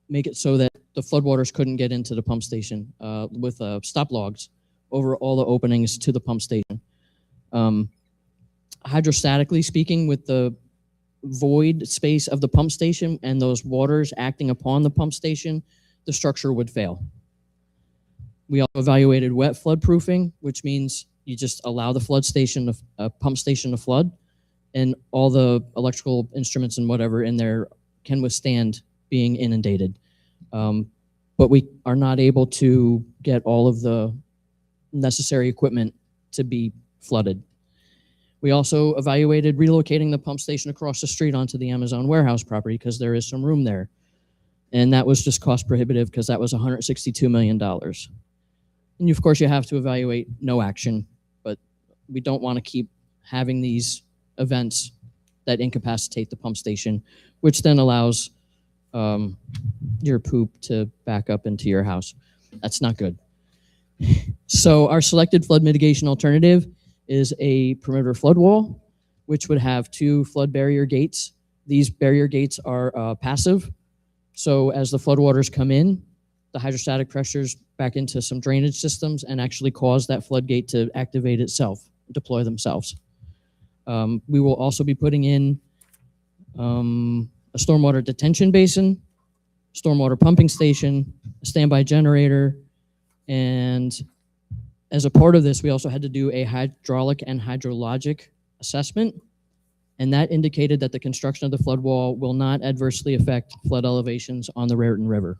make it so that the floodwaters couldn't get into the pump station with stop logs over all the openings to the pump station. Hydrostatically speaking, with the void space of the pump station and those waters acting upon the pump station, the structure would fail. We also evaluated wet flood proofing, which means you just allow the pump station to flood, and all the electrical instruments and whatever in there can withstand being inundated. But we are not able to get all of the necessary equipment to be flooded. We also evaluated relocating the pump station across the street onto the Amazon warehouse property because there is some room there. And that was just cost prohibitive because that was $162 million. And of course you have to evaluate no action, but we don't want to keep having these events that incapacitate the pump station, which then allows your poop to back up into your house. That's not good. So our selected flood mitigation alternative is a perimeter flood wall, which would have 2 flood barrier gates. These barrier gates are passive. So as the floodwaters come in, the hydrostatic pressures back into some drainage systems and actually cause that floodgate to activate itself, deploy themselves. We will also be putting in a stormwater detention basin, stormwater pumping station, a standby generator, and as a part of this, we also had to do a hydraulic and hydrologic assessment, and that indicated that the construction of the flood wall will not adversely affect flood elevations on the Raritan River.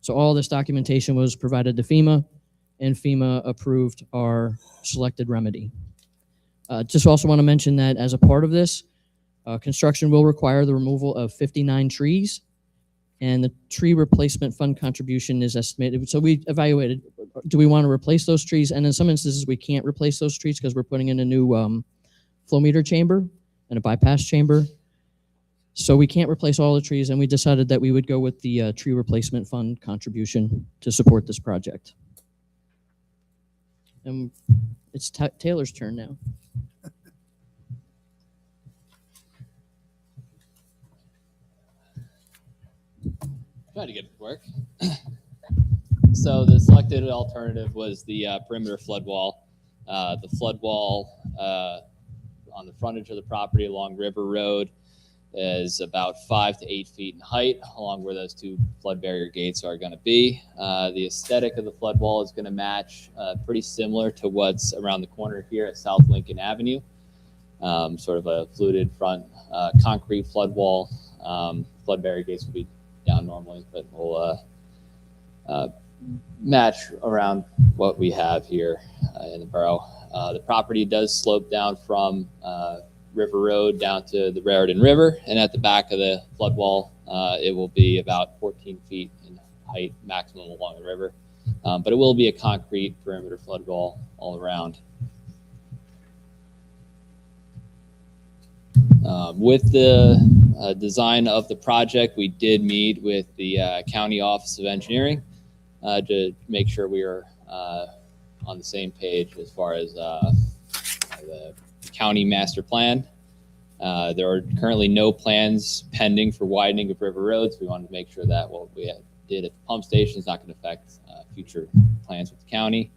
So all this documentation was provided to FEMA, and FEMA approved our selected remedy. Just also want to mention that as a part of this, construction will require the removal of 59 trees, and the tree replacement fund contribution is estimated. So we evaluated, do we want to replace those trees? And in some instances, we can't replace those trees because we're putting in a new flow meter chamber and a bypass chamber. So we can't replace all the trees, and we decided that we would go with the tree replacement fund contribution to support this project. And it's Taylor's turn now. Try to get it to work. So the selected alternative was the perimeter flood wall. The flood wall on the frontage of the property along River Road is about 5 to 8 feet in height, along where those 2 flood barrier gates are going to be. The aesthetic of the flood wall is going to match pretty similar to what's around the corner here at South Lincoln Avenue. Sort of a fluted front concrete flood wall. Flood barrier gates will be down normally, but we'll match around what we have here in the borough. The property does slope down from River Road down to the Raritan River, and at the back of the flood wall, it will be about 14 feet in height maximum along the river, but it will be a concrete perimeter flood wall all around. With the design of the project, we did meet with the County Office of Engineering to make sure we are on the same page as far as the county master plan. There are currently no plans pending for widening of river roads. We wanted to make sure that what we did at the pump station is not going to affect future plans with the county.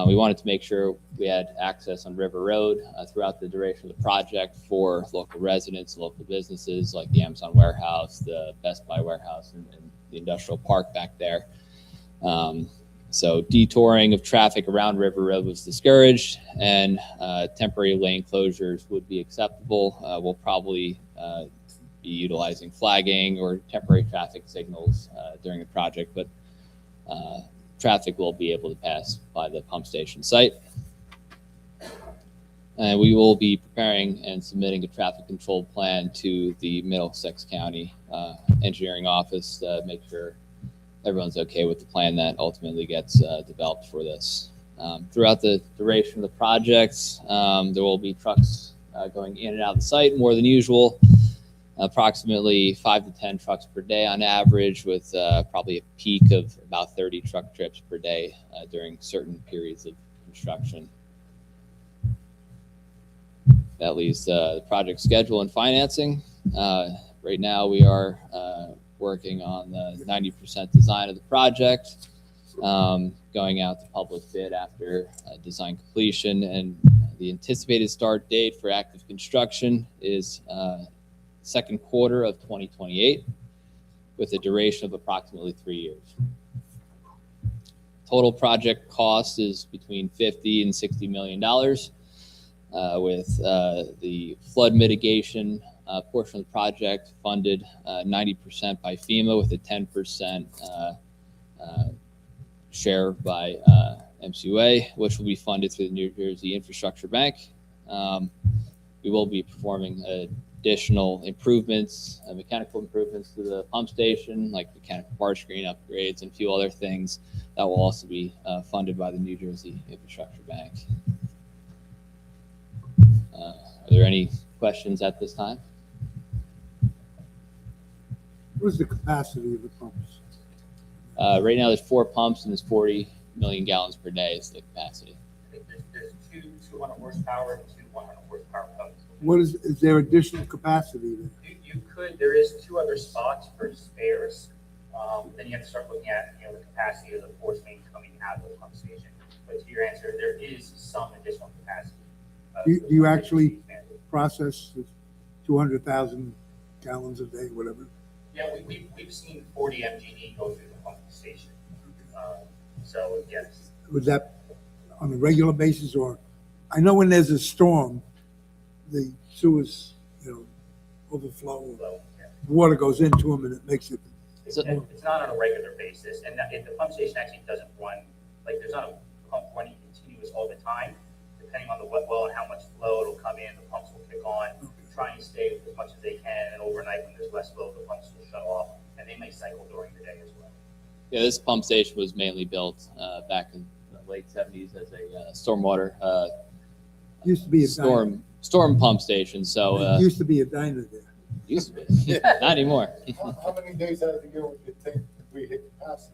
We wanted to make sure we had access on River Road throughout the duration of the project for local residents, local businesses like the Amazon warehouse, the Best Buy warehouse, and the industrial park back there. So detouring of traffic around River Road was discouraged, and temporary lane closures would be acceptable. We'll probably be utilizing flagging or temporary traffic signals during the project, but traffic will be able to pass by the pump station site. And we will be preparing and submitting a traffic control plan to the Middlesex County Engineering Office to make sure everyone's okay with the plan that ultimately gets developed for this. Throughout the duration of the projects, there will be trucks going in and out of the site more than usual. Approximately 5 to 10 trucks per day on average, with probably a peak of about 30 truck trips per day during certain periods of construction. That leaves the project schedule and financing. Right now we are working on the 90% design of the project, going out to public bid after design completion, and the anticipated start date for active construction is second quarter of 2028, with a duration of approximately 3 years. Total project cost is between $50 and $60 million, with the flood mitigation portion of the project funded 90% by FEMA, with a 10% share by MCUA, which will be funded through the New Jersey Infrastructure Bank. We will be performing additional improvements, mechanical improvements to the pump station, like mechanical bar screen upgrades and a few other things that will also be funded by the New Jersey Infrastructure Bank. Are there any questions at this time? What is the capacity of the pumps? Right now, there's 4 pumps and there's 40 million gallons per day is the capacity. There's two 200 horsepower and two 100 horsepower pumps. What is there additional capacity there? You could, there is 2 other spots for spares. Then you have to start looking at, the capacity of the force main coming out of the pump station. But to your answer, there is some additional capacity. Do you actually process 200,000 gallons a day, whatever? Yeah, we've seen 40 MGD go through the pump station. So yes. Was that on a regular basis, or I know when there's a storm, the sewers, overflow, So, yeah. water goes into them and it makes it. It's not on a regular basis, and the pump station actually doesn't run, like there's not a pump running continuous all the time. Depending on the well and how much flow it'll come in, the pumps will kick on, try and stay as much as they can, and overnight when there's less flow, the pumps will shut off, and they may cycle during the day as well. Yeah, this pump station was mainly built back in the late 70s as a stormwater Used to be a diner. storm pump station. So It used to be a diner there. used to be, not anymore. How many days out of the year would you think we hit capacity?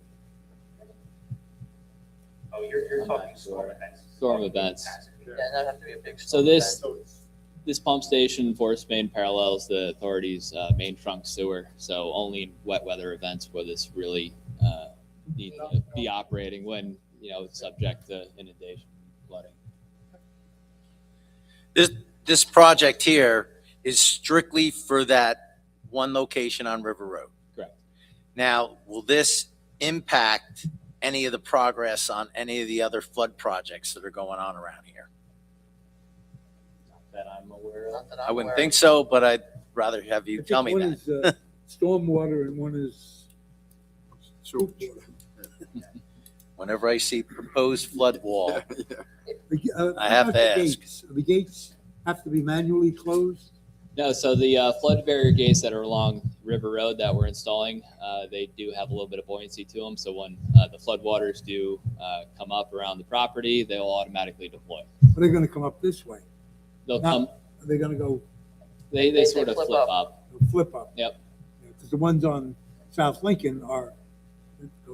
Oh, you're I'm talking not storm sure. events. Storm events. Capacity. Yeah, that'd have to be a big. So storm this- event. So This pump station force main parallels the authority's main trunk sewer. So only in wet weather events will this really need to be operating when it's subject to inundation, flooding. This project here is strictly for that one location on River Road. Correct. Now, will this impact any of the progress on any of the other flood projects that are going on around here? That I'm aware of. Not that I I'm wouldn't aware think of. so, but I'd rather have you I think tell me one that. is stormwater and one is sewage water. Whenever I see proposed flood wall, I How have about to the ask. gates? Do the gates have to be manually closed? No, so the flood barrier gates that are along River Road that we're installing, they do have a little bit of buoyancy to them. So when the flood waters do come up around the property, they'll automatically deploy. Are they going to come up this way? They'll Now- come. Are they going to go They sort of flip flip up. up. flip up? Yep. Because the ones on South Lincoln go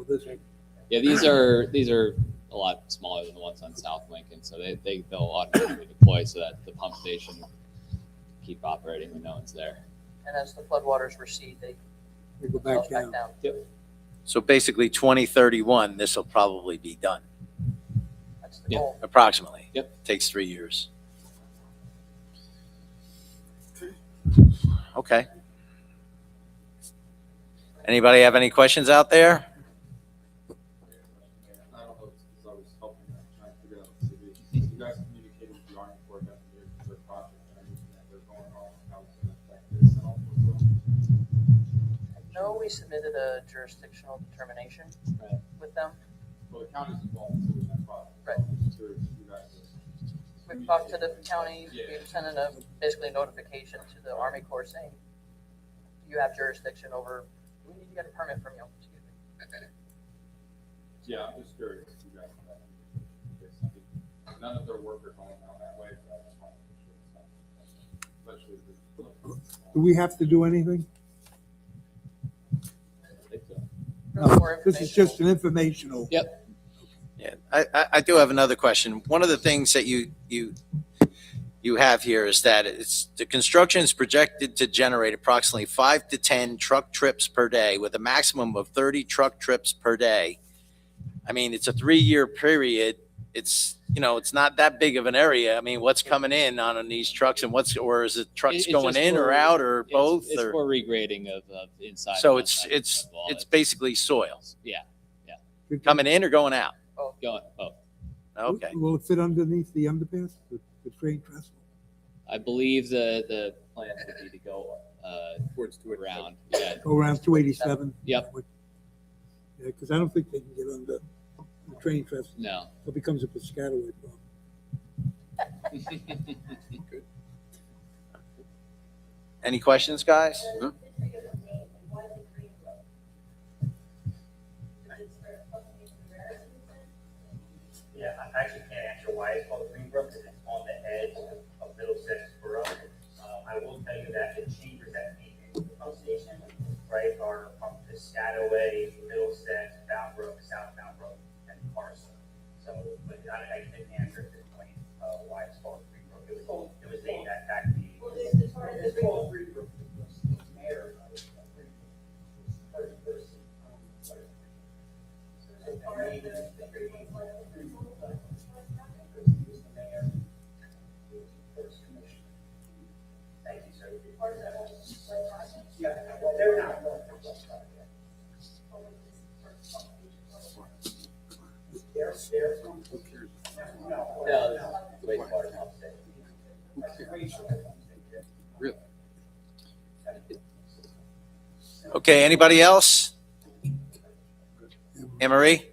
this way. Yeah, these are a lot smaller than the ones on South Lincoln, so they'll automatically deploy so that the pump station can keep operating when no one's there. And as the floodwaters recede, they They go fall back down. So basically 2031, this will probably be done, That's the Yeah. goal. approximately. Yep. Takes 3 years. Okay. Anybody have any questions out there? I don't know, because I was helping them, trying to figure out the city. You guys communicated with the Army Corps about their project and everything that they're going on, how it's going to affect this and all sorts of. No, we submitted a jurisdictional determination Right. with them. Well, the county's involved too in that project. Right. I'm just curious if you guys are. We talked to the county, we Yeah. sent in a basically notification to the Army Corps saying, you have jurisdiction over, we need to get a permit from you. Excuse me. Yeah, I'm just curious if you guys have that. None of their work are going down that way, but I just want to make sure it's not. Especially Do we have to do anything? I think so. No more This is information. just an informational. Yep. Yeah, I do have another question. One of the things that you you have here is that the construction is projected to generate approximately 5 to 10 truck trips per day with a maximum of 30 truck trips per day. I mean, it's a 3-year period. It's, it's not that big of an area. I mean, what's coming in on these trucks and or is it trucks It's going just in or for- out or both? It's or? for regrading of inside. So and it's, outside of it's, the wall. it's basically soil Yeah, coming in or going out? going, Okay. Will it fit underneath the underpass, the train trestle? I believe the plan would be to go Towards around. Yeah, Go around 287? Yep. Yeah, because I don't think they can get under the train trestle. no. It becomes a Piscataway problem. Any questions, guys? Yeah, I actually can't answer why it's called Greenbrook, because it's on the edge of Middlesex Borough. I will tell you that the chambers that feed into the pump station, right, are from Piscataway, Middlesex, Boundbrook, South Boundbrook, and Carson. So, but I couldn't answer at this point, why it's called Greenbrook. It was named that back in the. It's called Greenbrook because the mayor of Greenbrook was the first person. Thank you, sir. Yeah, well, they're not. They're from. No, wastewater pump station. Okay, anybody else? Emery?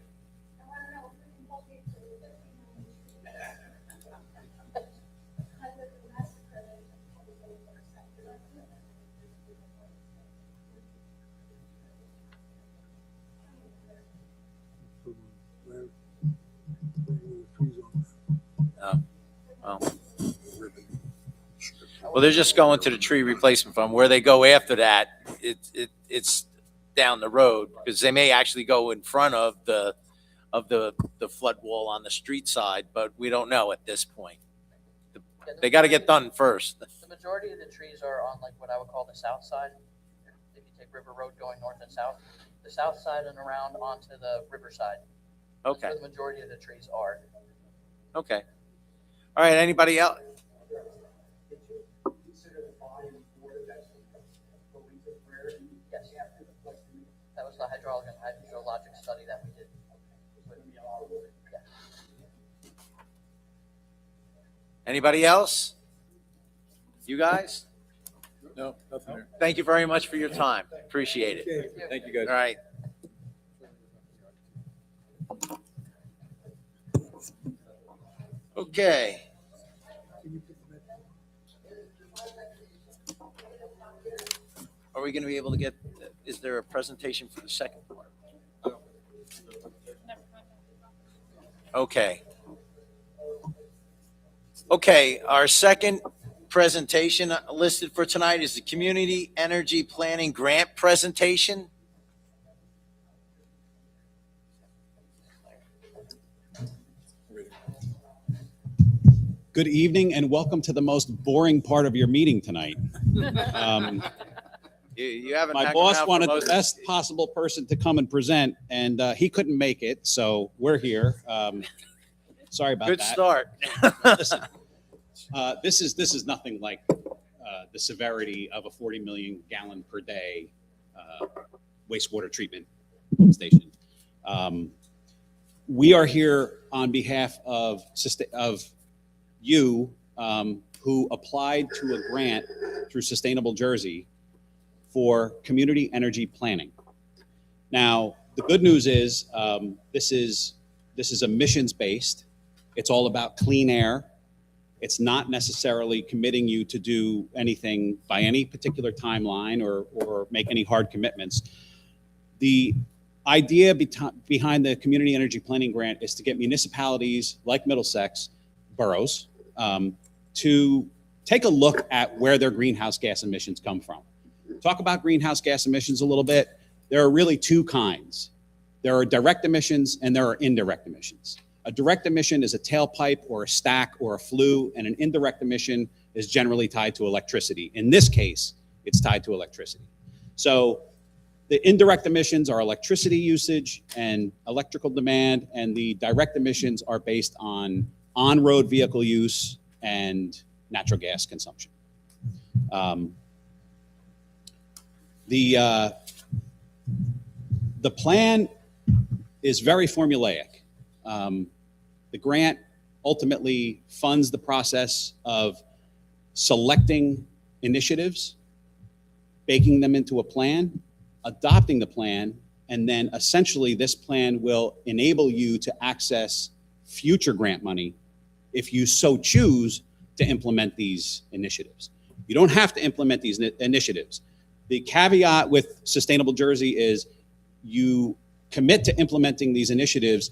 Well, they're just going to the tree replacement fund. Where they go after that, it's down the road because they may actually go in front of the flood wall on the street side, but we don't know at this point. They got to get done first. The majority of the trees are on like what I would call the south side. If you take River Road going north and south, the south side and around onto the river side. That's Okay. where the majority of the trees are. Okay. All right. Anybody else? Did you consider the body before that's going to where you Yes. have to replace the new? That was the hydraulic and hydrologic study that we did. Anybody else? You guys? No, nothing there. Thank you very much for your time. Appreciate it. Okay. Thank you, guys. All right. Okay. Are we going to be able to get, is there a presentation for the second part? Okay. Okay, our second presentation listed for tonight is the Community Energy Planning Grant presentation. Good evening and welcome to the most boring part of your meeting tonight. You haven't. My hung boss around for wanted the most- best possible person to come and present, and he couldn't make it, so we're here. Sorry about Good that. start. Listen, this is nothing like the severity of a 40 million gallon per day wastewater treatment station. We are here on behalf of you who applied to a grant through Sustainable Jersey for community energy planning. Now, the good news is this is emissions based. It's all about clean air. It's not necessarily committing you to do anything by any particular timeline or make any hard commitments. The idea behind the Community Energy Planning Grant is to get municipalities like Middlesex, boroughs, to take a look at where their greenhouse gas emissions come from. Talk about greenhouse gas emissions a little bit. There are really two kinds. There are direct emissions and there are indirect emissions. A direct emission is a tailpipe or a stack or a flue, and an indirect emission is generally tied to electricity. In this case, it's tied to electricity. So the indirect emissions are electricity usage and electrical demand, and the direct emissions are based on-road vehicle use and natural gas consumption. The plan is very formulaic. The grant ultimately funds the process of selecting initiatives, baking them into a plan, adopting the plan, and then essentially this plan will enable you to access future grant money if you so choose to implement these initiatives. You don't have to implement these initiatives. The caveat with Sustainable Jersey is you commit to implementing these initiatives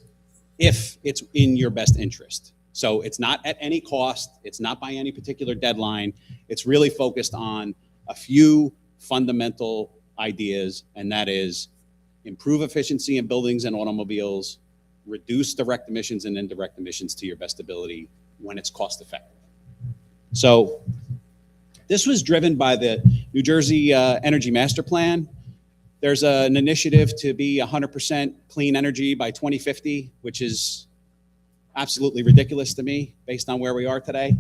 if it's in your best interest. So it's not at any cost, it's not by any particular deadline, it's really focused on a few fundamental ideas, and that is improve efficiency in buildings and automobiles, reduce direct emissions and indirect emissions to your best ability when it's cost effective. So this was driven by the New Jersey Energy Master Plan. There's an initiative to be 100% clean energy by 2050, which is absolutely ridiculous to me based on where we are today.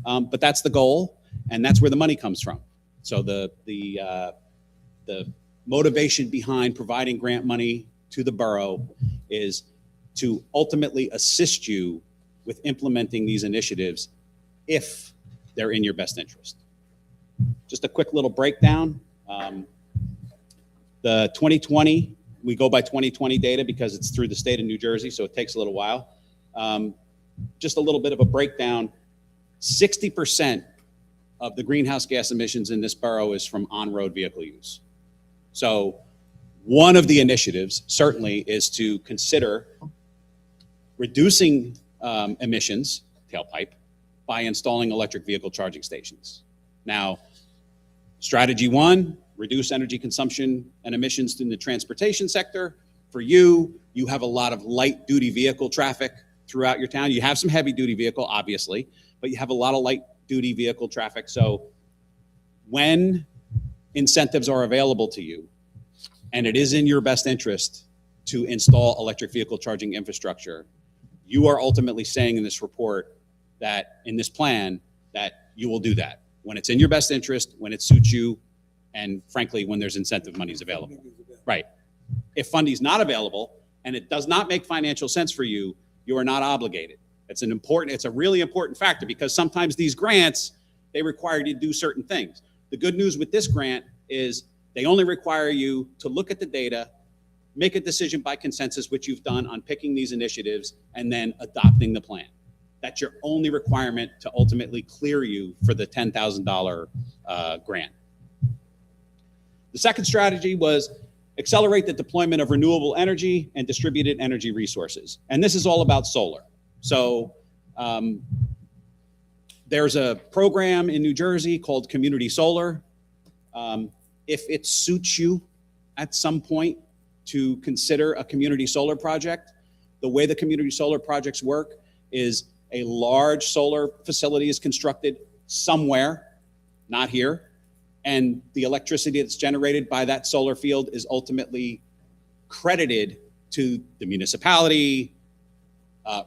But that's the goal, and that's where the money comes from. So the motivation behind providing grant money to the borough is to ultimately assist you with implementing these initiatives if they're in your best interest. Just a quick little breakdown. The 2020, we go by 2020 data because it's through the state of New Jersey, so it takes a little while. Just a little bit of a breakdown. 60% of the greenhouse gas emissions in this borough is from on-road vehicle use. So one of the initiatives certainly is to consider reducing emissions, tailpipe, by installing electric vehicle charging stations. Now, strategy one, reduce energy consumption and emissions in the transportation sector. For you, you have a lot of light duty vehicle traffic throughout your town. You have some heavy duty vehicle, obviously, but you have a lot of light duty vehicle traffic. So when incentives are available to you, and it is in your best interest to install electric vehicle charging infrastructure, you are ultimately saying in this report that, in this plan, that you will do that when it's in your best interest, when it suits you, and frankly, when there's incentive monies available. Right. If funding is not available and it does not make financial sense for you, you are not obligated. It's a really important factor because sometimes these grants, they require you to do certain things. The good news with this grant is they only require you to look at the data, make a decision by consensus, which you've done on picking these initiatives, and then adopting the plan. That's your only requirement to ultimately clear you for the $10,000 grant. The second strategy was accelerate the deployment of renewable energy and distributed energy resources. And this is all about solar. So there's a program in New Jersey called Community Solar. If it suits you at some point to consider a community solar project, the way the community solar projects work is a large solar facility is constructed somewhere, not here, and the electricity that's generated by that solar field is ultimately credited to the municipality,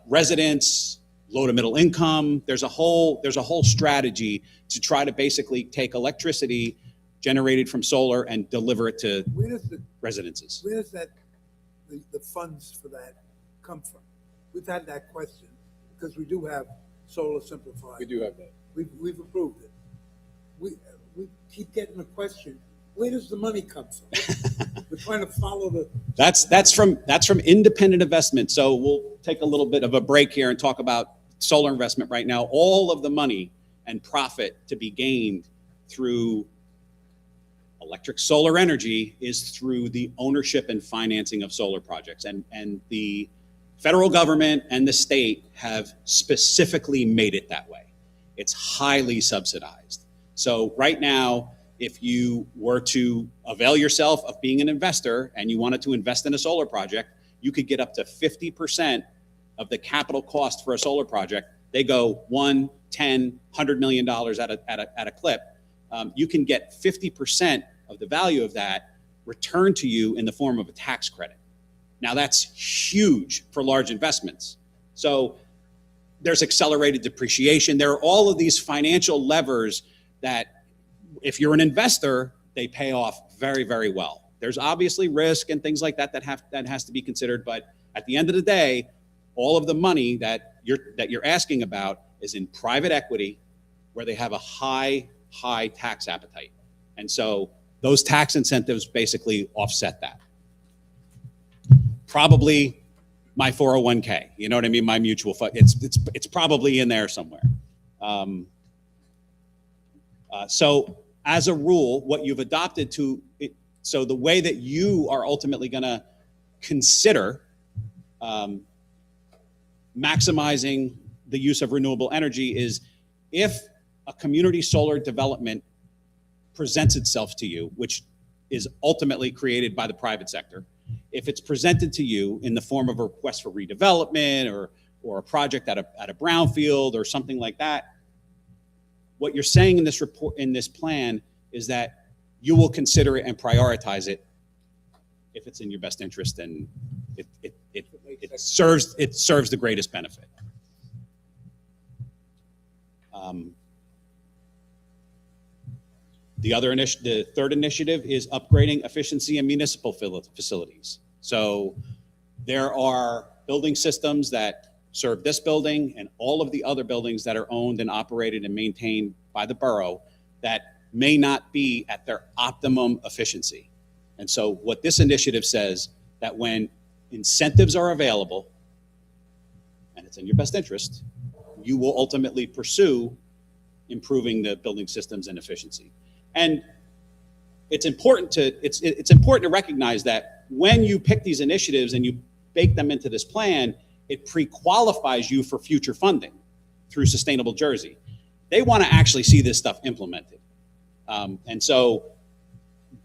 residents, low to middle income. There's a whole strategy to try to basically take electricity generated from solar and deliver it to residences. Where does that, the funds for that come from? We've had that question because we do have solar simplified. We do have that. We've approved it. We keep getting the question, where does the money come from? We're trying to follow the. That's from independent investment. So we'll take a little bit of a break here and talk about solar investment right now. All of the money and profit to be gained through electric solar energy is through the ownership and financing of solar projects. And the federal government and the state have specifically made it that way. It's highly subsidized. So right now, if you were to avail yourself of being an investor and you wanted to invest in a solar project, you could get up to 50% of the capital cost for a solar project, they go 1, 10, $100 million at a clip. You can get 50% of the value of that returned to you in the form of a tax credit. Now that's huge for large investments. So there's accelerated depreciation. There are all of these financial levers that if you're an investor, they pay off very, very well. There's obviously risk and things like that that has to be considered, but at the end of the day, all of the money that you're asking about is in private equity where they have a high tax appetite. And so those tax incentives basically offset that. Probably my 401k, you know what I mean? My mutual fund, it's probably in there somewhere. So as a rule, what you've adopted to it, so the way that you are ultimately going to consider maximizing the use of renewable energy is if a community solar development presents itself to you, which is ultimately created by the private sector, if it's presented to you in the form of a request for redevelopment or a project at a brownfield or something like that, what you're saying in this report, in this plan, is that you will consider it and prioritize it if it's in your best interest and it serves the greatest benefit. The third initiative is upgrading efficiency in municipal facilities. So there are building systems that serve this building and all of the other buildings that are owned and operated and maintained by the borough that may not be at their optimum efficiency. And so what this initiative says, that when incentives are available and it's in your best interest, you will ultimately pursue improving the building systems and efficiency. And it's important to recognize that when you pick these initiatives and you bake them into this plan, it pre-qualifies you for future funding through Sustainable Jersey. They want to actually see this stuff implemented. And so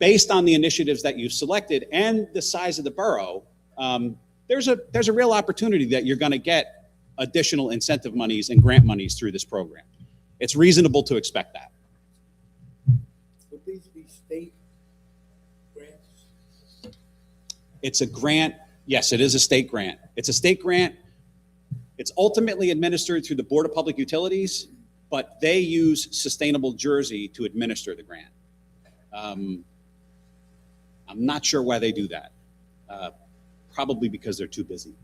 based on the initiatives that you've selected and the size of the borough, there's a real opportunity that you're going to get additional incentive monies and grant monies through this program. It's reasonable to expect that. Would these be state grants? It's a grant. Yes, it is a state grant. It's a state grant. It's ultimately administered through the Board of Public Utilities, but they use Sustainable Jersey to administer the grant. I'm not sure why they do that. Probably because they're too busy.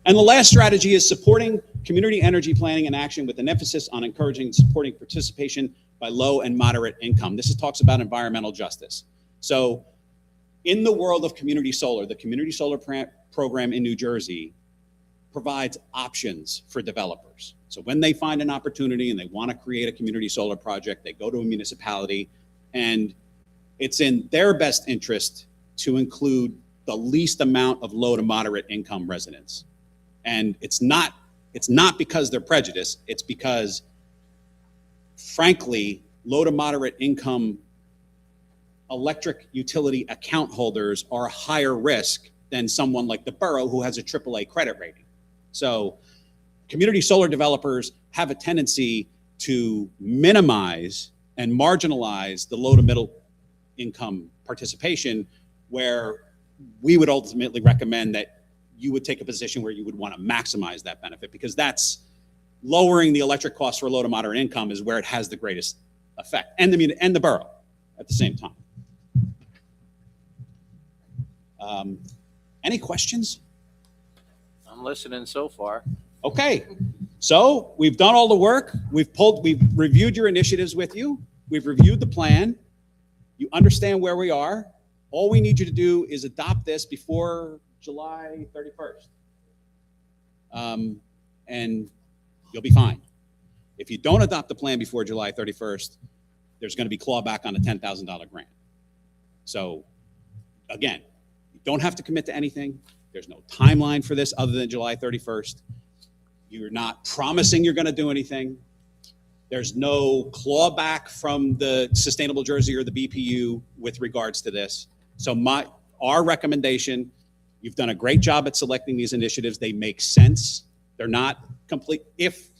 And the last strategy is supporting community energy planning and action with an emphasis on encouraging and supporting participation by low and moderate income. This talks about environmental justice. So in the world of community solar, the community solar program in New Jersey provides options for developers. So when they find an opportunity and they want to create a community solar project, they go to a municipality, and it's in their best interest to include the least amount of low to moderate income residents. And it's not because they're prejudiced, it's because, frankly, low to moderate income electric utility account holders are a higher risk than someone like the borough who has a AAA credit rating. So community solar developers have a tendency to minimize and marginalize the low to middle income participation, where we would ultimately recommend that you would take a position where you would want to maximize that benefit, because that's lowering the electric costs for low to moderate income is where it has the greatest effect, and the borough at the same time. Any questions? I'm listening so far. Okay, so we've done all the work. We've reviewed your initiatives with you. We've reviewed the plan. You understand where we are. All we need you to do is adopt this before July 31st. And you'll be fine. If you don't adopt the plan before July 31st, there's going to be clawback on a $10,000 grant. So again, you don't have to commit to anything. There's no timeline for this other than July 31st. You're not promising you're going to do anything. There's no clawback from the Sustainable Jersey or the BPU with regards to this. So our recommendation, You've done a great job at selecting these initiatives. They make sense. They're not complete if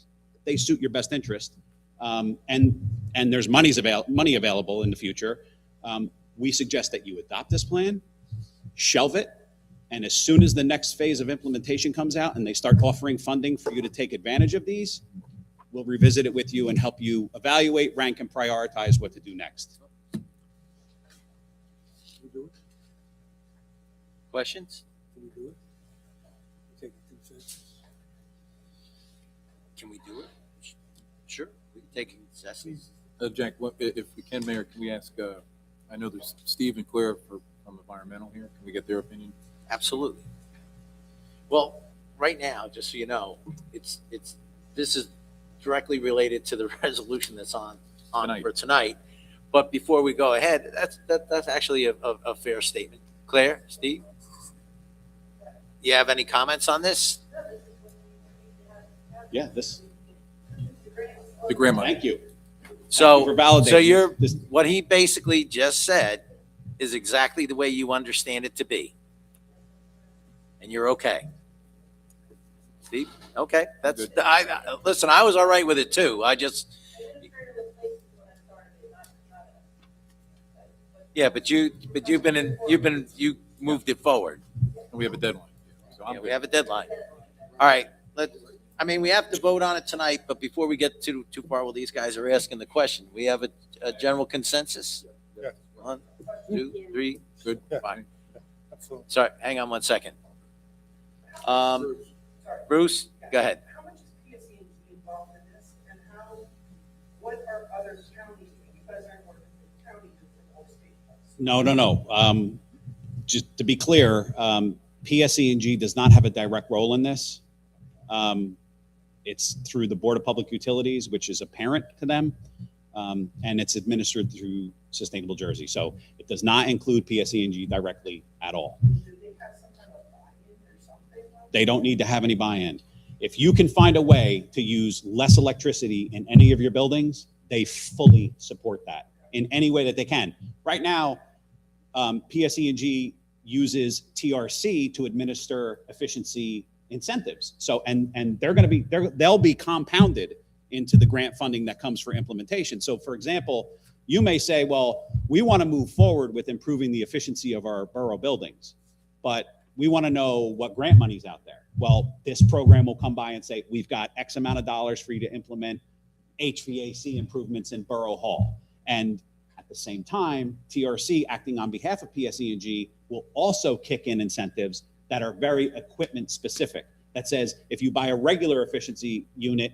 they suit your best interest. And there's money available in the future. We suggest that you adopt this plan, shelve it, and as soon as the next phase of implementation comes out and they start offering funding for you to take advantage of these, we'll revisit it with you and help you evaluate, rank, and prioritize what to do next. Can we do it? Questions? Can we do it? Take a consensus. Can we do it? Sure, we can take consensus. Jack, if we can, Mayor, can we ask, I know there's Steve and Claire from environmental here. Can we get their opinion? Absolutely. Well, right now, just so you know, this is directly related to the resolution that's on Tonight. for tonight. But before we go ahead, that's actually a fair statement. Claire, Steve, you have any comments on this? Yeah, this. The grandma. Thank you. So, for validating so you're this. what he basically just said is exactly the way you understand it to be, and you're okay. Steve, okay, that's Good. listen. I was all right with it too. I just yeah, but you moved it forward. And we have a deadline. So I'm Yeah, we good. have a deadline. All right. We have to vote on it tonight, but before we get too far, well, these guys are asking the question. We have a general consensus? Yeah. 1, 2, 3, Good. Yeah. fine. Absolutely. Sorry, hang on one second. Bruce, go ahead. How much is PSE&G involved in this, and what are other counties doing? You guys aren't working with the county, you're with the whole state. No. Just to be clear, PSE&G does not have a direct role in this. It's through the Board of Public Utilities, which is a parent to them, and it's administered through Sustainable Jersey. So it does not include PSE&G directly at all. Do they have some kind of buy-in or something? They don't need to have any buy-in. If you can find a way to use less electricity in any of your buildings, they fully support that in any way that they can. Right now, PSE&G uses TRC to administer efficiency incentives. So, and they'll be compounded into the grant funding that comes for implementation. So for example, you may say, well, we want to move forward with improving the efficiency of our borough buildings, but we want to know what grant money's out there. Well, this program will come by and say, we've got X amount of dollars for you to implement HVAC improvements in Borough Hall. And at the same time, TRC, acting on behalf of PSE&G, will also kick in incentives that are very equipment specific. That says, if you buy a regular efficiency unit,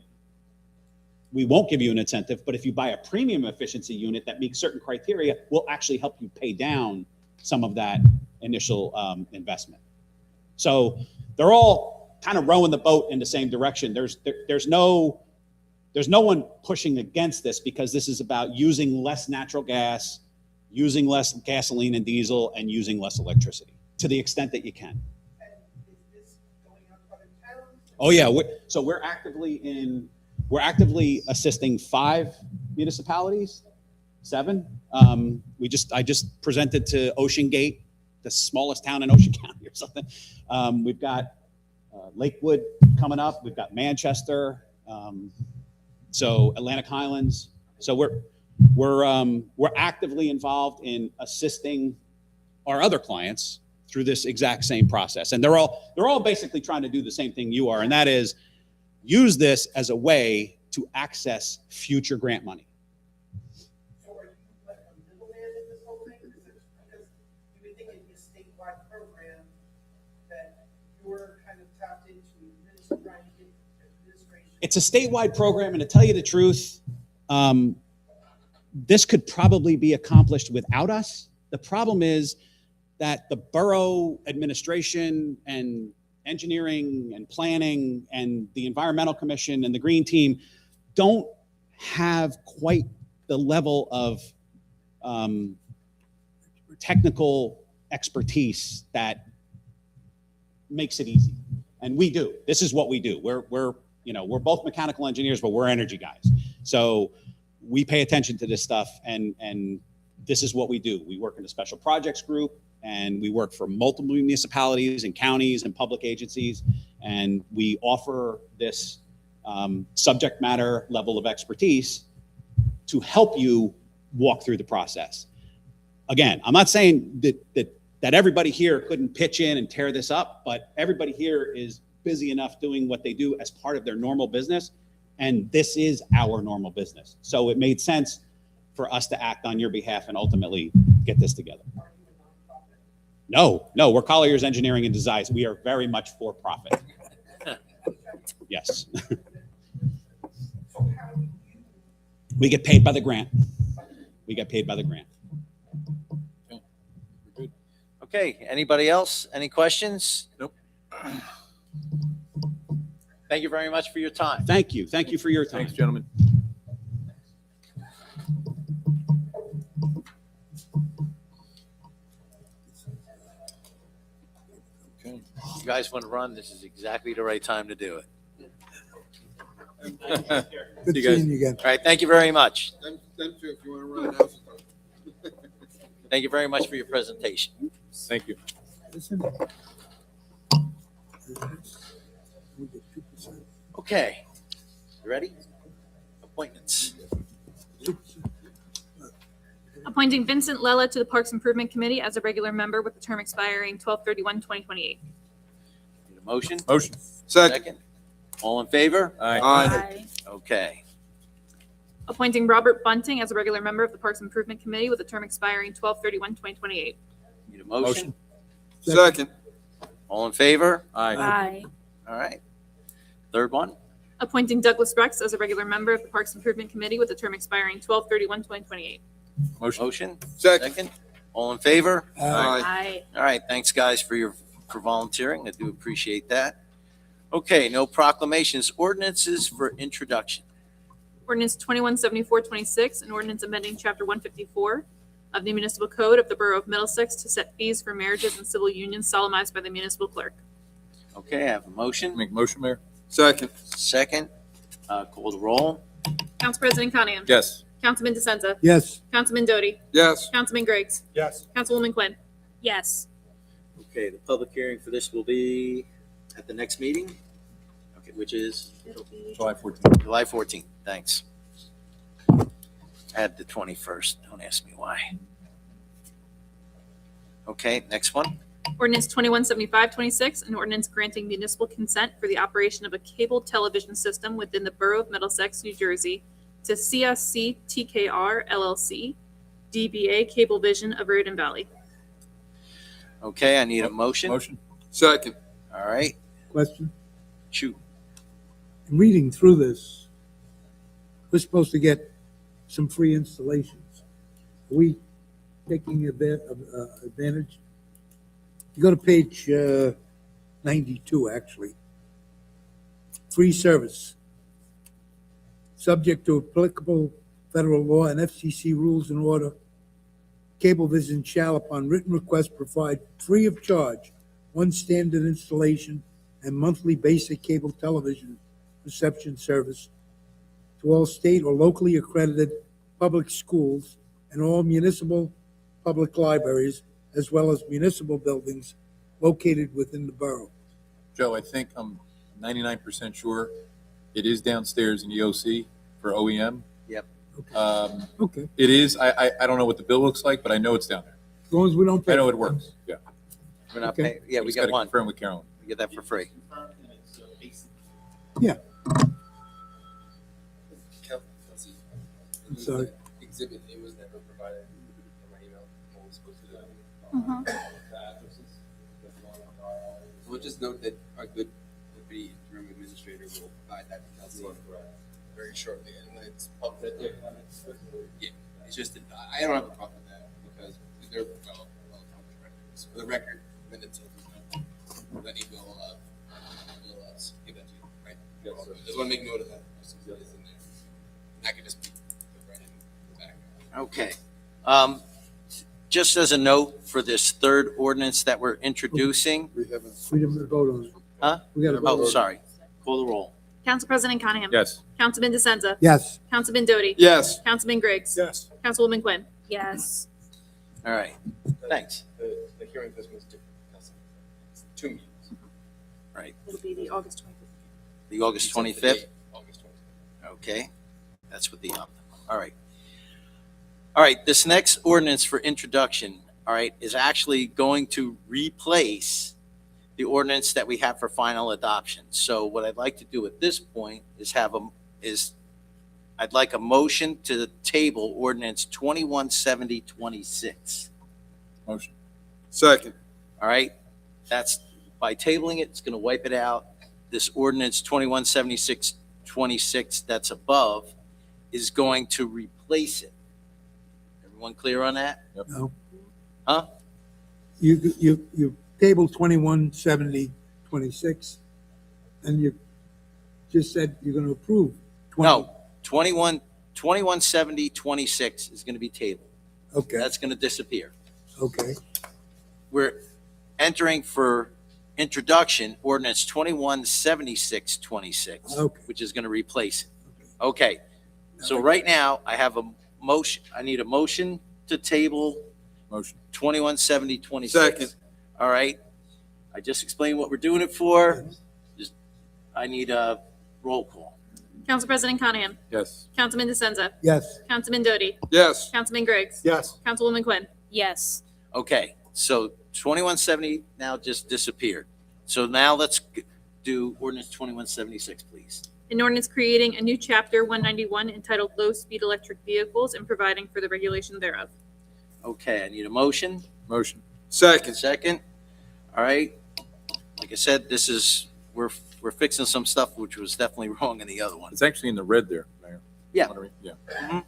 we won't give you an incentive, but if you buy a premium efficiency unit that meets certain criteria, we'll actually help you pay down some of that initial investment. So they're all kind of rowing the boat in the same direction. There's no one pushing against this, because this is about using less natural gas, using less gasoline and diesel, and using less electricity to the extent that you can. And is this going on for other towns? Oh yeah, we're actively assisting 5 municipalities, 7. I just presented to Ocean Gate, the smallest town in Ocean County or something. We've got Lakewood coming up. We've got Manchester. So Atlantic Highlands. So we're actively involved in assisting our other clients through this exact same process. And they're all basically trying to do the same thing you are, and that is use this as a way to access future grant money. So are you like a middleman in this whole thing? Because you would think it'd be a statewide program that you're kind of tapped into trying to get administration. It's a statewide program, and to tell you the truth, this could probably be accomplished without us. The problem is that the borough administration and engineering and planning and the environmental commission and the green team don't have quite the level of technical expertise that makes it easy. And we do. This is what we do. We're both mechanical engineers, but we're energy guys. So we pay attention to this stuff, and this is what we do. We work in a special projects group. and we work for multiple municipalities and counties and public agencies, and we offer this subject matter level of expertise to help you walk through the process. Again, I'm not saying that everybody here couldn't pitch in and tear this up, but everybody here is busy enough doing what they do as part of their normal business, and this is our normal business. So it made sense for us to act on your behalf and ultimately get this together. No, we're Colliers Engineering and Design. We are very much for profit. Yes. We get paid by the grant. We get paid by the grant. Okay, anybody else? Any questions? Nope. Thank you very much for your time. Thank you. Thank you for your time. Thanks, gentlemen. Okay. You guys want to run, this is exactly the right time to do it. Good See you guys. seeing you again. All right, thank you very much. Them two, if you want to run it out. Thank you very much for your presentation. Thank you. Listen. We get 2%. Okay, you ready? Appointments. 2%. Appointing Vincent Lella to the Parks Improvement Committee as a regular member with a term expiring 12/31/2028. Need a motion? Motion. Second. All in favor? Aye. Okay. Appointing Robert Bunting as a regular member of the Parks Improvement Committee with a term expiring 12/31/2028. Need a motion? Second. All in favor? Aye. All right. Third one? Appointing Douglas Rex as a regular member of the Parks Improvement Committee with a term expiring 12/31/2028. Motion. Motion? Second. All in favor? Aye. All right, thanks, guys, for volunteering. I do appreciate that. Okay, no proclamations, ordinances for introduction. Ordinance 217426, an ordinance amending Chapter 154 of the Municipal Code of the Borough of Middlesex to set fees for marriages and civil unions solemnized by the municipal clerk. Okay, I have a motion. Make a motion, Mayor? Second. Second, call the roll. Council President Coniam. Yes. Councilman DeSenza. Yes. Councilman Doty. Yes. Councilman Griggs. Yes. Councilwoman Quinn. Yes. Okay, the public hearing for this will be at the next meeting, okay, which is July 14th. July 14th. Thanks. I had the 21st. Don't ask me why. Okay, next one. Ordinance 217526, an ordinance granting municipal consent for the operation of a cable television system within the Borough of Middlesex, New Jersey to CSC TKR LLC, DBA Cablevision of Reardon Valley. Okay, I need a motion. Motion. Second. All right, Question? shoot. In reading through this, we're supposed to get some free installations. Are we taking advantage? You go to page 92, actually. Free service. Subject to applicable federal law and FCC rules and order, Cablevision shall, upon written request, provide free of charge one standard installation and monthly basic cable television reception service to all state or locally accredited public schools and all municipal public libraries, as well as municipal buildings located within the borough. Joe, I think I'm 99% sure it is downstairs in the OC for OEM. Yep. Okay, It is. I don't know what the bill looks like, but I know it's down there. as long as we don't pay. I know it works. Yeah. We're not Okay. paying, yeah, we Just got gotta one. Confirm with Carolyn. We get that for free. Yeah. I'm sorry. Exhibit A was never provided in my email. What was supposed to do. We'll just note that our good deputy interim administrator will provide that to Kelsey very shortly, and it's public. Yeah, it's just, I don't have a problem with that, because they're well accomplished records. For the record, minutes of, then he will give that to you, right? Yes, sir. Just want to make note of that. Just so it's in there. That could just be right in the back. Okay. Just as a note for this third ordinance that we're introducing. We didn't vote on it. Huh? We got to vote Oh, on it. sorry. Call the roll. Council President Coniam. Yes. Councilman DeSenza. Yes. Councilman Doty. Yes. Councilman Griggs. Yes. Councilwoman Quinn. Yes. All right, thanks. The hearing this was different. It's 2 meetings. Right, It'll be the August 25th. the August 25th. August 25th. Okay, that's what the, all right. All right, this next ordinance for introduction, all right, is actually going to replace the ordinance that we have for final adoption. So what I'd like to do at this point is I'd like a motion to table ordinance 217026. Motion. Second. All right, that's, by tabling it, it's going to wipe it out. This ordinance 217626 that's above is going to replace it. Everyone clear on that? No. Huh? You tabled 217026, and you just said you're going to approve 20. No, 217026 is going to be tabled. Okay, That's going to disappear. okay. We're entering for introduction ordinance 217626, Okay. which is going to replace it. Okay, so right now I have a motion, I need a motion to table Motion. 217026. Second. All right, I just explained what we're doing it for. I need a roll call. Council President Conahan. Yes. Councilman DeSenza. Yes. Councilman Doty. Yes. Councilman Griggs. Yes. Councilwoman Quinn. Yes. Okay, so 2170 now just disappeared. So now let's do ordinance 2176, please. An ordinance creating a new chapter 191 entitled Low Speed Electric Vehicles and providing for the regulation thereof. Okay, I need a motion. Motion. Second. Second. All right. Like I said, this is, we're fixing some stuff which was definitely wrong in the other one. It's actually in the red there, Mayor. Yeah. Yeah.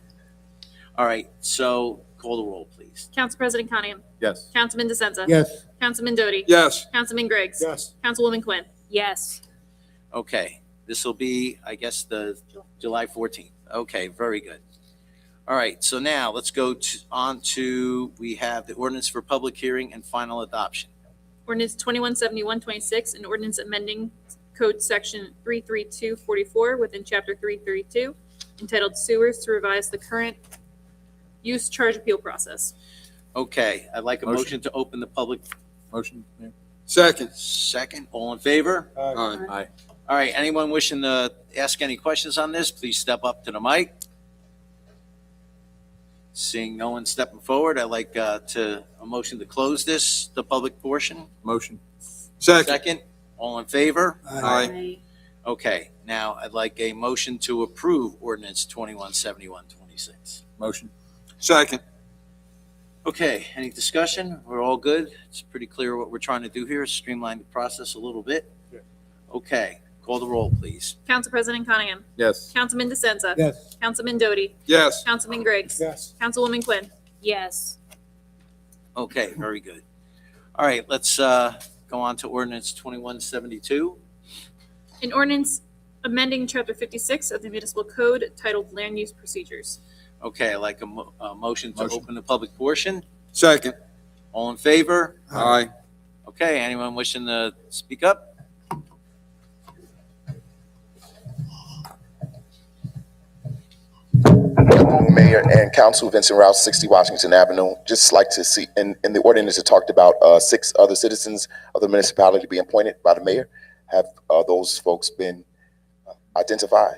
All right, so call the roll, please. Council President Conahan. Yes. Councilman DeSenza. Yes. Councilman Doty. Yes. Councilman Griggs. Yes. Councilwoman Quinn. Yes. Okay, this will be, I guess, the July 14th. Okay, very good. All right, so now let's go on to, we have the ordinance for public hearing and final adoption. Ordinance 217126, an ordinance amending code section 33244 within chapter 332 entitled Sewers to revise the current use charge appeal process. Okay, I'd like a Motion. motion to open the public. Motion, Mayor. Second. Second, all in favor? Aye. Aye. All right, anyone wishing to ask any questions on this, please step up to the mic. Seeing no one stepping forward, I'd like a motion to close the public portion. Motion. Second. Second, all in favor? Aye. Okay, now I'd like a motion to approve ordinance 217126. Motion. Second. Okay, any discussion? We're all good? It's pretty clear what we're trying to do here, streamline the process a little bit. Yeah. Okay, call the roll, please. Council President Conahan. Yes. Councilman DeSenza. Yes. Councilman Doty. Yes. Councilman Griggs. Yes. Councilwoman Quinn. Yes. Okay, very good. All right, let's go on to ordinance 2172. An ordinance amending chapter 56 of the municipal code titled Land Use Procedures. Okay, I'd like a motion to Motion. open the public portion. Second. All in favor? Aye. Okay, anyone wishing to speak up? Mayor and Council, Vincent Rouse, 60 Washington Avenue. Just like to see, in the ordinance, it talked about 6 other citizens of the municipality being appointed by the mayor. Have those folks been identified?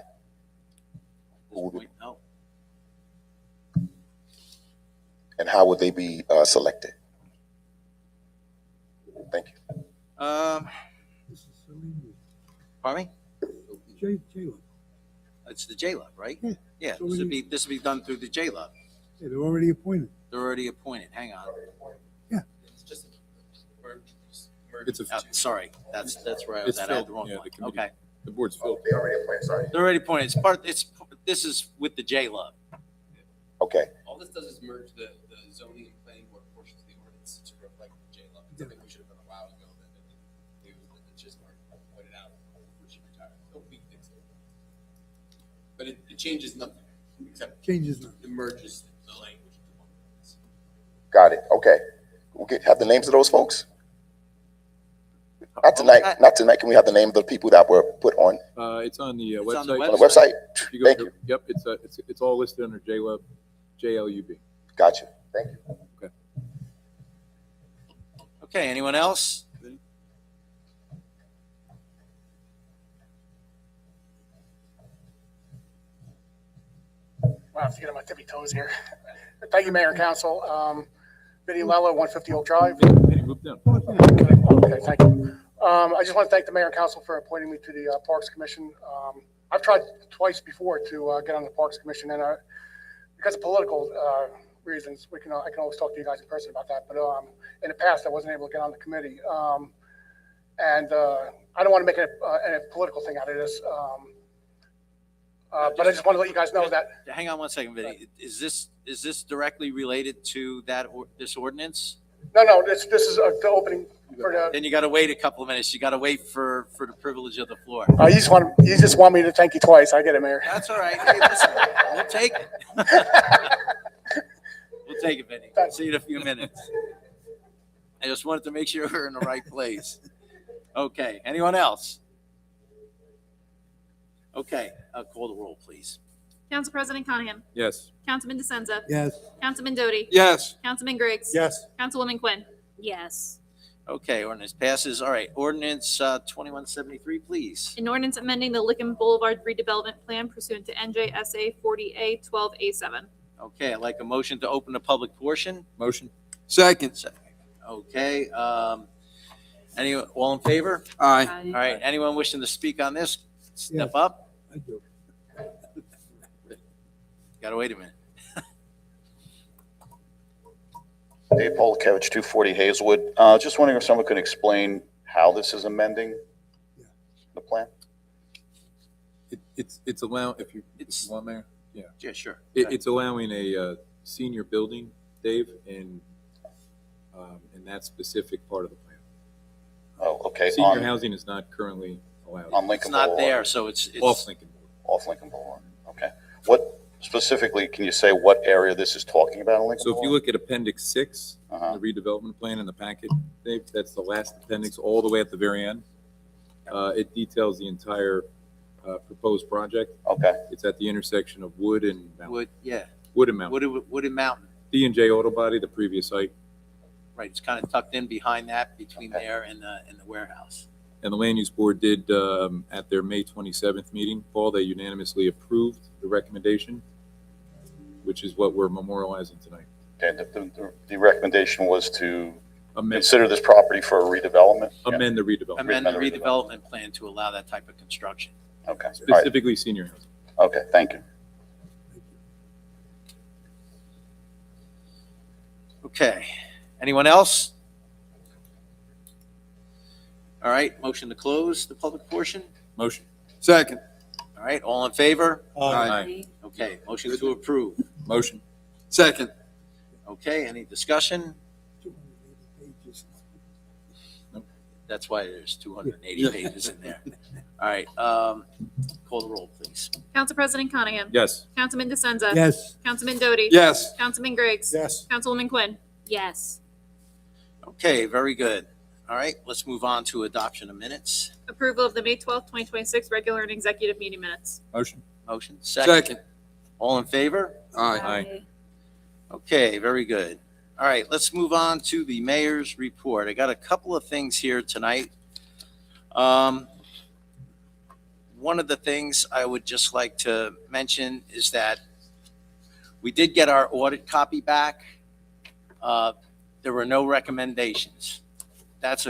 No. And how would they be selected? Thank you. This is so easy. Pardon me? J-Lo. It's the JLUB, right? Yeah. Yeah, So this would be done through the JLUB. Yeah, they're already appointed. They're already appointed. Hang on. It's just, we're It's a, Sorry, that's where I was It's at. I had filled, the wrong yeah, one. the committee. Okay, the board's filled. They already appointed, sorry. they're already appointed. This is with the JLUB. Okay. all this does is merge the zoning and planning board portions of the ordinance to reflect the J-Lo. I think we should have done a while ago that it just weren't pointed out when she retired. No big things. But it changes nothing except Changes now. it merges the language into one ordinance. Got it. Okay. We'll have the names of those folks? Not tonight. Not tonight. Can we have the name of the people that were put on It's on the It's on the website. the website? If you go Thank to- you. Yep, it's all listed under JLUB, JLUB. Gotcha. Thank you. Okay, anyone else? Wow, I'm getting my tippy toes here. Thank you, Mayor and Council. Vinnie Lella, 150 Oak Drive. Vinny, move down. Okay, thank you. I just want to thank the Mayor and Council for appointing me to the Parks Commission. I've tried twice before to get on the Parks Commission, and because of political reasons, I can always talk to you guys in person about that. But in the past, I wasn't able to get on the committee, and I don't want to make a political thing out of this. But I just want to let you guys know that. Hang on one second, Vinny. Is this directly related to this ordinance? No, this is the opening for the. Then you got to wait a couple of minutes. You got to wait for the privilege of the floor. You just want me to thank you twice. I get it, Mayor. That's all right. Hey, listen, we'll take it. We'll take it, Vinny. See you in a few minutes. I just wanted to make sure we're in the right place. Okay. Anyone else? Okay. Call the roll, please. Council President Conahan. Yes. Councilman DeSenza. Yes. Councilman Doty. Yes. Councilman Griggs. Yes. Councilwoman Quinn. Yes. Okay. Ordinance passes. All right. Ordinance 2173, please. An ordinance amending the Lickham Boulevard redevelopment plan pursuant to NJSA 40A 12A7. Okay. I'd like a motion to open the public portion. Motion. Second. Okay. All in favor? Aye. All right. Anyone wishing to speak on this? Step up. I do. Gotta wait a minute. Dave Polakevich, 240 Hazelwood. Just wondering if someone could explain how this is amending the plan? It's allowing, if you want, Mayor? Yeah. Yeah, sure. It's allowing a senior building, Dave, in that specific part of the plan. Oh, okay. Senior housing is not currently allowed. On It's Lincoln not Boulevard. there, so it's Off Lincoln Boulevard. Off Lincoln Boulevard. Okay. What specifically, can you say what area this is talking about on Lincoln So if you Boulevard? look at Appendix 6, Uh-huh. the redevelopment plan in the packet, Dave, that's the last appendix all the way at the very end. It details the entire proposed project. Okay. It's at the intersection of Wood and Mountain. Wood, yeah. Wood and Mountain. Wood and Mountain. D&J Auto Body, the previous site, Right, it's kind of tucked in behind that, between there and the warehouse. and the Land Use Board did, at their May 27th meeting, Paul, they unanimously approved the recommendation, which is what we're memorializing tonight. Okay. The recommendation was to Amend consider this property for a redevelopment? the redevelopment, Amend the Amend the redevelopment plan to allow that type of construction. Okay. All right. specifically senior housing. Okay, thank you. Okay, anyone else? All right, motion to close the public portion. Motion. Second. All right, all in favor? Aye. Okay, motion to approve. Motion. Second. Okay, any discussion? 280 pages. That's why there's 280 pages in there. All right, call the roll, please. Council President Conahan. Yes. Councilman DeSenza. Yes. Councilman Doty. Yes. Councilman Griggs. Yes. Councilwoman Quinn. Yes. Okay, very good. All right, let's move on to adoption of minutes. Approval of the May 12th, 2026 regular and executive meeting minutes. Motion. Motion, second. All in favor? Aye. Okay, very good. All right, let's move on to the mayor's report. I got a couple of things here tonight. One of the things I would just like to mention is that we did get our audit copy back. There were no recommendations. That's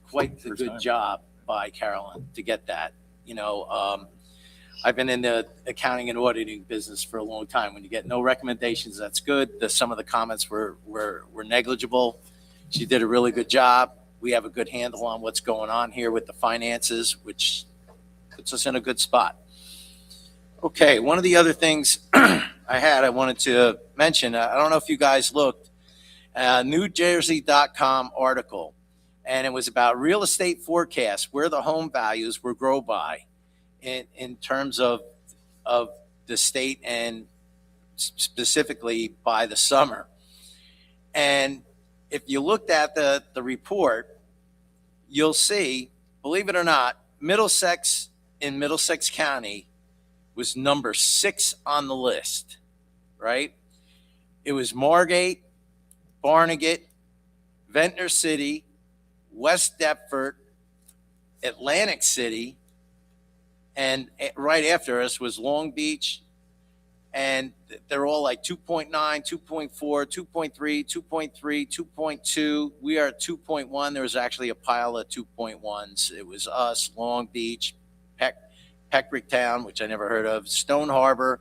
quite the First good time. job by Carolyn to get that. You know, I've been in the accounting and auditing business for a long time. When you get no recommendations, that's good. Some of the comments were negligible. She did a really good job. We have a good handle on what's going on here with the finances, which puts us in a good spot. Okay, one of the other things I wanted to mention, I don't know if you guys looked, NewJersey.com article, and it was about real estate forecasts, where the home values will grow by in terms of the state and specifically by the summer. And if you looked at the report, you'll see, believe it or not, Middlesex in Middlesex County was number 6 on the list, right? It was Margate, Barnegat, Ventnor City, West Deptford, Atlantic City, and right after us was Long Beach, and they're all like 2.9, 2.4, 2.3, 2.3, 2.2. We are at 2.1. There was actually a pile of 2.1s. It was us, Long Beach, Peckrick Town, which I never heard of, Stone Harbor,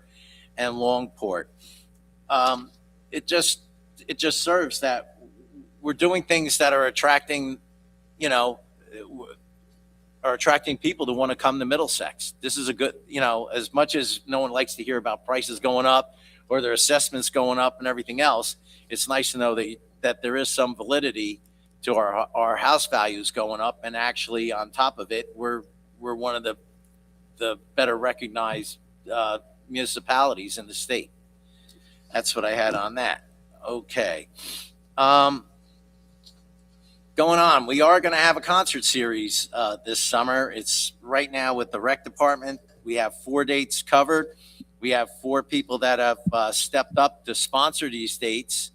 and Longport. It just serves that we're doing things that are attracting, are attracting people to want to come to Middlesex. This is a good, as much as no one likes to hear about prices going up or their assessments going up and everything else, it's nice to know that there is some validity to our house values going up. And actually, on top of it, we're one of the better recognized municipalities in the state. That's what I had on that. Okay. Going on, we are going to have a concert series this summer. It's right now with the rec department. We have 4 dates covered. We have 4 people that have stepped up to sponsor these dates.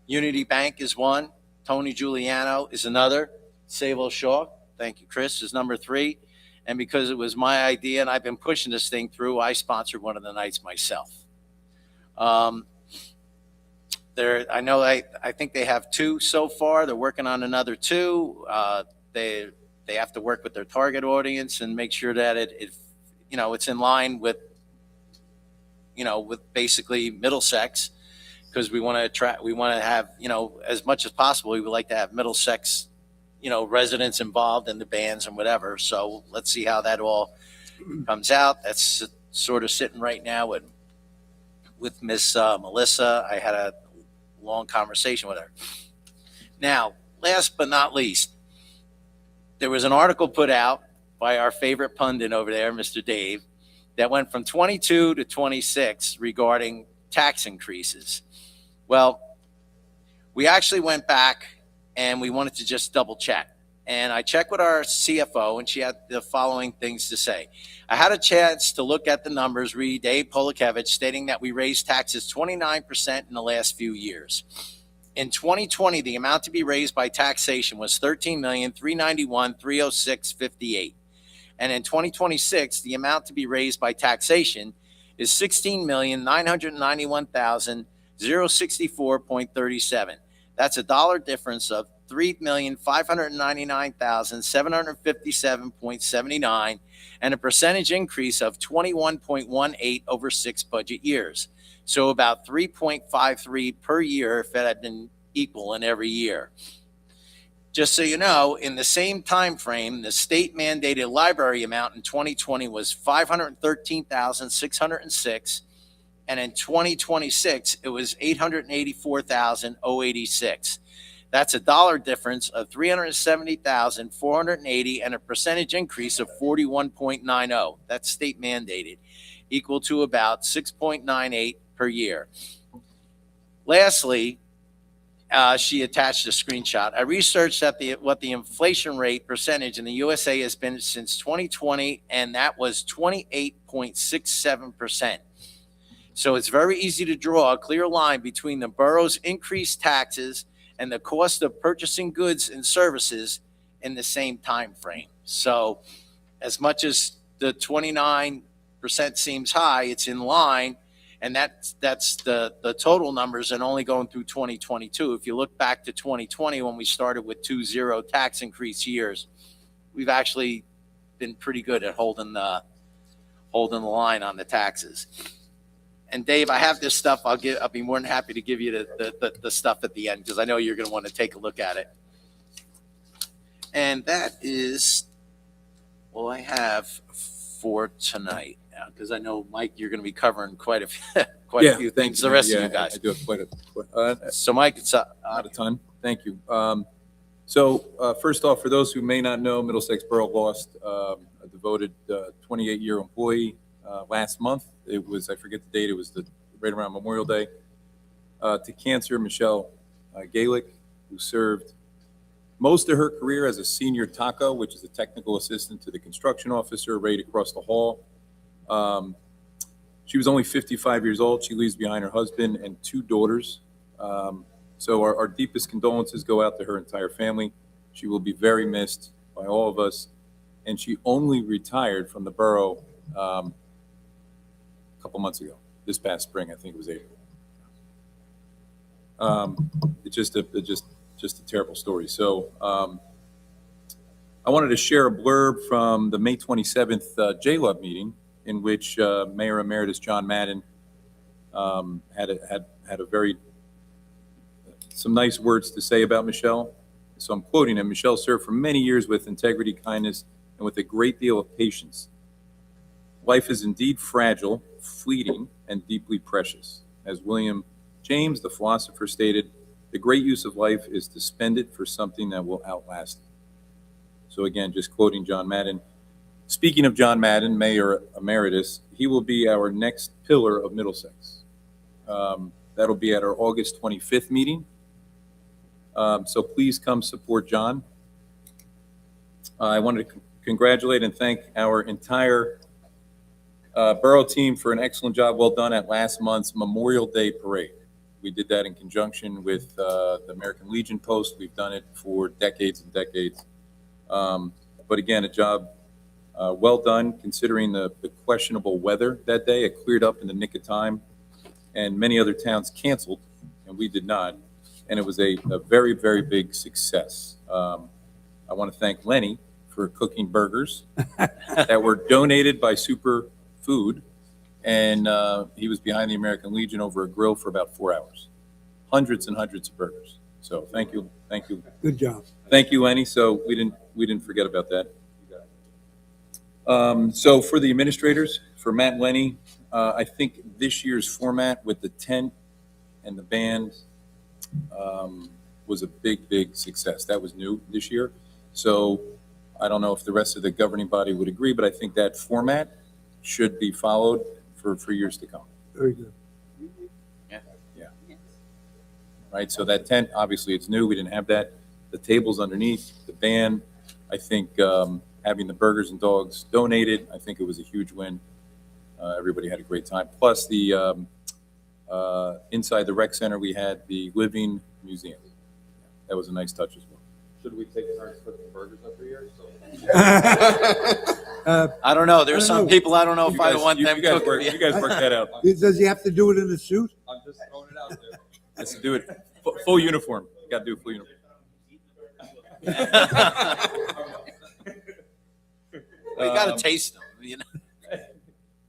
Unity Bank is one. Tony Giuliano is another. Sable Shaw, thank you, Chris, is number 3. And because it was my idea and I've been pushing this thing through, I sponsored one of the nights myself. I think they have 2 so far. They're working on another 2. They have to work with their target audience and make sure that it's in line with basically Middlesex, because we want to have, as much as possible, we would like to have Middlesex, residents involved in the bands and whatever. So let's see how that all comes out. That's sort of sitting right now with Miss Melissa. I had a long conversation with her. Now, last but not least, there was an article put out by our favorite pundit over there, Mr. Dave, that went from 22 to 26 regarding tax increases. Well, we actually went back and we wanted to just double check. And I checked with our CFO, and she had the following things to say. I had a chance to look at the numbers, read Dave Polakevich stating that we raised taxes 29% in the last few years. In 2020, the amount to be raised by taxation was $13,391,306.58. And in 2026, the amount to be raised by taxation is $16,991,064.37. That's a dollar difference of $3,599,757.79 and a percentage increase of 21.18 over 6 budget years. So about 3.53 per year if it had been equal in every year. Just so you know, in the same time frame, the state mandated library amount in 2020 was $513,606, and in 2026 it was $884,086. That's a dollar difference of $370,480 and a percentage increase of 41.90. That's state mandated, equal to about 6.98 per year. Lastly, she attached a screenshot. I researched what the inflation rate percentage in the USA has been since 2020, and that was 28.67%. So it's very easy to draw a clear line between the borough's increased taxes and the cost of purchasing goods and services in the same time frame. So as much as the 29% seems high, it's in line, and that's the total numbers and only going through 2022. If you look back to 2020 when we started with 2 0 tax increase years, we've actually been pretty good at holding the line on the taxes. And Dave, I have this stuff. I'll be more than happy to give you the stuff at the end, because I know you're going to want to take a look at it. And that is all I have for tonight. Because I know, Mike, you're going to be covering quite a few things. The rest of you guys. I do have quite a. So, Mike, it's not a ton. Thank you. So, first off, for those who may not know, Middlesex Borough lost a devoted 28-year employee last month. It was, I forget the date, it was right around Memorial Day, to cancer. Michelle Galick, who served most of her career as a senior TACO, which is a technical assistant to the construction officer right across the hall. She was only 55 years old. She leaves behind her husband and 2 daughters. So our deepest condolences go out to her entire family. She will be very missed by all of us. And she only retired from the borough a couple months ago, this past spring, I think it was April. It's just a terrible story. So I wanted to share a blurb from the May 27th J-Love meeting, in which Mayor Emeritus John Madden had some nice words to say about Michelle. So I'm quoting him. Michelle served for many years with integrity, kindness, and with a great deal of patience. Life is indeed fragile, fleeting, and deeply precious. As William James, the philosopher, stated, the great use of life is to spend it for something that will outlast it. So again, just quoting John Madden. Speaking of John Madden, Mayor Emeritus, he will be our next pillar of Middlesex. That'll be at our August 25th meeting. So please come support John. I wanted to congratulate and thank our entire borough team for an excellent job well done at last month's Memorial Day Parade. We did that in conjunction with the American Legion Post. We've done it for decades and decades. But again, a job well done considering the questionable weather that day. It cleared up in the nick of time, and many other towns canceled, and we did not. And it was a very, very big success. I want to thank Lenny for cooking burgers that were donated by Superfood, and he was behind the American Legion over a grill for about 4 hours. Hundreds and hundreds of burgers. So thank you. Good job. Thank you, Lenny. So we didn't forget about that. So for the administrators, for Matt and Lenny, I think this year's format with the tent and the band was a big, big success. That was new this year. So I don't know if the rest of the governing body would agree, but I think that format should be followed for years to come. Very good. Right, so that tent, obviously it's new, we didn't have that. The tables underneath, the band, I think having the burgers and dogs donated, I think it was a huge win. Everybody had a great time. Plus the inside the rec center, we had the living museum. That was a nice touch as well. Should we take turns cooking burgers every year? I don't know. There's some people, I don't know if I guys- want you them guys cooking. work- you guys work that out. Does he have to do it in a suit? I'm just throwing it out there. Let's do it. Full uniform. You got to do a full uniform. We got to taste them, you know.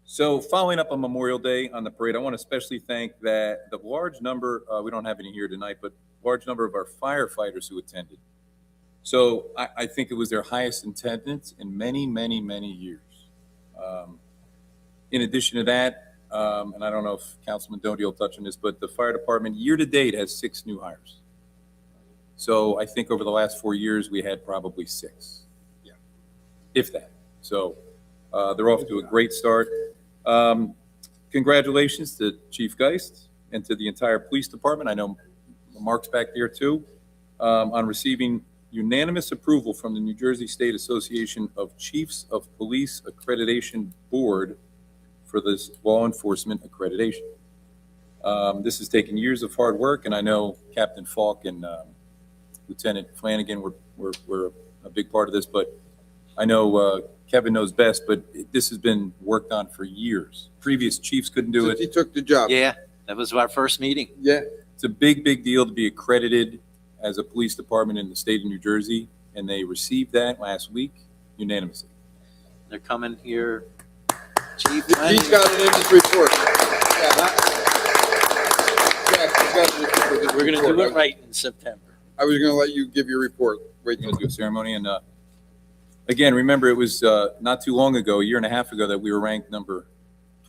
So following up on Memorial Day on the parade, I want to especially thank that the large number, we don't have any here tonight, but large number of our firefighters who attended. So I think it was their highest attendance in many, many, many years. In addition to that, and I don't know if Councilman Doty will touch on this, but the fire department year to date has 6 new hires. So I think over the last 4 years, we had probably 6. Yeah. If that. So they're off to a great start. Congratulations to Chief Geist and to the entire police department. I know Mark's back there too, on receiving unanimous approval from the New Jersey State Association of Chiefs of Police Accreditation Board for this law enforcement accreditation. This has taken years of hard work, and I know Captain Falk and Lieutenant Flanagan were a big part of this, but I know Kevin knows best, but this has been worked on for years. Previous chiefs couldn't do it. He took the job. Yeah, that was our first meeting. Yeah. It's a big, big deal to be accredited as a police department in the state of New Jersey, and they received that last week unanimously. They're coming here. Chief, He's got an industry report. we're going to do it right in September. I was going to let you give your report. We're going to do a ceremony. And again, remember, it was not too long ago, a year and a half ago, that we were ranked number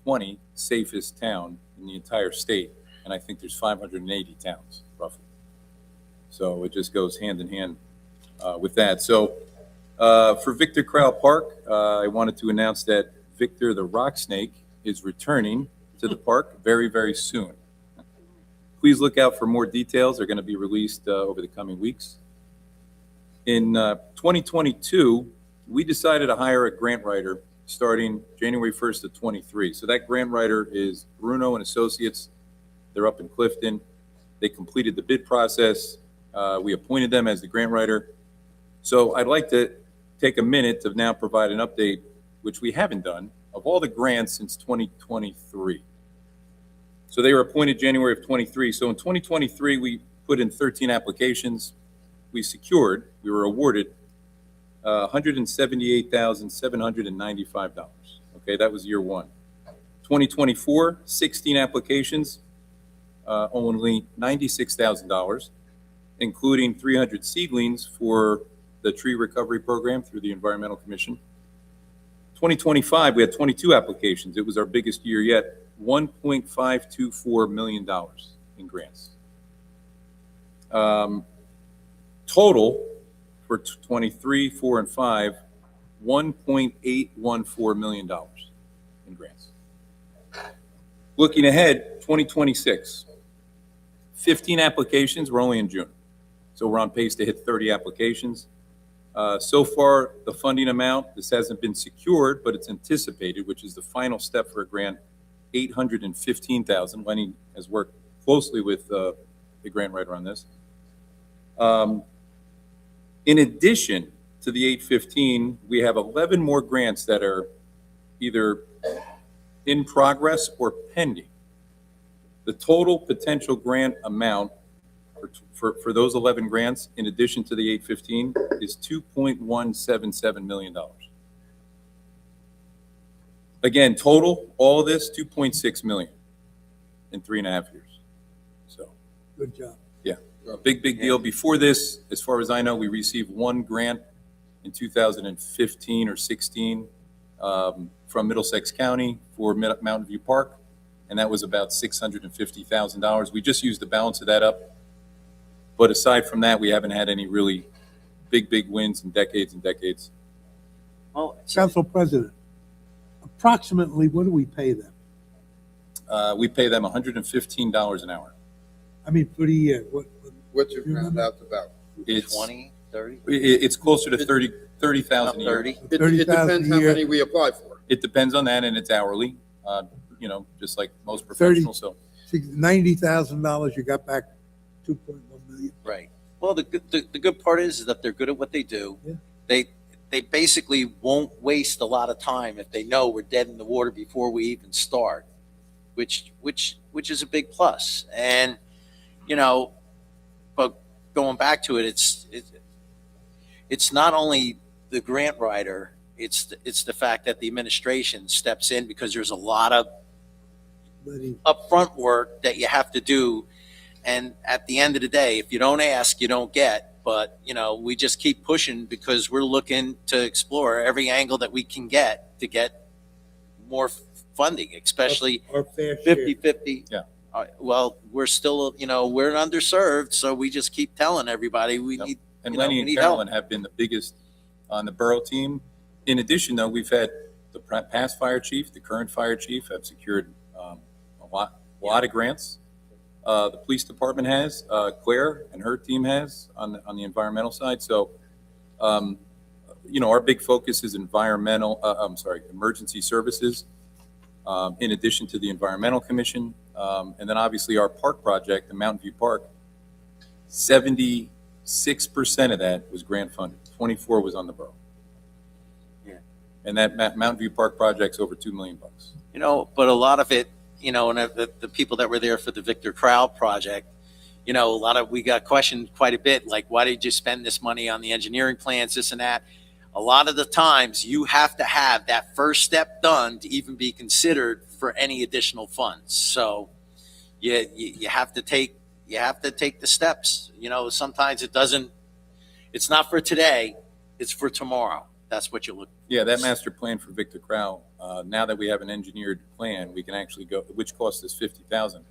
20 safest town in the entire state. And I think there's 580 towns, roughly. So it just goes hand in hand with that. So for Victor Crowell Park, I wanted to announce that Victor the Rock Snake is returning to the park very, very soon. Please look out for more details. They're going to be released over the coming weeks. In 2022, we decided to hire a grant writer starting January 1st of 23. So that grant writer is Bruno and Associates. They're up in Clifton. They completed the bid process. We appointed them as the grant writer. So I'd like to take a minute to now provide an update, which we haven't done, of all the grants since 2023. So they were appointed January of 23. So in 2023, we put in 13 applications. We were awarded $178,795. Okay, that was year one. 2024, 16 applications, only $96,000, including 300 seedlings for the tree recovery program through the Environmental Commission. 2025, we had 22 applications. It was our biggest year yet, $1.524 million in grants. Total for 23, 4, and 5, $1.814 million in grants. Looking ahead, 2026, 15 applications. We're only in June, so we're on pace to hit 30 applications. So far, the funding amount, this hasn't been secured, but it's anticipated, which is the final step for a grant, $815,000. Lenny has worked closely with the grant writer on this. In addition to the 815, we have 11 more grants that are either in progress or pending. The total potential grant amount for those 11 grants, in addition to the 815, is $2.177 million. Again, total, all of this, $2.6 million in 3.5 years. So, Good job. yeah, a big deal. Before this, as far as I know, we received one grant in 2015 or 16 from Middlesex County for Mountain View Park, and that was about $650,000. We just used the balance of that up. But aside from that, we haven't had any really big wins in decades and decades. Well, Council President, approximately what do we pay them? We pay them $115 an hour. I mean, for the year, What's your You round remember? out about? It's 20, 30? It's closer to 30,000 a year. 30? It 30,000 depends a how year. many we apply for. It depends on that, and it's hourly. Just like most professionals. So $90,000, you got back 2.1 million. Right. Well, the good part is that they're good at what they do. Yeah. They basically won't waste a lot of time if they know we're dead in the water before we even start, which is a big plus. And but going back to it, it's not only the grant writer, it's the fact that the administration steps in, because there's a lot of upfront work that you have to do. And at the end of the day, if you don't ask, you don't get. But, we just keep pushing because we're looking to explore every angle that we can get to get more funding, especially Our fair share. 50-50. Yeah. Well, we're still, we're underserved. So we just keep telling everybody we Yep. need. And we Lenny and need Carolyn help. have been the biggest on the borough team. In addition, though, we've had the past fire chief, the current fire chief have secured a lot of grants. The police department has, Claire and her team has on the environmental side. So, our big focus is emergency services, in addition to the Environmental Commission. And then obviously our park project, the Mountain View Park, 76% of that was grant funded. 24 was on the borough. Yeah. And that Mountain View Park project's over $2 million. But a lot of it, and the people that were there for the Victor Crowell project, we got questioned quite a bit, like, why did you spend this money on the engineering plans, this and that? A lot of the times you have to have that first step done to even be considered for any additional funds. So you have to take the steps. Sometimes it's not for today, it's for tomorrow. That's what you look for. Yeah, that master plan for Victor Crowell, now that we have an engineered plan, we can actually go, which cost us $50,000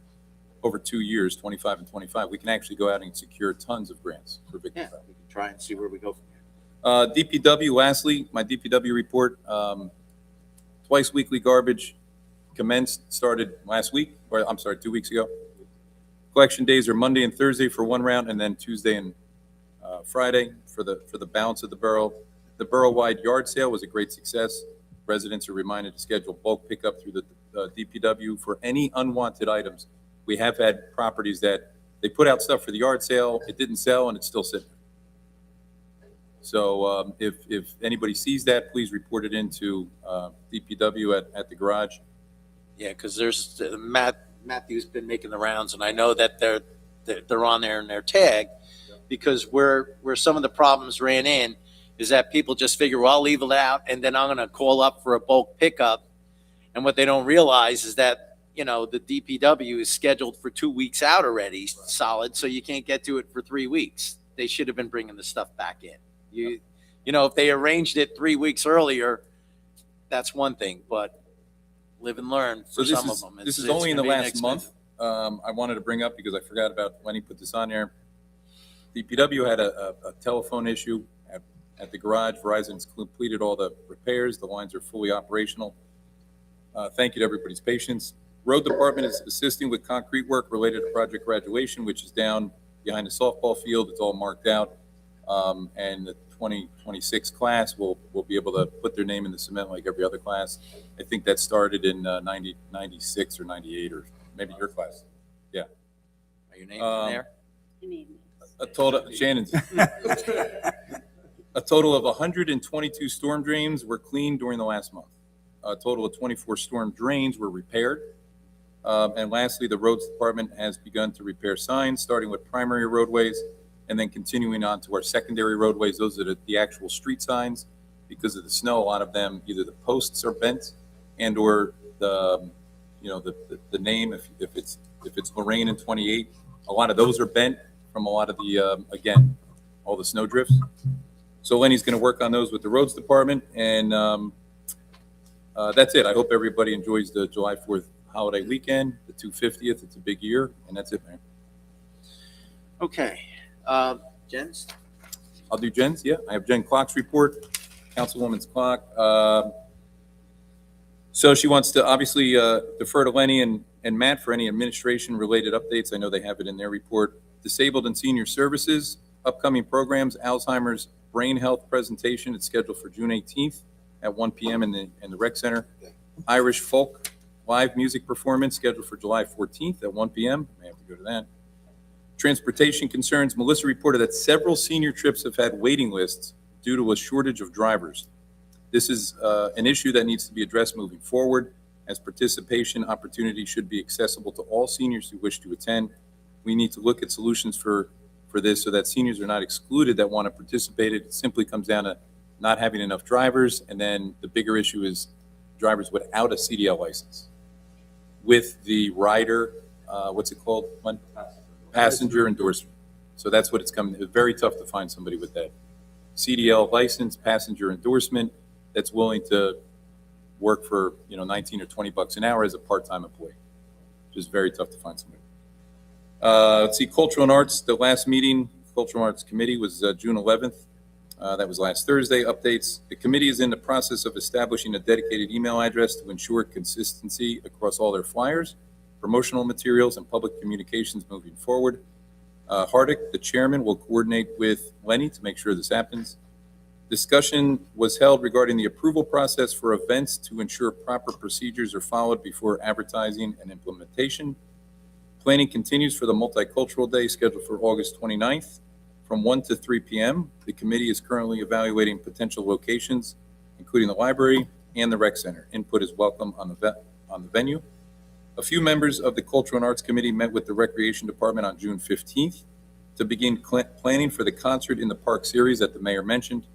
over 2 years, 25 and 25. We can actually go out and secure tons of grants for Victor Crowell. We can try and see where we go from here. DPW, lastly, my DPW report, twice weekly garbage started last week, 2 weeks ago. Collection days are Monday and Thursday for one round, and then Tuesday and Friday for the balance of the borough. The borough-wide yard sale was a great success. Residents are reminded to schedule bulk pickup through the DPW for any unwanted items. We have had properties that They put out stuff for the yard sale, it didn't sell, and it's still sitting. So if anybody sees that, please report it into DPW at the garage. Yeah, because there's Matthew's been making the rounds, and I know that they're on there in their tag, because where some of the problems ran in is that people just figure, well, I'll leave it out, and then I'm going to call up for a bulk pickup, and what they don't realize is that, you know, the DPW is scheduled for 2 weeks out already, solid, so you can't get to it for 3 weeks. They should have been bringing the stuff back in. You know, if they arranged it 3 weeks earlier, that's one thing, but live and learn for some of them. This is only in the last month. I wanted to bring up because I forgot about when he put this on there. DPW had a telephone issue at the garage. Verizon's completed all the repairs. The lines are fully operational. Thank you to everybody's patience. Road Department is assisting with concrete work related to Project Graduation, which is down behind the softball field. It's all marked out. And the 2026 class will be able to put their name in the cement like every other class. I think that started in 96 or 98, or maybe your class. Yeah. Are your names in there? A total, Shannon's. A total of 122 storm drains were cleaned during the last month. A total of 24 storm drains were repaired. And lastly, the Roads Department has begun to repair signs, starting with primary roadways and then continuing on to our secondary roadways. Those are the actual street signs. Because of the snow, a lot of them, either the posts are bent and or the name, if it's Lorraine in 28, a lot of those are bent from a lot of the, again, all the snow drifts. So Lenny's going to work on those with the Roads Department, and that's it. I hope everybody enjoys the July 4th holiday weekend, the 250th. It's a big year, and that's it, man. Okay. Jens? I'll do Jen's, yeah. I have Jen Clock's report, Councilwoman's Clock. So she wants to obviously defer to Lenny and Matt for any administration-related updates. I know they have it in their report. Disabled and Senior Services, upcoming programs, Alzheimer's Brain Health presentation. It's scheduled for June 18th at 1 p.m. in the Rec Center. Irish Folk live music performance scheduled for July 14th at 1 p.m. May have to go to that. Transportation concerns. Melissa reported that several senior trips have had waiting lists due to a shortage of drivers. This is an issue that needs to be addressed moving forward, as participation opportunities should be accessible to all seniors who wish to attend. We need to look at solutions for this so that seniors are not excluded that want to participate. It simply comes down to not having enough drivers, and then the bigger issue is drivers without a CDL license. With the rider, what's it called? Passenger endorsement. So that's what it's coming. It's very tough to find somebody with that CDL license, passenger endorsement, that's willing to work for 19 or 20 bucks an hour as a part-time employee. Which is very tough to find somebody. Let's see, Cultural and Arts. The last meeting, Cultural and Arts Committee, was June 11th. That was last Thursday. Updates. The committee is in the process of establishing a dedicated email address to ensure consistency across all their flyers, promotional materials, and public communications moving forward. Hardick, the chairman, will coordinate with Lenny to make sure this happens. Discussion was held regarding the approval process for events to ensure proper procedures are followed before advertising and implementation. Planning continues for the Multicultural Day scheduled for August 29th from 1 to 3 p.m. The committee is currently evaluating potential locations, including the library and the rec center. Input is welcome on the venue. A few members of the Cultural and Arts Committee met with the Recreation Department on June 15th to begin planning for the concert in the park series that the mayor mentioned.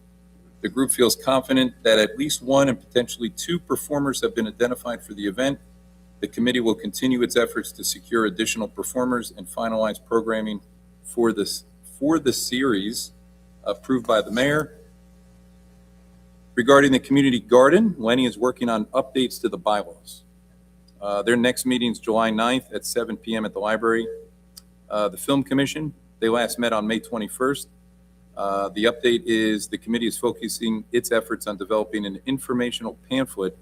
The group feels confident that at least one and potentially two performers have been identified for the event. The committee will continue its efforts to secure additional performers and finalize programming for the series approved by the mayor. Regarding the community garden, Lenny is working on updates to the bylaws. Their next meeting is July 9th at 7 p.m. at the library. The Film Commission, they last met on May 21st. The update is the committee is focusing its efforts on developing an informational pamphlet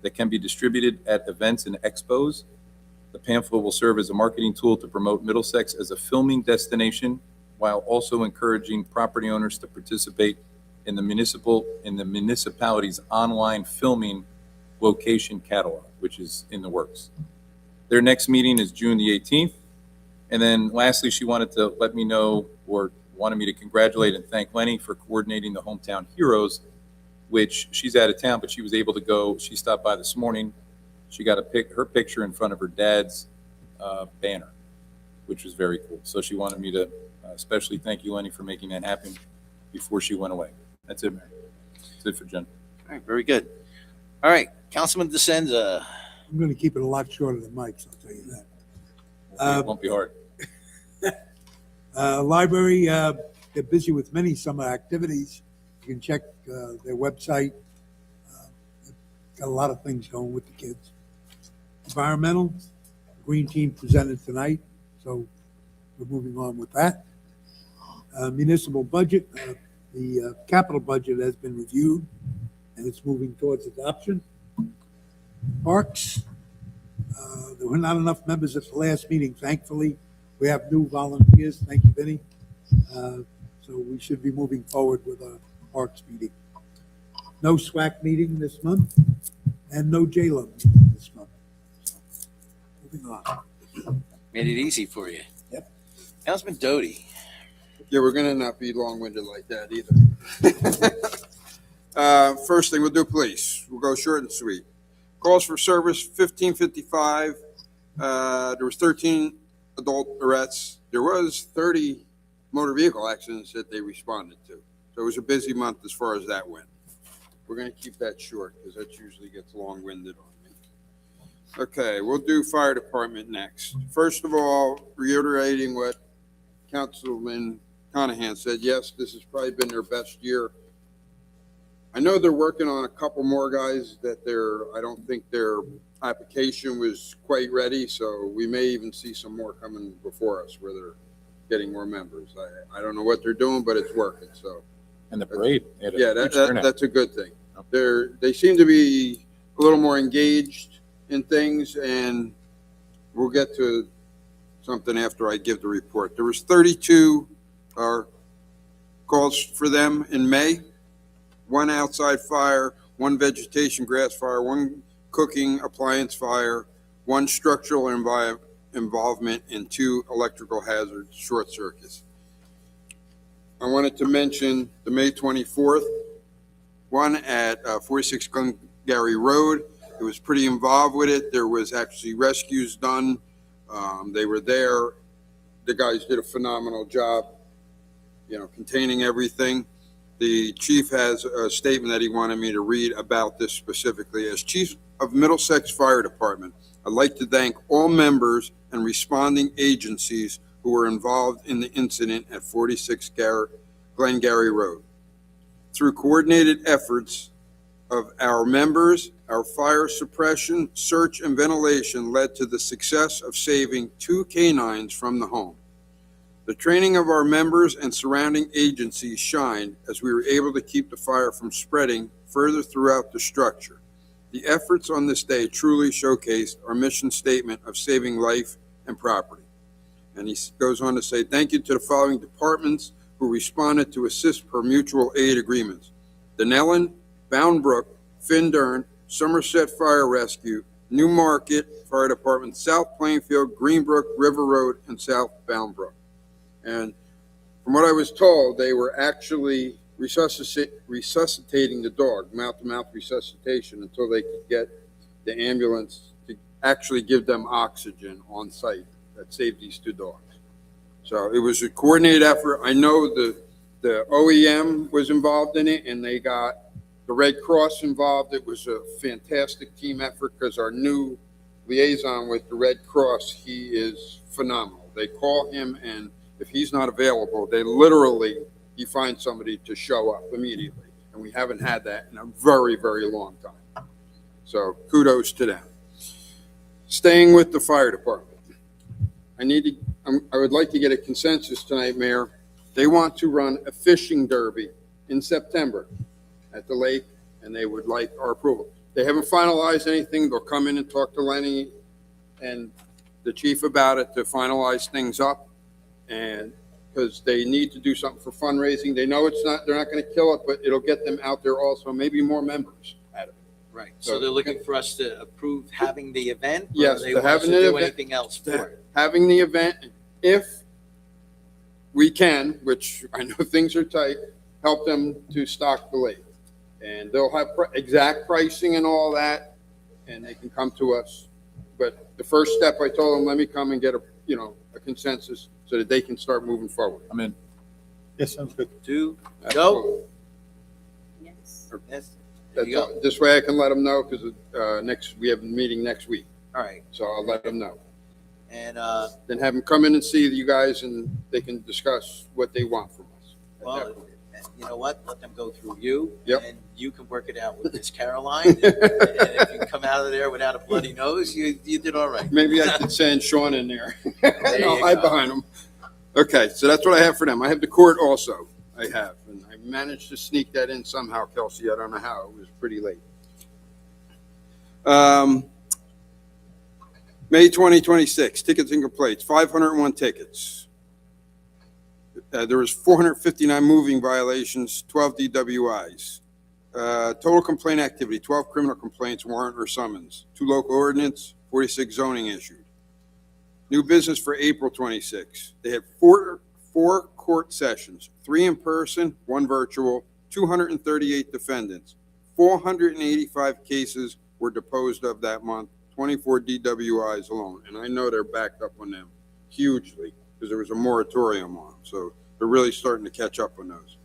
that can be distributed at events and expos. The pamphlet will serve as a marketing tool to promote Middlesex as a filming destination, while also encouraging property owners to participate in the municipality's online filming location catalog, which is in the works. Their next meeting is June the 18th. And then lastly, she wanted to let me know, or wanted me to congratulate and thank Lenny for coordinating the Hometown Heroes, which she's out of town, but she was able to go. She stopped by this morning. She got her picture in front of her dad's banner, which was very cool. So she wanted me to especially thank you, Lenny, for making that happen before she went away. That's it, Mayor. That's it for Jen. All right, very good. All right, Councilman DeSenza. I'm going to keep it a lot shorter than Mike's, I'll tell you that. It won't be hard. Library, they're busy with many summer activities. You can check their website. They've got a lot of things going with the kids. Environmental, Green Team presented tonight, so we're moving on with that. Municipal budget, the capital budget has been reviewed, and it's moving towards adoption. Parks, there were not enough members at the last meeting, thankfully. We have new volunteers, thank you, Vinny. So we should be moving forward with a Parks meeting. No SWAC meeting this month, and no JLO meeting this month. So, moving on. Made it easy for you. Yep. Councilman Doty. Yeah, we're gonna not be long-winded like that either. First thing, we'll do police. We'll go short and sweet. Calls for service, 1555. There was 13 adult arrests. There was 30 motor vehicle accidents that they responded to. So it was a busy month as far as that went. We're going to keep that short because that usually gets long-winded on me. Okay, we'll do fire department next. First of all, reiterating what Councilman Conahan said, yes, this has probably been their best year. I know they're working on a couple more guys that I don't think their application was quite ready, so we may even see some more coming before us where they're getting more members. I don't know what they're doing, but it's working. So, And the parade. yeah, that's a good thing. They seem to be a little more engaged in things, and we'll get to something after I give the report. There was 32 calls for them in May. 1 outside fire, 1 vegetation grass fire, 1 cooking appliance fire, 1 structural involvement, and 2 electrical hazard short circuits. I wanted to mention the May 24th one at 46 Glengarry Road. It was pretty involved with it. There was actually rescues done. They were there. The guys did a phenomenal job, containing everything. The chief has a statement that he wanted me to read about this specifically. As chief of Middlesex Fire Department, I'd like to thank all members and responding agencies who were involved in the incident at 46 Glengarry Road. Through coordinated efforts of our members, our fire suppression, search, and ventilation led to the success of saving 2 canines from the home. The training of our members and surrounding agencies shined as we were able to keep the fire from spreading further throughout the structure. The efforts on this day truly showcased our mission statement of saving life and property. And he goes on to say, thank you to the following departments who responded to assist per mutual aid agreements: Denellen, Bound Brook, Findern, Somerset Fire Rescue, New Market Fire Department, South Plainfield, Greenbrook, River Road, and South Bound Brook. And from what I was told, they were actually resuscitating the dog, mouth-to-mouth resuscitation, until they could get the ambulance to actually give them oxygen on site that saved these 2 dogs. So it was a coordinated effort. I know the OEM was involved in it, and they got the Red Cross involved. It was a fantastic team effort because our new liaison with the Red Cross, he is phenomenal. They call him, and if he's not available, he finds somebody to show up immediately. And we haven't had that in a very, very long time. So kudos to them. Staying with the fire department, I would like to get a consensus tonight, Mayor. They want to run a fishing derby in September at the lake, and they would like our approval. They haven't finalized anything. They'll come in and talk to Lenny and the chief about it to finalize things up. And because they need to do something for fundraising. They know they're not going to kill it, but it'll get them out there also, maybe more members out of it. Right. So they're looking for us to approve having the event? Yes, or they want us to do anything else for it? Having the event if we can, which I know things are tight, help them to stock the lake. And they'll have exact pricing and all that, and they can come to us. But the first step, I told them, let me come and get a consensus so that they can start moving forward. I'm in. Yes, sounds good. Go. Absolutely. Yes. Yes. There That's you go. all. This way I can let them know, because we have a meeting next week, All right. so I'll let them know. And, Then have them come in and see you guys, and they can discuss what they want from us. at that well, point. you know what? Let them go through you. Yep. And you can work it out with Miss Caroline. And if you come out of there without a bloody nose, you did all right. Maybe I could send Sean in there. There I'll you hide go. behind him. Okay, so that's what I have for them. I have the court also. I have, and I managed to sneak that in somehow, Kelsey. I don't know how. It was pretty late. May 2026, tickets and complaints, 501 tickets. There was 459 moving violations, 12 DWIs. Total complaint activity, 12 criminal complaints, warrant or summons, 2 local ordinance, 46 zoning issued. New business for April 26. They had four court sessions, 3 in person, 1 virtual, 238 defendants. 485 cases were deposed of that month, 24 DWIs alone. And I know they're backed up on them hugely because there was a moratorium on them. So they're really starting to catch up on those.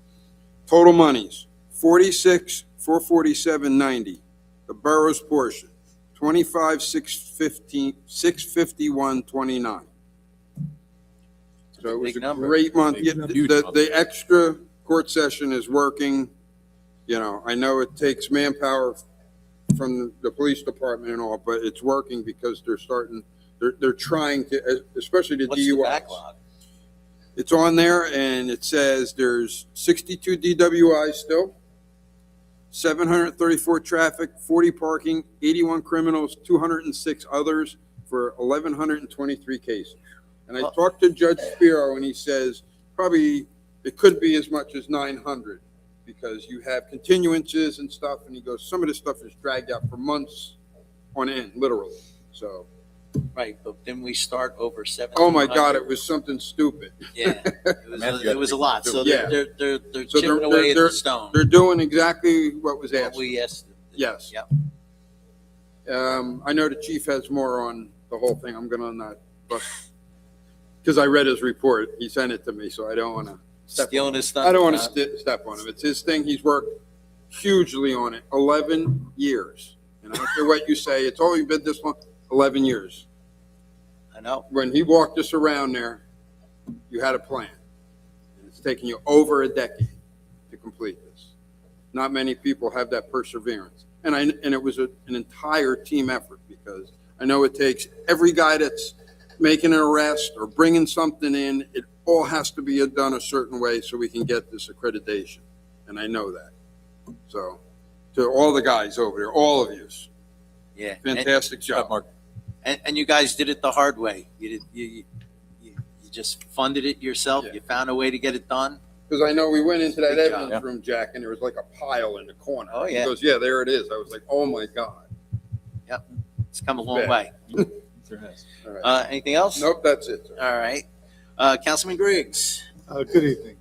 Total monies, 46,447.90. The borough's portion, 25,651.29. So it was Big a number. great month. Big Yeah, number. the extra court session is working. You know, I know it takes manpower from the police department and all, but it's working because they're trying to, especially the What's DUIs. the backlog? It's on there, and it says there's 62 DWIs still, 734 traffic, 40 parking, 81 criminals, 206 others for 1,123 cases. And I talked to Judge Spiro, and he says probably it could be as much as 900 because you have continuances and stuff, and he goes, some of this stuff is dragged out for months on end, literally. So, Right, but didn't we start over 7? oh my God, it was something stupid. Yeah, it was a lot. So Yeah. they're So chipping away at the stone. They're doing exactly what was What asked. we asked. Yes. Yep. I know the chief has more on the whole thing. I'm going to not, but because I read his report, he sent it to me, so I don't want to Stealing his stuff. I don't want to step on him. It's his thing. He's worked hugely on it. 11 years. And I don't care what you say. It's only been this long. 11 years. I know. When he walked us around there, you had a plan. And it's taken you over a decade to complete this. Not many people have that perseverance. And it was an entire team effort because I know it takes every guy that's making an arrest or bringing something in, it all has to be done a certain way so we can get this accreditation. And I know that. So to all the guys over there, all of you, Yeah. fantastic job. Mark. And you guys did it the hard way. You just funded it yourself. Yeah. You found a way to get it done. Because I know we went into that Good job. evidence room, Jack, and there was like a pile in the corner. Oh, He yeah. goes, yeah, there it is. I was like, oh my God. It's come a long bad. way. Sure has. All right. Anything else? Nope, that's it. Sir. All right. Councilman Griggs. Good evening.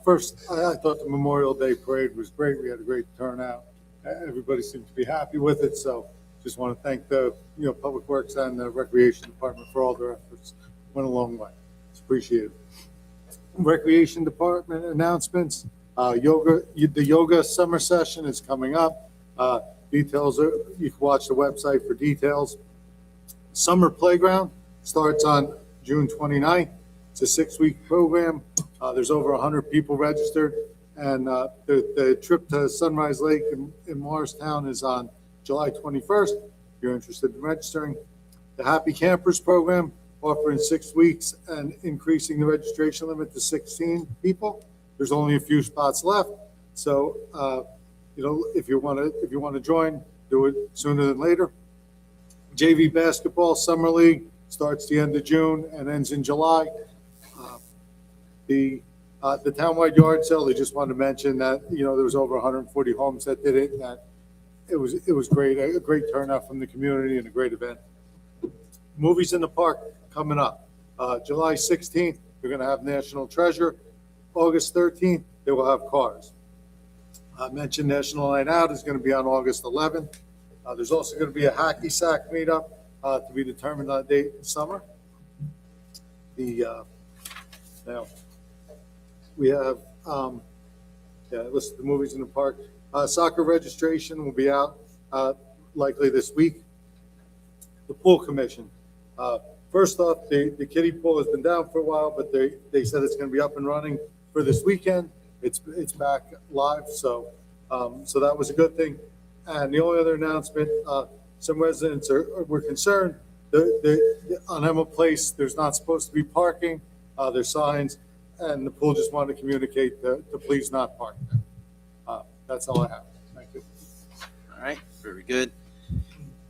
First, I thought the Memorial Day Parade was great. We had a great turnout. Everybody seemed to be happy with it. So just want to thank the Public Works and the Recreation Department for all their efforts. Went a long way. It's appreciated. Recreation Department announcements. The yoga summer session is coming up. Details are, you can watch the website for details. Summer Playground starts on June 29th. It's a 6-week program. There's over 100 people registered. And the trip to Sunrise Lake in Morristown is on July 21st. If you're interested in registering. The Happy Campers Program, offering 6 weeks and increasing the registration limit to 16 people. There's only a few spots left. So, if you want to join, do it sooner than later. JV Basketball Summer League starts the end of June and ends in July. The townwide yard sale, they just wanted to mention that, there was over 140 homes that did it, and that it was great, a great turnout from the community and a great event. Movies in the Park coming up. July 16th, they're going to have National Treasure. August 13th, they will have cars. I mentioned National Night Out is going to be on August 11th. There's also going to be a hacky sack meetup to be determined on a date in summer. Now we have list of the movies in the park. Soccer registration will be out likely this week. The pool commission. First off, the kiddie pool has been down for a while, but they said it's going to be up and running for this weekend. It's back live, so that was a good thing. And the only other announcement, some residents were concerned on Emma Place, there's not supposed to be parking. There's signs, and the pool just wanted to communicate to please not park there. That's all I have. Thank you. All right, very good.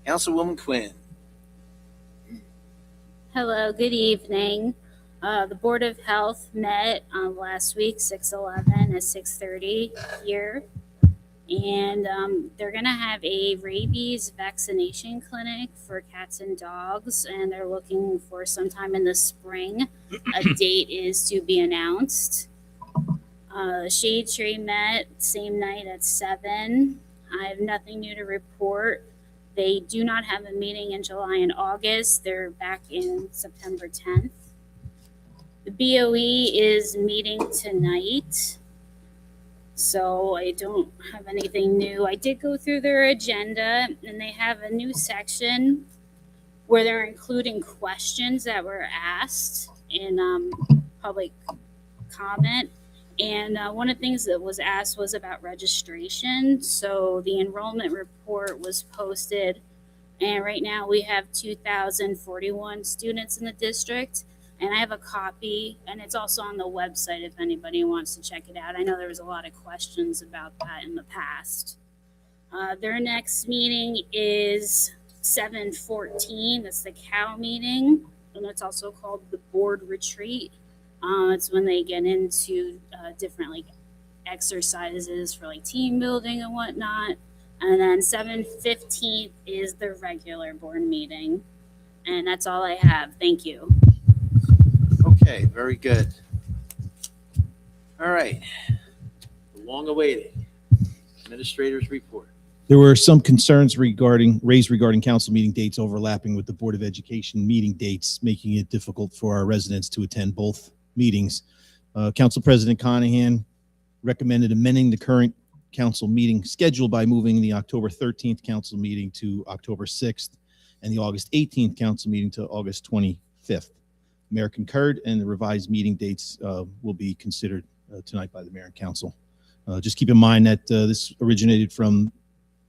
Councilwoman Quinn. Hello, good evening. The Board of Health met last week, 6/11 at 6:30 here. And they're going to have a rabies vaccination clinic for cats and dogs. And they're looking for sometime in the spring. A date is to be announced. Shade Tree met same night at 7. I have nothing new to report. They do not have a meeting in July and August. They're back in September 10th. The BOE is meeting tonight, so I don't have anything new. I did go through their agenda, and they have a new section where they're including questions that were asked in public comment. And one of the things that was asked was about registration. So the enrollment report was posted, and right now we have 2,041 students in the district. And I have a copy, and it's also on the website if anybody wants to check it out. I know there was a lot of questions about that in the past. Their next meeting is 7/14. That's the COW meeting, and it's also called the board retreat. It's when they get into different like exercises for like team building and whatnot. And then 7/15 is the regular board meeting. And that's all I have. Thank you. Okay, very good. All right. Long awaited. Administrator's report. There were some concerns raised regarding council meeting dates overlapping with the Board of Education meeting dates, making it difficult for our residents to attend both meetings. Council President Conahan recommended amending the current council meeting schedule by moving the October 13th council meeting to October 6th and the August 18th council meeting to August 25th. Mayor concurred, and the revised meeting dates will be considered tonight by the mayor and council. Just keep in mind that this originated from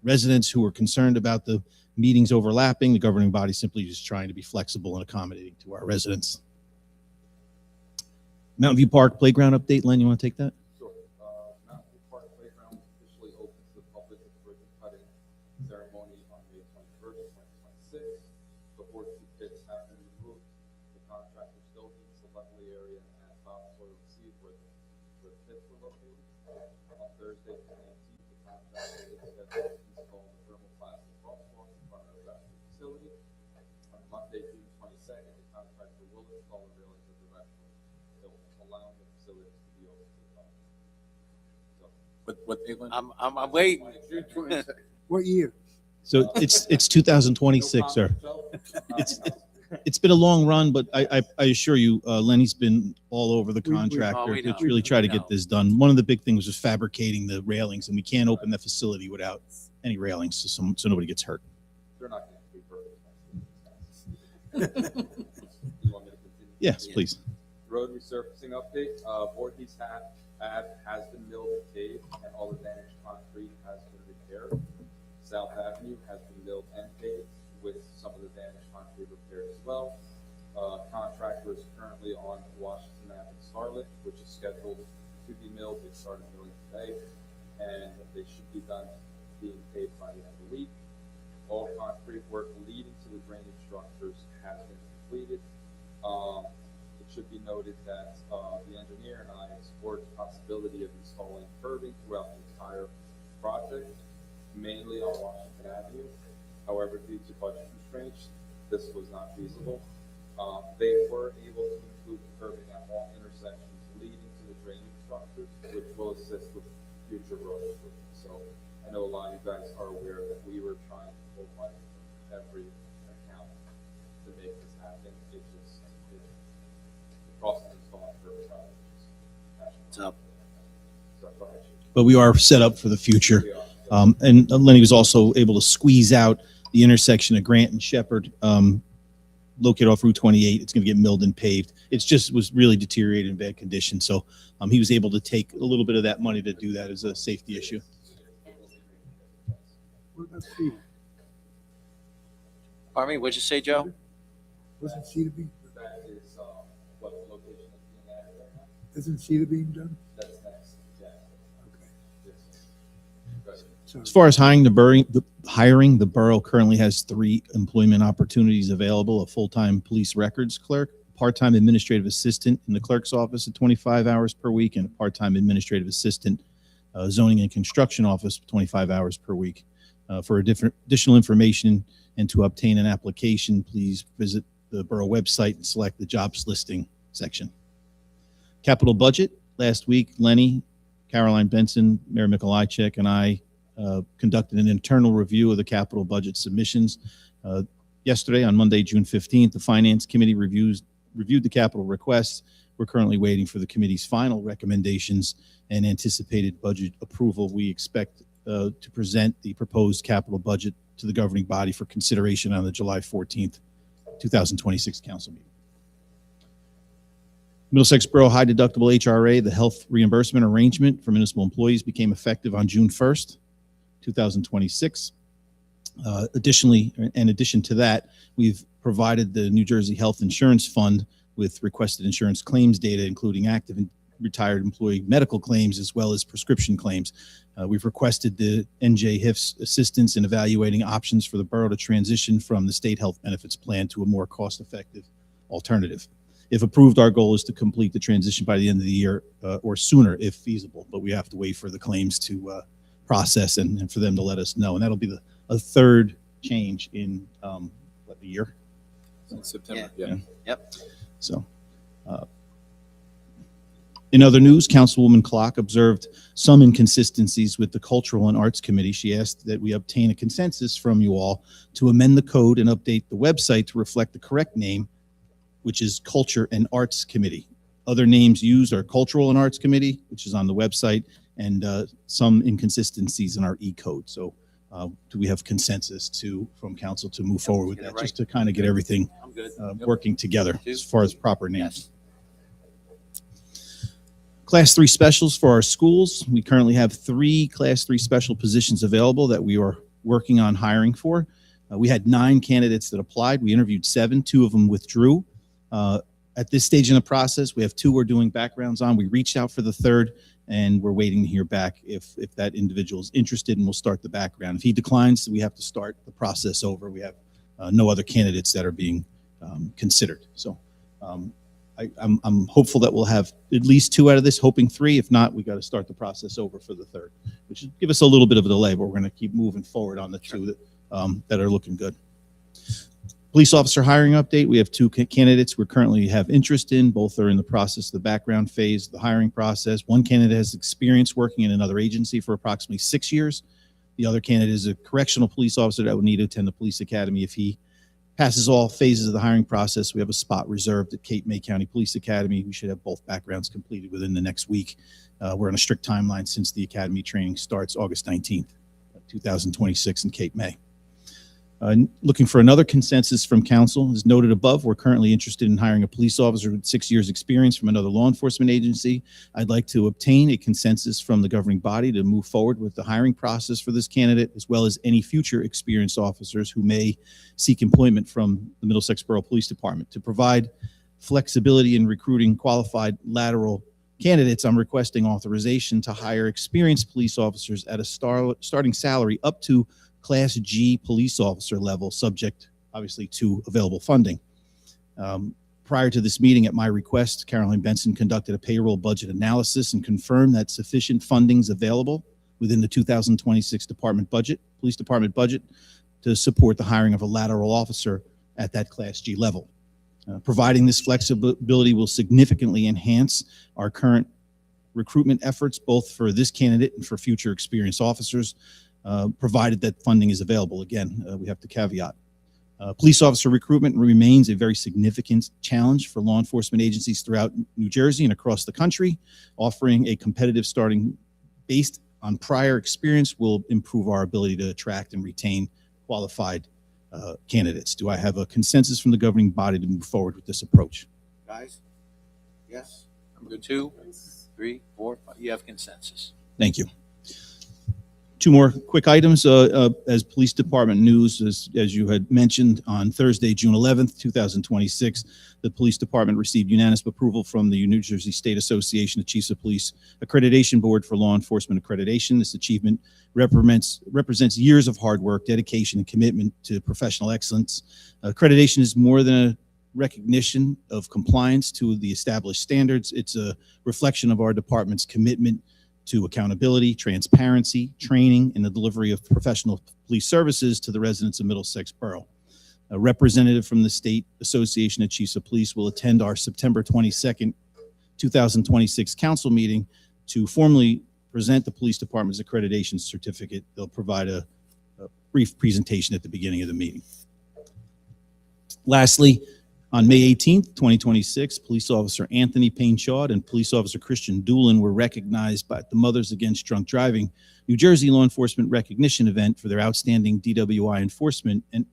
residents who were concerned about the meetings overlapping. The governing body simply just trying to be flexible and accommodating to our residents. Mountain View Park Playground update. Len, you want to take that? Sure. Mountain View Park Playground officially open to the public with the ribbon cutting ceremony on May 21st, 2026. The horseshoe pits have been removed. The contractor still needs the lovely area and topsoil seed where the pits were located. On Thursday, the 18th, the contractor is scheduled to install the thermoplastic crosswalk in front of the restroom facility. On Monday, June 22nd, the contractor will install the railings of the restroom, allowing the facility to be open to the public. So, what Caitlin? I'm waiting. What year? So it's 2026, sir. It's been a long run, but I assure you, Lenny's been all over the contractor we know. to really try to get this done. One of the big things was fabricating the railings, and we can't open the facility without any railings, so nobody gets hurt. They're not going to be perfect. You want me to continue? Yes, please. Road resurfacing update. Voorhees Ave has been milled and paved, and all the damaged concrete has been repaired. South Avenue has been milled and paved, with some of the damaged concrete repaired as well. Contractor is currently on Washington Avenue Starlit, which is scheduled to be milled. They started milling today, and they should be done being paved by the end of the week. All concrete work leading to the drainage structures has been completed. It should be noted that the engineer and I explored the possibility of installing curbing throughout the entire project, mainly on Washington Avenue. However, due to budget constraints, this was not feasible. They were able to include curbing at all intersections leading to the drainage structures, which will assist with future road improvements. So I know a lot of you guys are aware that we were trying to pull money from every account to make this happen. It just, the process is going for but we are set up for the future. And Lenny was also able to squeeze out the intersection of Grant and Shepherd, located off Route 28. It's going to get milled and paved. It's just was really deteriorated in bad condition. So he was able to take a little bit of that money to do that as a safety issue. What about Cedar? Pardon me, what'd you say, Joe? Wasn't Cedar being, That is what the location is being added right now. isn't Cedar being done? That's next. Yeah. Okay. As far as hiring, the borough currently has 3 employment opportunities available: a full-time police records clerk, part-time administrative assistant in the clerk's office at 25 hours per week, and a part-time administrative assistant zoning and construction office 25 hours per week. For additional information and to obtain an application, please visit the borough website and select the jobs listing section. Capital budget. Last week, Lenny, Caroline Benson, Mayor Mikolajczyk, and I conducted an internal review of the capital budget submissions. Yesterday, on Monday, June 15th, the Finance Committee reviewed the capital requests. We're currently waiting for the committee's final recommendations and anticipated budget approval. We expect to present the proposed capital budget to the governing body for consideration on the July 14th, 2026 council meeting. Middlesex Borough High Deductible HRA, the health reimbursement arrangement for municipal employees, became effective on June 1st, 2026. Additionally, in addition to that, we've provided the New Jersey Health Insurance Fund with requested insurance claims data, including active and retired employee medical claims, as well as prescription claims. We've requested the NJHIF's assistance in evaluating options for the borough to transition from the state health benefits plan to a more cost-effective alternative. If approved, our goal is to complete the transition by the end of the year or sooner if feasible, but we have to wait for the claims to process and for them to let us know. And that'll be a third change in what, the year? September, Yeah. Yep. So, in other news, Councilwoman Clark observed some inconsistencies with the Cultural and Arts Committee. She asked that we obtain a consensus from you all to amend the code and update the website to reflect the correct name, which is Culture and Arts Committee. Other names used are Cultural and Arts Committee, which is on the website, and some inconsistencies in our E-code. So do we have consensus from council to move forward with that, just to kind of get everything working together as far as proper names? Class 3 specials for our schools. We currently have 3 Class 3 special positions available that we are working on hiring for. We had 9 candidates that applied. We interviewed 7. 2 of them withdrew. At this stage in the process, we have 2 we're doing backgrounds on. We reached out for the 3rd, and we're waiting to hear back if that individual is interested, and we'll start the background. If he declines, we have to start the process over. We have no other candidates that are being considered. So I'm hopeful that we'll have at least 2 out of this, hoping 3. If not, we got to start the process over for the 3rd, which should give us a little bit of a delay, but we're going to keep moving forward on the 2 that are looking good. Police officer hiring update. We have 2 candidates we currently have interest in. Both are in the process of the background phase, the hiring process. One candidate has experience working in another agency for approximately 6 years. The other candidate is a correctional police officer that would need to attend the police academy. If he passes all phases of the hiring process, we have a spot reserved at Cape May County Police Academy. We should have both backgrounds completed within the next week. We're on a strict timeline since the academy training starts August 19th, 2026 in Cape May. Looking for another consensus from council. As noted above, we're currently interested in hiring a police officer with 6 years experience from another law enforcement agency. I'd like to obtain a consensus from the governing body to move forward with the hiring process for this candidate, as well as any future experienced officers who may seek employment from the Middlesex Borough Police Department. To provide flexibility in recruiting qualified lateral candidates, I'm requesting authorization to hire experienced police officers at a starting salary up to Class G police officer level, subject obviously to available funding. Prior to this meeting, at my request, Caroline Benson conducted a payroll budget analysis and confirmed that sufficient funding is available within the 2026 police department budget to support the hiring of a lateral officer at that Class G level. Providing this flexibility will significantly enhance our current recruitment efforts, both for this candidate and for future experienced officers, provided that funding is available. Again, we have to caveat. Police officer recruitment remains a very significant challenge for law enforcement agencies throughout New Jersey and across the country. Offering a competitive starting based on prior experience will improve our ability to attract and retain qualified candidates. Do I have a consensus from the governing body to move forward with this approach? Guys? Yes? I'm good. 2, 3, 4, 5. You have consensus. Thank you. 2 more quick items. As police department news, as you had mentioned, on Thursday, June 11th, 2026, the police department received unanimous approval from the New Jersey State Association of Chiefs of Police Accreditation Board for Law Enforcement Accreditation. This achievement represents years of hard work, dedication, and commitment to professional excellence. Accreditation is more than a recognition of compliance to the established standards. It's a reflection of our department's commitment to accountability, transparency, training, and the delivery of professional police services to the residents of Middlesex Borough. A representative from the State Association of Chiefs of Police will attend our September 22nd, 2026 council meeting to formally present the police department's accreditation certificate. They'll provide a brief presentation at the beginning of the meeting. Lastly, on May 18th, 2026, police officer Anthony Payne-Shaw and police officer Christian Doolin were recognized by the Mothers Against Drunk Driving New Jersey Law Enforcement Recognition Event for their outstanding DWI enforcement and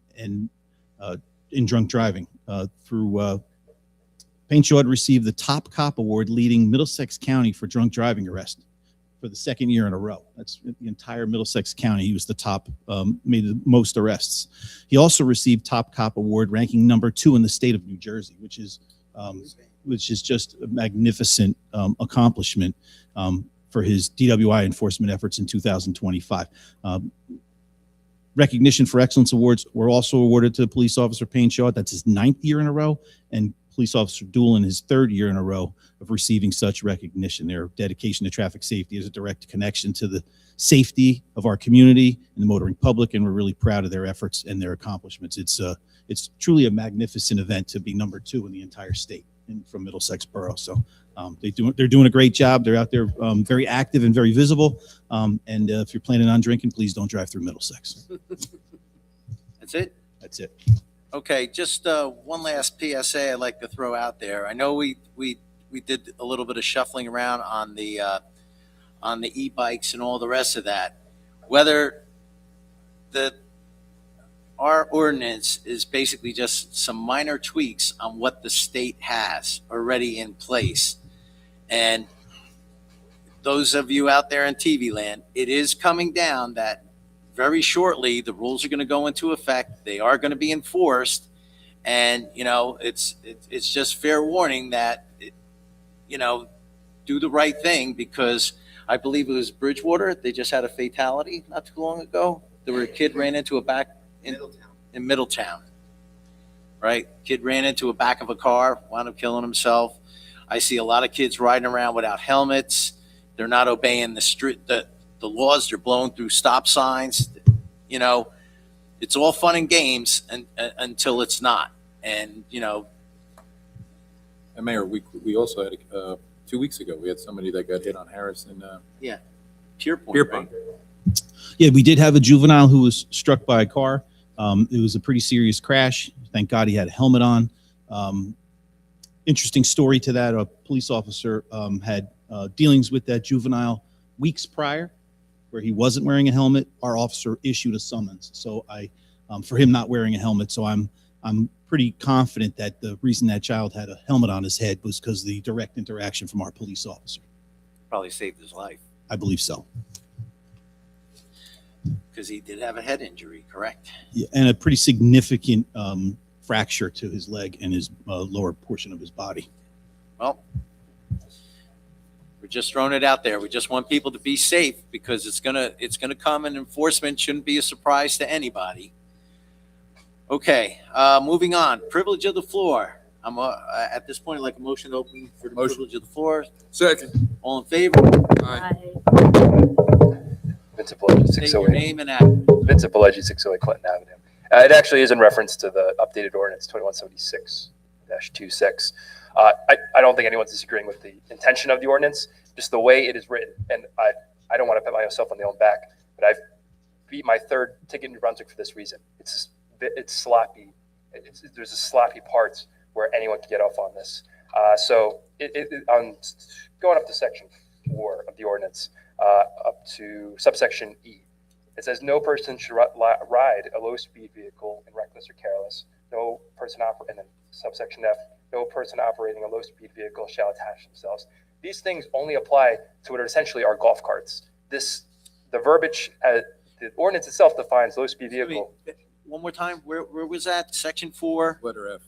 in drunk driving. Payne-Shaw received the Top Cop Award, leading Middlesex County for drunk driving arrest for the 2nd year in a row. That's the entire Middlesex County. He was the top, made the most arrests. He also received Top Cop Award, ranking number 2 in the state of New Jersey, which is just a magnificent accomplishment for his DWI enforcement efforts in 2025. Recognition for excellence awards were also awarded to police officer Payne-Shaw. That's his 9th year in a row, and police officer Doolin his 3rd year in a row of receiving such recognition. Their dedication to traffic safety is a direct connection to the safety of our community and the motoring public, and we're really proud of their efforts and their accomplishments. It's truly a magnificent event to be number 2 in the entire state from Middlesex Borough. So they're doing a great job. They're out there very active and very visible. And if you're planning on drinking, please don't drive through Middlesex. That's it? That's it. Okay, just one last PSA I'd like to throw out there. I know we did a little bit of shuffling around on the e-bikes and all the rest of that. Whether our ordinance is basically just some minor tweaks on what the state has already in place. And those of you out there in TV land, it is coming down that very shortly the rules are going to go into effect. They are going to be enforced, and it's just fair warning that do the right thing, because I believe it was Bridgewater. They just had a fatality not too long ago. There were a kid ran into a back in Middletown, right? Kid ran into a back of a car, wound up killing himself. I see a lot of kids riding around without helmets. They're not obeying the laws. They're blowing through stop signs. It's all fun and games until it's not. And And Mayor, we also had 2 weeks ago, we had somebody that got hit on Harrison. Pierpont. Pierpont. Yeah, we did have a juvenile who was struck by a car. It was a pretty serious crash. Thank God he had a helmet on. Interesting story to that. A police officer had dealings with that juvenile weeks prior, where he wasn't wearing a helmet. Our officer issued a summons. So for him not wearing a helmet. So I'm pretty confident that the reason that child had a helmet on his head was because of the direct interaction from our police officer. Probably saved his life. I believe so. Because he did have a head injury, correct? Yeah, and a pretty significant fracture to his leg and his lower portion of his body. Well, we're just throwing it out there. We just want people to be safe, because it's gonna come, and enforcement shouldn't be a surprise to anybody. Okay, moving on. Privilege of the floor. I'm at this point, I'd like a motion to open for the privilege of the floor. Second. All in favor? Aye. Vincent Pileggi, State your 608. name and address. Vincent Pileggi, 608 Clinton Avenue. It actually is in reference to the updated ordinance 2176. 25-26. I don't think anyone's disagreeing with the intention of the ordinance, just the way it is written. And I don't want to pat myself on the own back, but I've beat my third ticket in New Brunswick for this reason. It's sloppy. There's a sloppy parts where anyone can get off on this. So on going up to section 4 of the ordinance, up to subsection E, it says no person should ride a low-speed vehicle in reckless or careless. No person and then subsection F, no person operating a low-speed vehicle shall attach themselves. These things only apply to what are essentially are golf carts. The verbiage, the ordinance itself defines low-speed vehicle. One more time, where was that? Section 4? Letter F.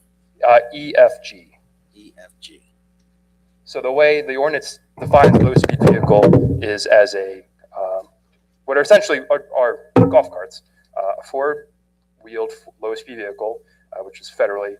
EFG. EFG. So the way the ordinance defines low-speed vehicle is as a what are essentially are golf carts, a four-wheeled low-speed vehicle, which is federally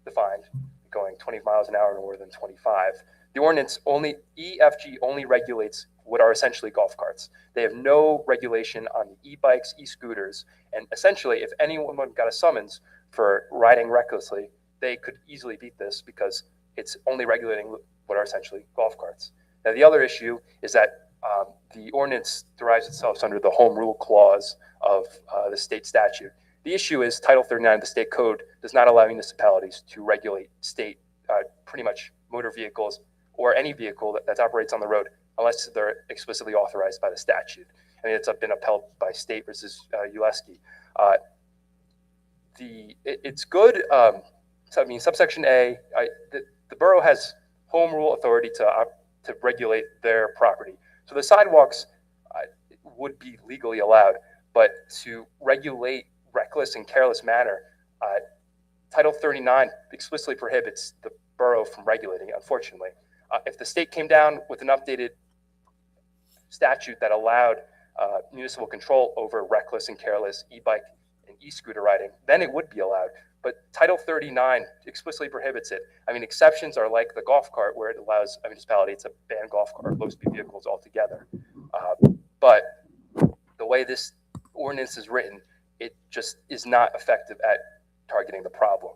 defined, going 20 miles an hour no more than 25. The ordinance EFG only regulates what are essentially golf carts. They have no regulation on the e-bikes, e-scooters, and essentially, if anyone got a summons for riding recklessly, they could easily beat this because it's only regulating what are essentially golf carts. Now, the other issue is that the ordinance derives itself under the home rule clause of the state statute. The issue is Title 39 of the state code does not allow municipalities to regulate state, pretty much motor vehicles or any vehicle that operates on the road unless they're explicitly authorized by the statute. I mean, it's been upheld by state versus Uleski. It's good. So, I mean, subsection A, the borough has home rule authority to regulate their property. So the sidewalks would be legally allowed, but to regulate reckless and careless manner, Title 39 explicitly prohibits the borough from regulating it, unfortunately. If the state came down with an updated statute that allowed municipal control over reckless and careless e-bike and e-scooter riding, then it would be allowed. But Title 39 explicitly prohibits it. I mean, exceptions are like the golf cart, where it allows a municipality to ban golf cart or low-speed vehicles altogether. But the way this ordinance is written, it just is not effective at targeting the problem.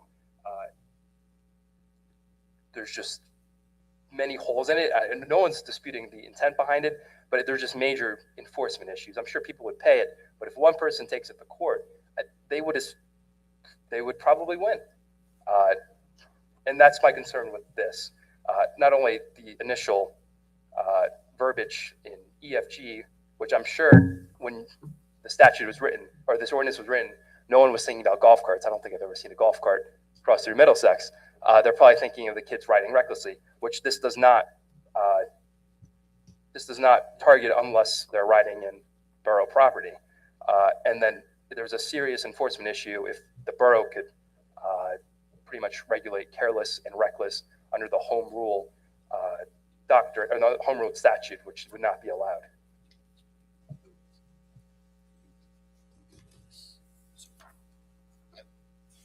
There's just many holes in it. And no one's disputing the intent behind it, but there's just major enforcement issues. I'm sure people would pay it, but if one person takes it to court, they would probably win. And that's my concern with this. Not only the initial verbiage in EFG, which I'm sure when the statute was written, or this ordinance was written, no one was thinking about golf carts. I don't think I've ever seen a golf cart cross through Middlesex. They're probably thinking of the kids riding recklessly, which this does not target unless they're riding in borough property. And then there's a serious enforcement issue if the borough could pretty much regulate careless and reckless under the home rule doctrine, or the home rule statute, which would not be allowed.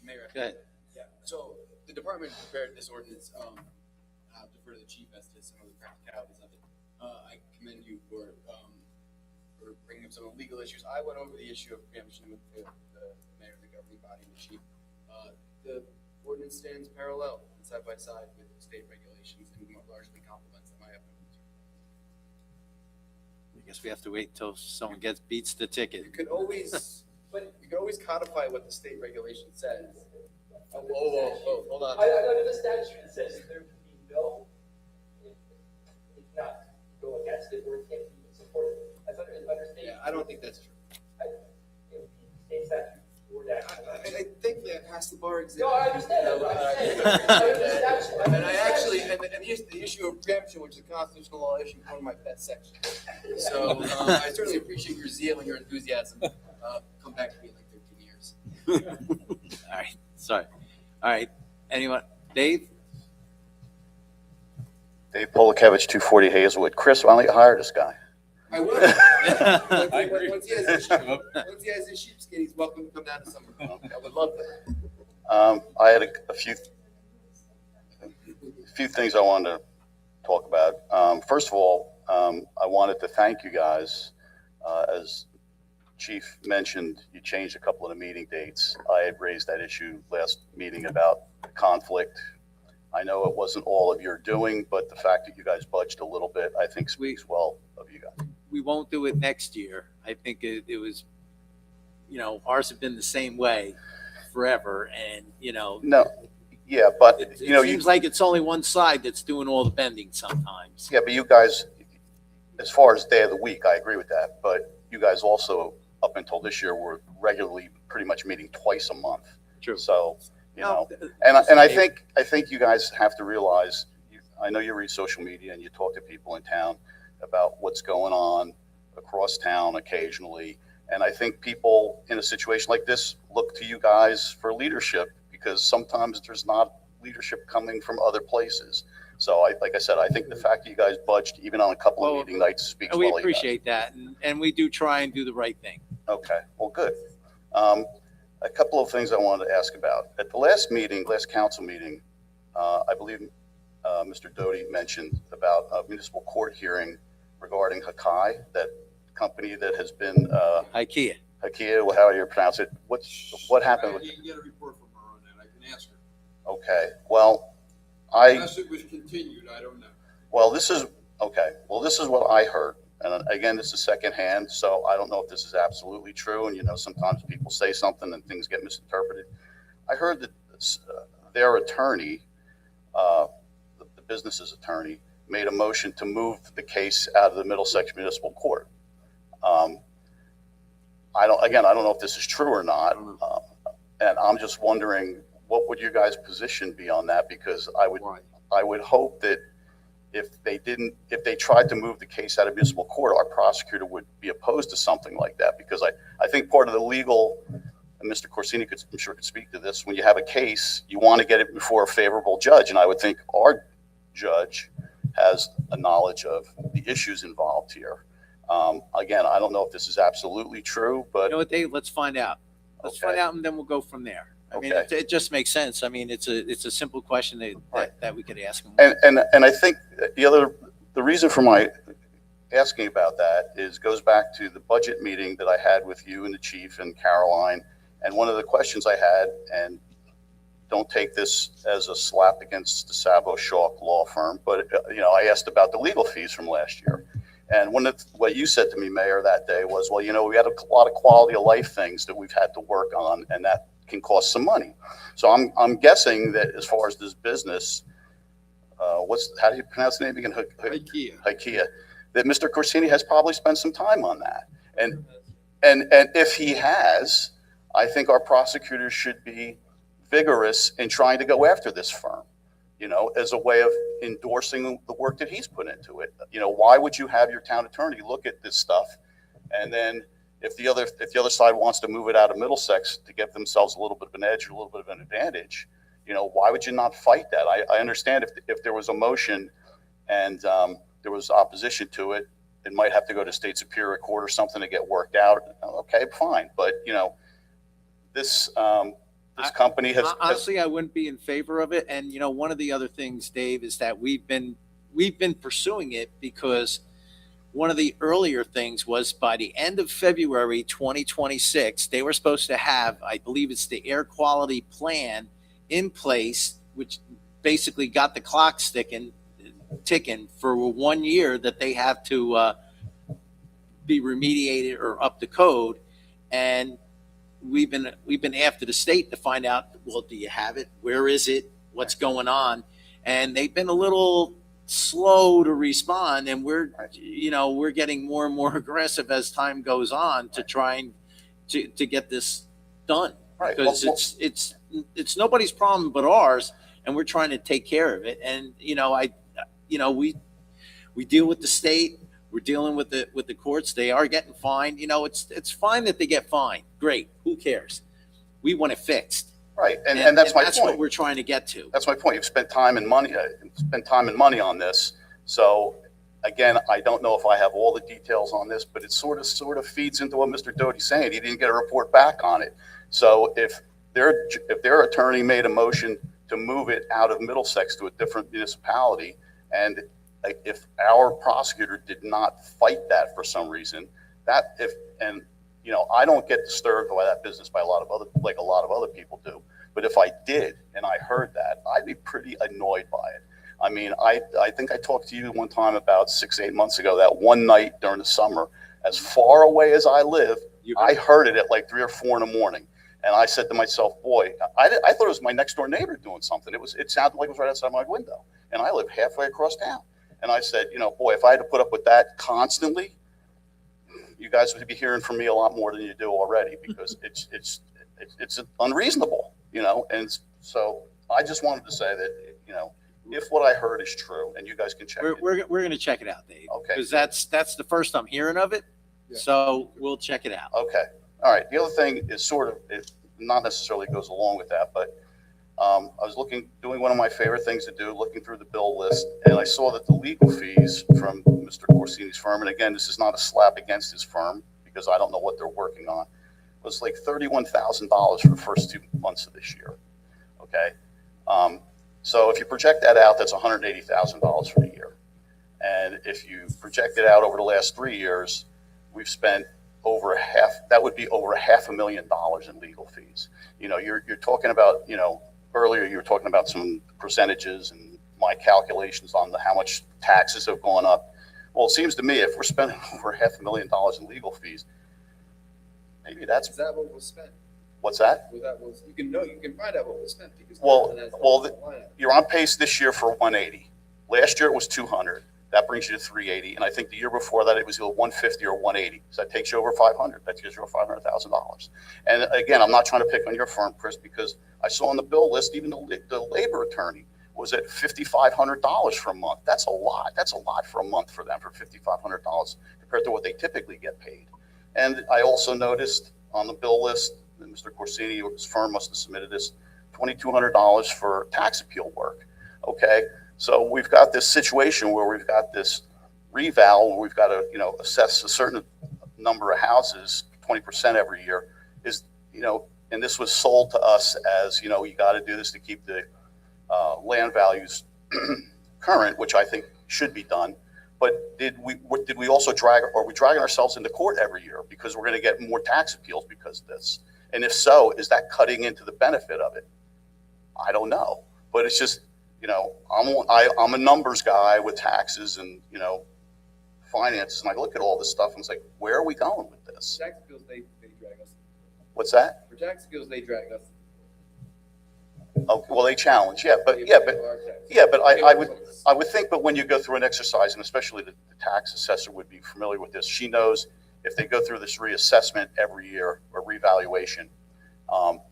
Mayor. Go ahead. Yeah. So the department prepared this ordinance. I'll defer to the chief as to some of the practicalities of it. I commend you for bringing up some of the legal issues. I went over the issue of preemption with the mayor, the governing body, and the chief. The ordinance stands parallel and side by side with state regulations and largely complements them. I have no concern. I guess we have to wait until someone beats the ticket. You could always, but you could always codify what the state regulation says. Oh, hold on. Under the statute, it says there can be no, if not go against it, or it can't be supported. That's under state. Yeah, I don't think that's true. State statute. I think they passed the bar exam. No, I understand that. And I actually, and the issue of preemption, which is a constitutional law issue, is one of my pet sections. So I certainly appreciate your zeal and your enthusiasm. Come back to me in like 13 years. All right, sorry. All right, anyone? Dave? Dave Polakevich, 240 Hazelwood. Chris, why don't you hire this guy? I will. Once he has his sheepskin, he's welcome to come down to summer. I would love that. I had a few things I wanted to talk about. First of all, I wanted to thank you guys. As Chief mentioned, you changed a couple of the meeting dates. I had raised that issue last meeting about conflict. I know it wasn't all of your doing, but the fact that you guys budged a little bit, I think speaks well of you guys. We won't do it next year. I think it was, ours have been the same way forever. And, No, yeah, but it you seems like it's only one side that's doing all the bending sometimes. yeah, but you guys, as far as day of the week, I agree with that. But you guys also, up until this year, were regularly pretty much meeting twice a month. True. So, and I think you guys have to realize, I know you read social media and you talk to people in town about what's going on across town occasionally. And I think people in a situation like this look to you guys for leadership, because sometimes there's not leadership coming from other places. So like I said, I think the fact that you guys budged even on a couple of meeting nights speaks well of you guys. We appreciate that. And we do try and do the right thing. Okay, well, good. A couple of things I wanted to ask about. At the last council meeting, I believe Mr. Doty mentioned about a municipal court hearing regarding Hakai, that company that has been IKEA, how do you pronounce it? What happened with I didn't get a report from her on that. I can ask her. Okay, well, Unless it was continued, I don't know. Well, this is what I heard. And again, this is secondhand, so I don't know if this is absolutely true. And sometimes people say something and things get misinterpreted. I heard that their attorney, the business's attorney, made a motion to move the case out of the Middlesex Municipal Court. I don't know if this is true or not. And I'm just wondering, what would your guys' position be on that? Because I would hope that if they tried to move the case out of municipal court, our prosecutor would be opposed to something like that. Because I think part of the legal, and Mr. Corsini I'm sure could speak to this, when you have a case, you want to get it before a favorable judge. And I would think our judge has a knowledge of the issues involved here. Again, I don't know if this is absolutely true, but you know what, Dave? Let's find out. Let's find out, and then we'll go from there. I mean, it just makes sense. I mean, it's a simple question that we could ask them. And I think the reason for my asking about that goes back to the budget meeting that I had with you and the chief and Caroline. And one of the questions I had, and don't take this as a slap against the Sabo Schalk law firm, but I asked about the legal fees from last year. And what you said to me, Mayor, that day was, well, we had a lot of quality of life things that we've had to work on, and that can cost some money. So I'm guessing that as far as this business, how do you pronounce the name again? IKEA. That Mr. Corsini has probably spent some time on that. And if he has, I think our prosecutors should be vigorous in trying to go after this firm, as a way of endorsing the work that he's put into it. Why would you have your town attorney look at this stuff, and then if the other side wants to move it out of Middlesex to give themselves a little bit of an edge or a little bit of an advantage, why would you not fight that? I understand if there was a motion and there was opposition to it, it might have to go to state superior court or something to get worked out. Okay, fine. But this company has honestly, I wouldn't be in favor of it. And one of the other things, Dave, is that we've been pursuing it because one of the earlier things was by the end of February 2026, they were supposed to have, I believe it's the air quality plan in place, which basically got the clock ticking for 1 year that they have to be remediated or up to code. And we've been after the state to find out, well, do you have it? Where is it? What's going on? And they've been a little slow to respond, and we're getting more and more aggressive as time goes on to try and to get this done. Right. Because it's nobody's problem but ours, and we're trying to take care of it. And we deal with the state. We're dealing with the courts. They are getting fined. It's fine that they get fined. Great. Who cares? We want it fixed. Right, and that's my point. That's what we're trying to get to. That's my point. You've spent time and money on this. So again, I don't know if I have all the details on this, but it sort of feeds into what Mr. Doty's saying. He didn't get a report back on it. So if their attorney made a motion to move it out of Middlesex to a different municipality, and if our prosecutor did not fight that for some reason, I don't get disturbed by that business by a lot of other people do. But if I did, and I heard that, I'd be pretty annoyed by it. I mean, I think I talked to you one time about 6-8 months ago, that one night during the summer, as far away as I live, I heard it at like 3 or 4 in the morning. And I said to myself, boy, I thought it was my next door neighbor doing something. It sounded like it was right outside my window. And I live halfway across town. And I said, you know, boy, if I had to put up with that constantly, you guys would be hearing from me a lot more than you do already, because it's unreasonable, you know? And so I just wanted to say that, you know, if what I heard is true, and you guys can check it. We're going to check it out, Dave. Okay. Because that's the first I'm hearing of it. Yeah. So we'll check it out. Okay. All right. The other thing is sort of, it not necessarily goes along with that, but I was doing one of my favorite things to do, looking through the bill list, and I saw that the legal fees from Mr. Corsini's firm, and again, this is not a slap against his firm because I don't know what they're working on, was like $31,000 for the first 2 months of this year. Okay. So if you project that out, that's $180,000 for the year. And if you project it out over the last 3 years, we've spent that would be over $500,000 in legal fees. You know, you're talking about, you know, earlier you were talking about some percentages and my calculations on how much taxes have gone up. Well, it seems to me if we're spending over $500,000 in legal fees, maybe that's. Is that what was spent? What's that? Was that was you can find out what was spent because you're on pace this year for 180. Last year it was 200. That brings you to 380, and I think the year before that it was either 150 or 180. So that takes you over 500. That gives you over $500,000. And again, I'm not trying to pick on your firm, Chris, because I saw on the bill list even the labor attorney was at $5,500 for a month. That's a lot. That's a lot for a month for them, for $5,500 compared to what they typically get paid. And I also noticed on the bill list that Mr. Corsini, his firm must have submitted this, $2,200 for tax appeal work. Okay. So we've got this situation where we've got this reval where we've got to, you know, assess a certain number of houses, 20% every year is, you know, and this was sold to us as, you know, you got to do this to keep the land values current, which I think should be done. But did we also are we dragging ourselves into court every year because we're going to get more tax appeals because of this? And if so, is that cutting into the benefit of it? I don't know, but it's just, you know, I'm a numbers guy with taxes and, you know, finances, and I look at all this stuff and it's like, where are we going with this? Tax appeals, they drag us. What's that? For tax appeals, they drag us. Oh, well, they challenge, but I would think, but when you go through an exercise, and especially the tax assessor would be familiar with this, she knows if they go through this reassessment every year or revaluation,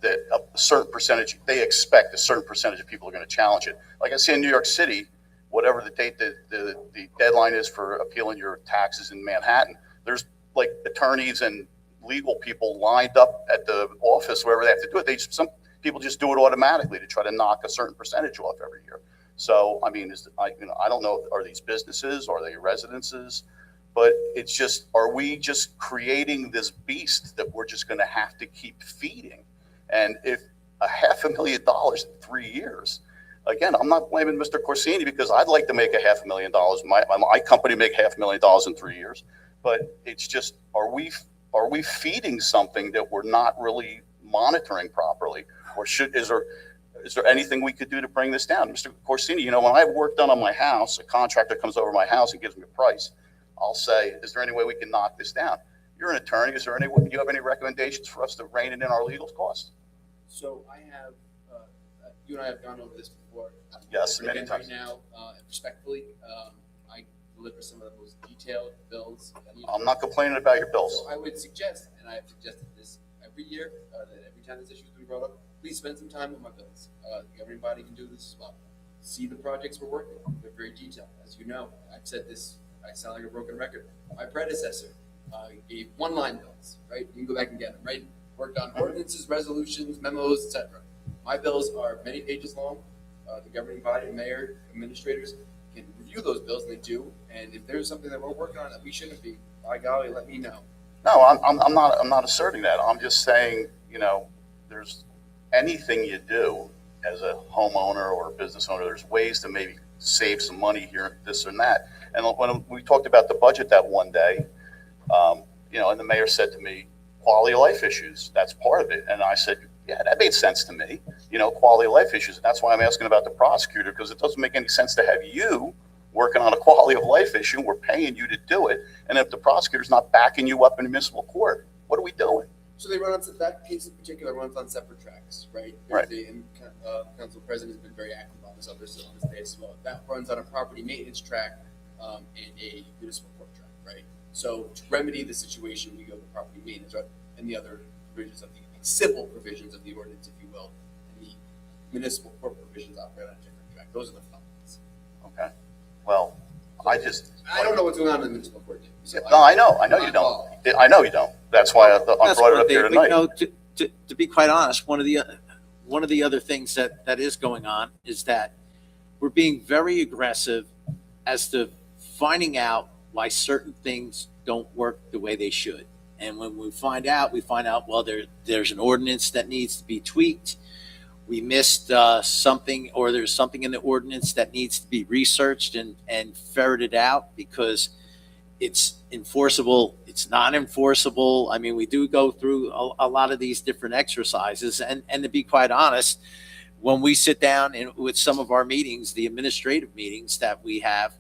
that a certain percentage, they expect a certain percentage of people are going to challenge it. Like I say in New York City, whatever the date the deadline is for appealing your taxes in Manhattan, there's like attorneys and legal people lined up at the office wherever they have to do it. Some people just do it automatically to try to knock a certain percentage off every year. So I mean, I don't know, are these businesses, are they residences? But it's just, are we just creating this beast that we're just going to have to keep feeding? And if $500,000 in 3 years, again, I'm not blaming Mr. Corsini because I'd like to make $500,000. My company make $500,000 in 3 years. But it's just, are we feeding something that we're not really monitoring properly? Or is there anything we could do to bring this down? Mr. Corsini, you know, when I have work done on my house, a contractor comes over my house and gives me a price. I'll say, is there any way we can knock this down? You're an attorney. Is there any way, do you have any recommendations for us to rein it in our legal costs? So I have, you and I have gone over this before. Yes, Again, many times. Right now, respectfully, I deliver some of the most detailed bills. I'm not complaining about your bills. So I would suggest, and I have suggested this every year, that every time this issue has been brought up, please spend some time with my bills. Everybody can do this as well. See the projects we're working on. They're very detailed. As you know, I've said this, I sound like a broken record. My predecessor gave one-line bills, right? You can go back and get them, right? Worked on ordinances, resolutions, memos, etc. My bills are many pages long. The governing body, mayor, administrators can review those bills, and they do. And if there's something that we're working on that we shouldn't be, by golly, let me know. No, I'm not asserting that. I'm just saying, you know, there's anything you do as a homeowner or a business owner, there's ways to maybe save some money here, this and that. And when we talked about the budget that one day, you know, and the mayor said to me, quality of life issues, that's part of it. And I said, Yeah, that made sense to me. Quality of life issues. And that's why I'm asking about the prosecutor, because it doesn't make any sense to have you working on a quality of life issue. We're paying you to do it. And if the prosecutor's not backing you up in municipal court, what are we doing? So they run on, that case in particular runs on separate tracks, right? Right. And Council President has been very active on this day as well. That runs on a property maintenance track and a municipal court track, right? So to remedy the situation, we go to property maintenance, right? And the other provisions of the civil provisions of the ordinance, if you will, and the municipal court provisions operate on a different track. Those are the problems. Okay. Well, I don't know what's going on in the municipal court. So no, I know you don't. I know you don't. That's why I brought it up here tonight. To be quite honest, one of the other things that is going on is that we're being very aggressive as to finding out why certain things don't work the way they should. And when we find out, well, there's an ordinance that needs to be tweaked. We missed something, or there's something in the ordinance that needs to be researched and ferreted out because it's enforceable, it's not enforceable. I mean, we do go through a lot of these different exercises. And to be quite honest, when we sit down with some of our meetings, the administrative meetings that we have,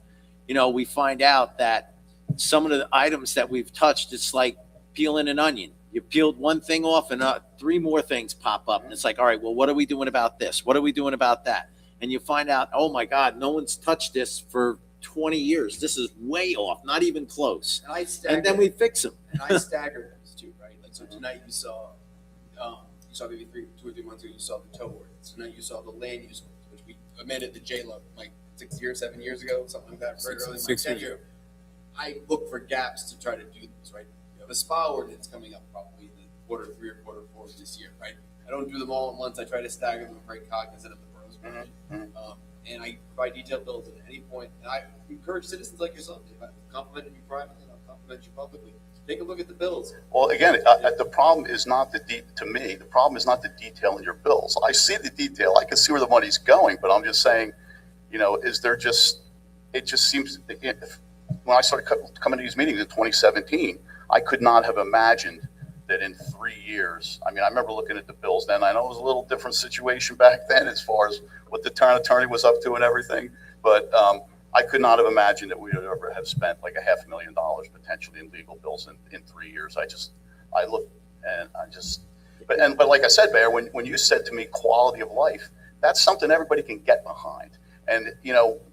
we find out that some of the items that we've touched, it's like peeling an onion. You peeled one thing off and 3 more things pop up. And it's like, all right, well, what are we doing about this? What are we doing about that? And you find out, oh my God, no one's touched this for 20 years. This is way off, not even close. And then we fix them. And I stagger those too, right? Like, so tonight you saw maybe 2 or 3 months ago, you saw the tow ordinance. Tonight you saw the land use ordinance, which we amended the J-Lo like 7 years ago, something like that, very early in my tenure. I look for gaps to try to do this, right? You have a spa ordinance coming up probably in the quarter 3 or quarter 4 of this year, right? I don't do them all at once. I try to stagger them. I'm very cognizant of the borough's budget. And I provide detailed bills at any point. And I encourage citizens like yourself, if I've complimented you privately, I'll compliment you publicly. Take a look at the bills. Well, again, the problem is not to me, the problem is not the detail in your bills. I see the detail. I can see where the money's going, but I'm just saying, is there just, it just seems, when I started coming to these meetings in 2017, I could not have imagined that in 3 years, I mean, I remember looking at the bills then. I know it was a little different situation back then as far as what the town attorney was up to and everything, but I could not have imagined that we would ever have spent like $500,000 potentially in legal bills in 3 years. I looked and but like I said, Mayor, when you said to me quality of life, that's something everybody can get behind. And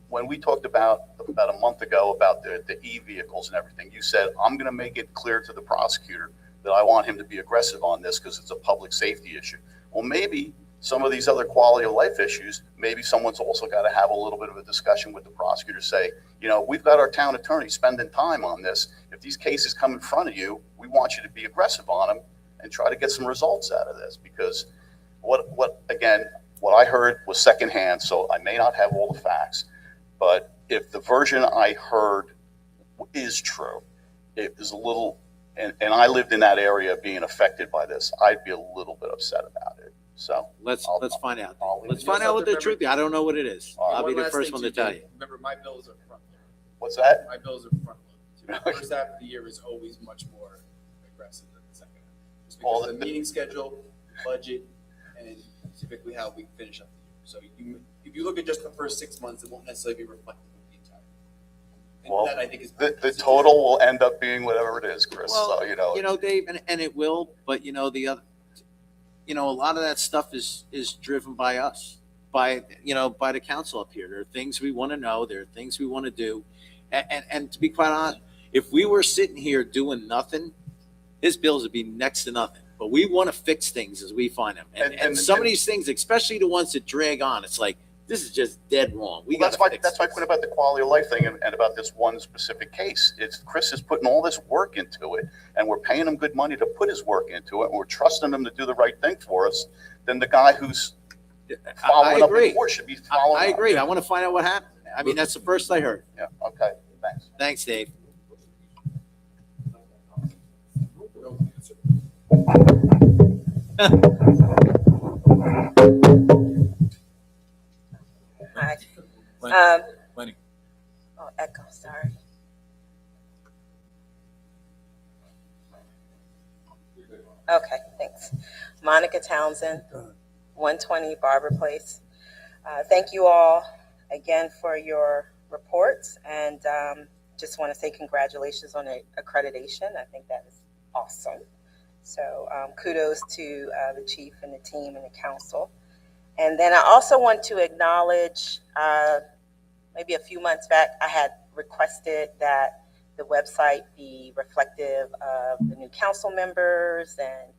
when we talked about a month ago about the e-vehicles and everything, you said, I'm going to make it clear to the prosecutor that I want him to be aggressive on this because it's a public safety issue. Well, maybe some of these other quality of life issues, maybe someone's also got to have a little bit of a discussion with the prosecutor, say, we've got our town attorney spending time on this. If these cases come in front of you, we want you to be aggressive on them and try to get some results out of this, because what I heard was secondhand, so I may not have all the facts, but if the version I heard is true, it is a little, and I lived in that area being affected by this, I'd be a little bit upset about it. So let's find out. Let's find out what the truth is. I don't know what it is. I'll be the first one to tell you. Remember, my bills are front loaded. What's that? My bills are front loaded. The first half of the year is always much more aggressive than the second half. Just because of the meeting schedule, budget, and typically how we finish up the year. So if you look at just the first 6 months, it won't necessarily be reflective of the entire. And well, that I think is the total will end up being whatever it is, Chris. Well, so Dave, and it will, but the other, a lot of that stuff is driven by us, by the council up here. There are things we want to know. There are things we want to do. And to be quite honest, if we were sitting here doing nothing, his bills would be next to nothing. But we want to fix things as we find them. And some of these things, especially the ones that drag on, it's like, this is just dead wrong. That's my point about the quality of life thing and about this one specific case. It's Chris is putting all this work into it, and we're paying him good money to put his work into it, and we're trusting him to do the right thing for us. Then the guy who's following up before should be following up. I agree. I want to find out what happened. I mean, that's the first I heard. Yeah. Okay. Thanks. Thanks, Dave. Hi. Lenny. Oh, echo, sorry. Okay, thanks. Monica Townsend, 120 Barber Place. Thank you all again for your reports, and just want to say congratulations on the accreditation. I think that is awesome. So kudos to the chief and the team and the council. And then I also want to acknowledge, maybe a few months back, I had requested that the website be reflective of the new council members and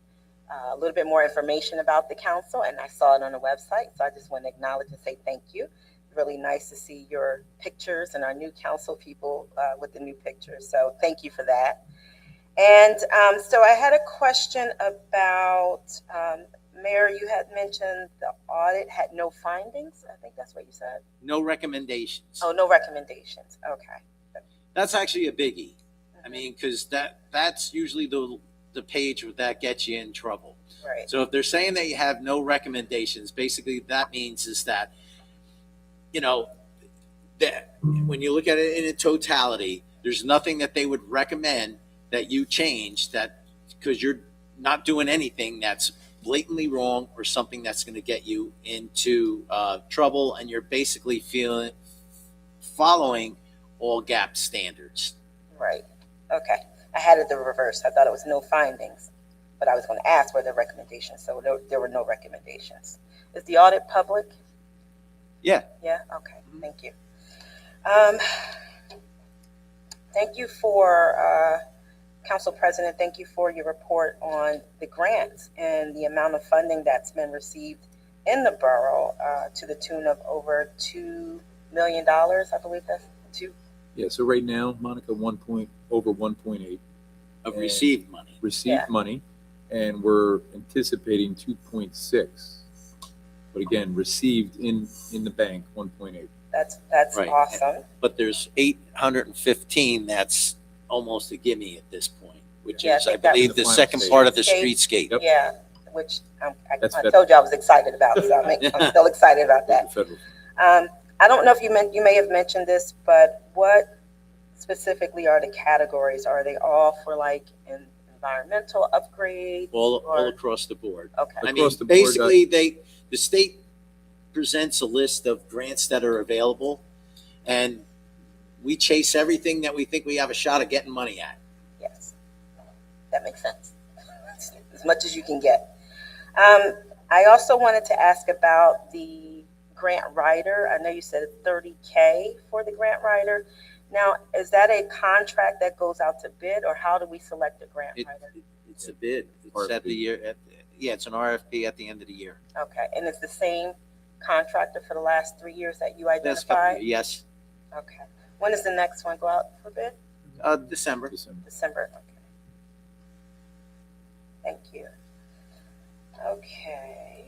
a little bit more information about the council, and I saw it on the website, so I just want to acknowledge and say thank you. Really nice to see your pictures and our new council people with the new pictures, so thank you for that. And so I had a question about, Mayor, you had mentioned the audit had no findings. I think that's what you said. No recommendations. Oh, no recommendations. Okay. That's actually a biggie. I mean, because that's usually the page that gets you in trouble. Right. So if they're saying that you have no recommendations, basically that means is that, you know, that when you look at it in a totality, there's nothing that they would recommend that you change, that because you're not doing anything that's blatantly wrong or something that's going to get you into trouble, and you're basically following all GAP standards. Right. Okay. I had it the reverse. I thought it was no findings, but I was going to ask for the recommendations. So there were no recommendations. Is the audit public? Yeah. Yeah. Okay. Thank you. Thank you for Council President. Thank you for your report on the grants and the amount of funding that's been received in the borough to the tune of over $2 million. I believe that's two. Yeah, so right now, Monica, over 1.8 of received money. Money, and we're anticipating 2.6. But again, received in the bank, 1.8. That's right. Awesome. But there's 815 that's almost a gimme at this point, which Yeah, is, I I think that's believe, the the final second stage. part of the Streetscape. streetscape. Yeah, which I federal. told you I was excited about, so I'm still excited about that. Federal. I don't know if you may have mentioned this, but what specifically are the categories? Are they all for like environmental upgrades? All across the board. Okay. I mean, Across the board, basically, the state presents a list of grants that are available, and we chase everything that we think we have a shot at getting money at. Yes, that makes sense. As much as you can get. I also wanted to ask about the grant writer. I know you said $30K for the grant writer. Now, is that a contract that goes out to bid, or how do we select a grant writer? It's a bid. It's at the year. Yeah, it's an RFP at the end of the year. Okay, and it's the same contractor for the last 3 years that you That's couple- identified? yes. Okay. When does the next one go out for bid? December. December. Okay. Thank you. Okay.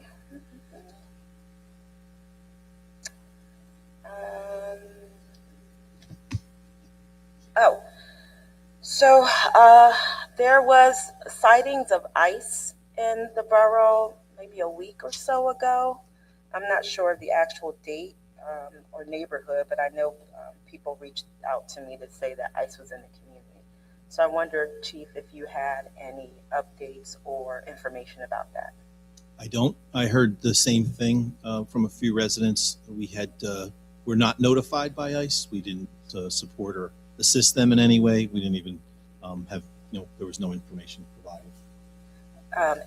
So there was sightings of ice in the borough maybe a week or so ago. I'm not sure of the actual date or neighborhood, but I know people reached out to me to say that ice was in the community. So I wondered, Chief, if you had any updates or information about that. I don't. I heard the same thing from a few residents. We're not notified by ICE. We didn't support or assist them in any way. We didn't even there was no information provided.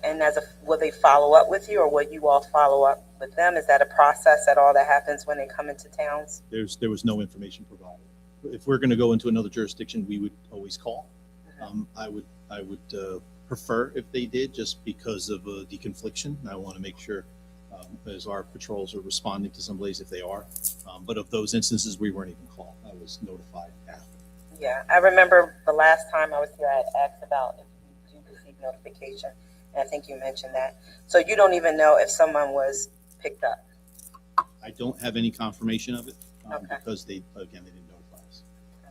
And will they follow up with you, or will you all follow up with them? Is that a process at all that happens when they come into towns? There was no information provided. If we're going to go into another jurisdiction, we would always call. I would prefer if they did, just because of the confliction. I want to make sure as our patrols are responding to someplace if they are. But of those instances, we weren't even called. I was notified after. Yeah, I remember the last time I was here, I had asked about if you do receive notification, and I think you mentioned that. So you don't even know if someone was picked up? I don't have any confirmation of it Okay. because they didn't notify us.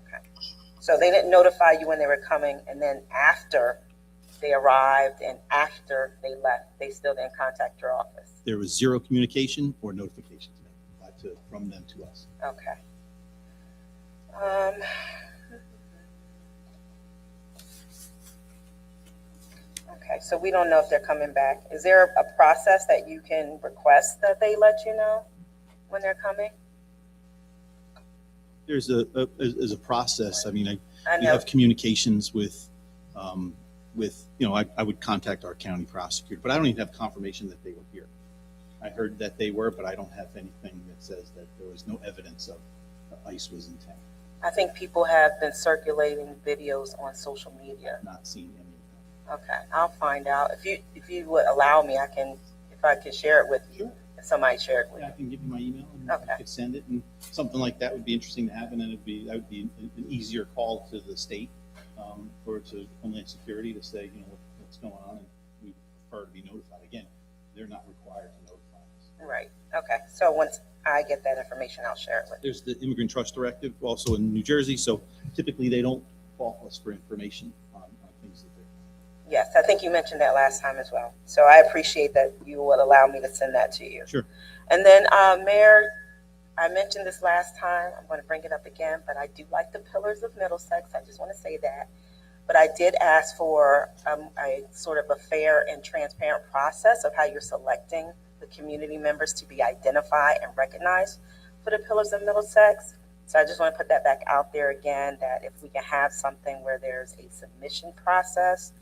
Okay. So they didn't notify you when they were coming, and then after they arrived and after they left, they still didn't contact your office? There was zero communication or notifications made from them to us. Okay. Okay, so we don't know if they're coming back. Is there a process that you can request that they let you know when they're coming? There's a process. I mean, I we know. have communications with, I would contact our county prosecutor, but I don't even have confirmation that they were here. I heard that they were, but I don't have anything that says that there was no evidence of ICE was in town. I think people have been circulating videos on social media. Not seen any. Okay, I'll find out. If you would allow me, if I can share it with you. Sure. If somebody share it with Yeah, I can give you my email and Okay. I could send it, and something like that would be interesting to have, and then that would be an easier call to the state, or to Homeland Security to say, what's going on, and we prefer to be notified. Again, they're not required to notify us. Right. Okay. So once I get that information, I'll share it with you. There's the Immigrant Trust Directive also in New Jersey, so typically they don't call us for information on things that they're. Yes, I think you mentioned that last time as well. So I appreciate that you would allow me to send that to you. Sure. And then, Mayor, I mentioned this last time. I'm going to bring it up again, but I do like the Pillars of Middlesex. I just want to say that. But I did ask for a sort of a fair and transparent process of how you're selecting the community members to be identified and recognized for the Pillars of Middlesex. So I just want to put that back out there again, that if we can have something where there's a submission process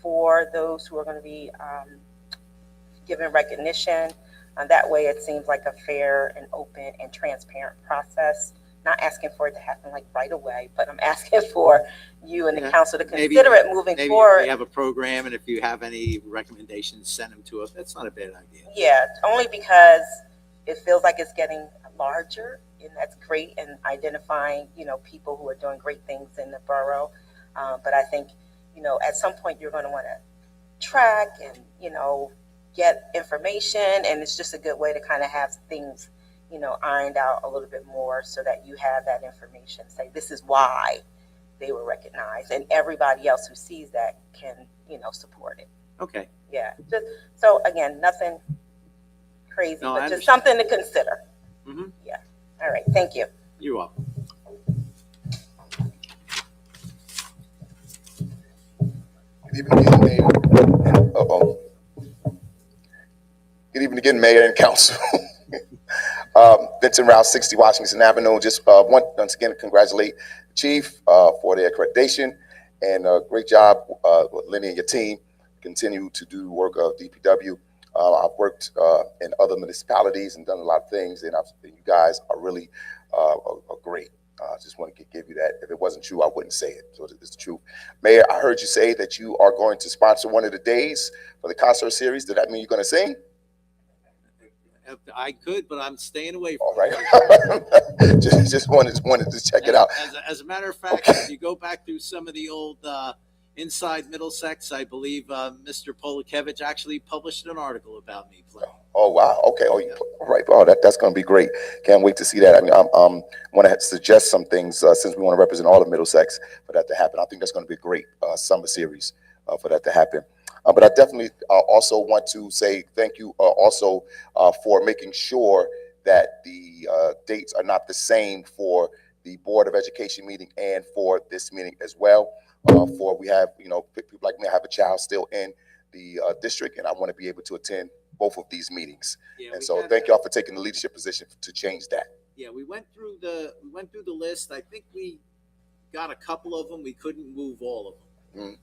for those who are going to be given recognition, that way it seems like a fair and open and transparent process. Not asking for it to happen like right away, but I'm asking for you and the council to consider it moving forward. Maybe we have a program, and if you have any recommendations, send them to us. That's not a bad idea. Yeah, only because it feels like it's getting larger, and that's great in identifying, people who are doing great things in the borough. But I think, at some point you're going to want to track and, get information, and it's just a good way to kind of have things, ironed out a little bit more so that you have that information. Say, this is why they were recognized, and everybody else who sees that can, support it. Okay. Yeah. So again, nothing crazy, No, but just something to consider. Mm-hmm. Yeah. All right. Thank you. You're welcome. Good evening again, Mayor. Good evening again, Mayor and Council. Vincent Rouse, 60 Washington Avenue. Just once again, congratulate the Chief for their accreditation, and great job, Lenny and your team. Continue to do work of DPW. I've worked in other municipalities and done a lot of things, and you guys are really are great. I just want to give you that. If it wasn't true, I wouldn't say it. So it's the truth. Mayor, I heard you say that you are going to sponsor one of the days for the concert series. Does that mean you're going to sing? I could, but I'm staying away from All right. just wanted to check it out. As a matter of fact, if you go back through some of the old Inside Middlesex, I believe Mr. Polakevich actually published an article about me playing. Oh, wow. Okay. Oh, all right. Oh, that's going to be great. Can't wait to see that. I mean, I want to suggest some things since we want to represent all of Middlesex for that to happen. I think that's going to be a great summer series for that to happen. But I definitely also want to say thank you also for making sure that the dates are not the same for the Board of Education meeting and for this meeting as well. For we have, people like me, I have a child still in the district, and I want to be able to attend both of these meetings. Yeah, and so thank y'all for taking the leadership position to change that. Yeah, we went through the list. I think we got a couple of them. We couldn't move all of them. Mm.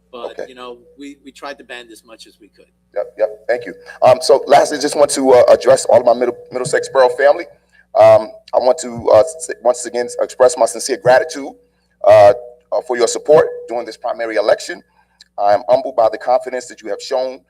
But, okay. We tried to bend as much as we could. Yep. Thank you. So lastly, just want to address all of my Middlesex Borough family. I want to once again express my sincere gratitude for your support during this primary election. I am humbled by the confidence that you have shown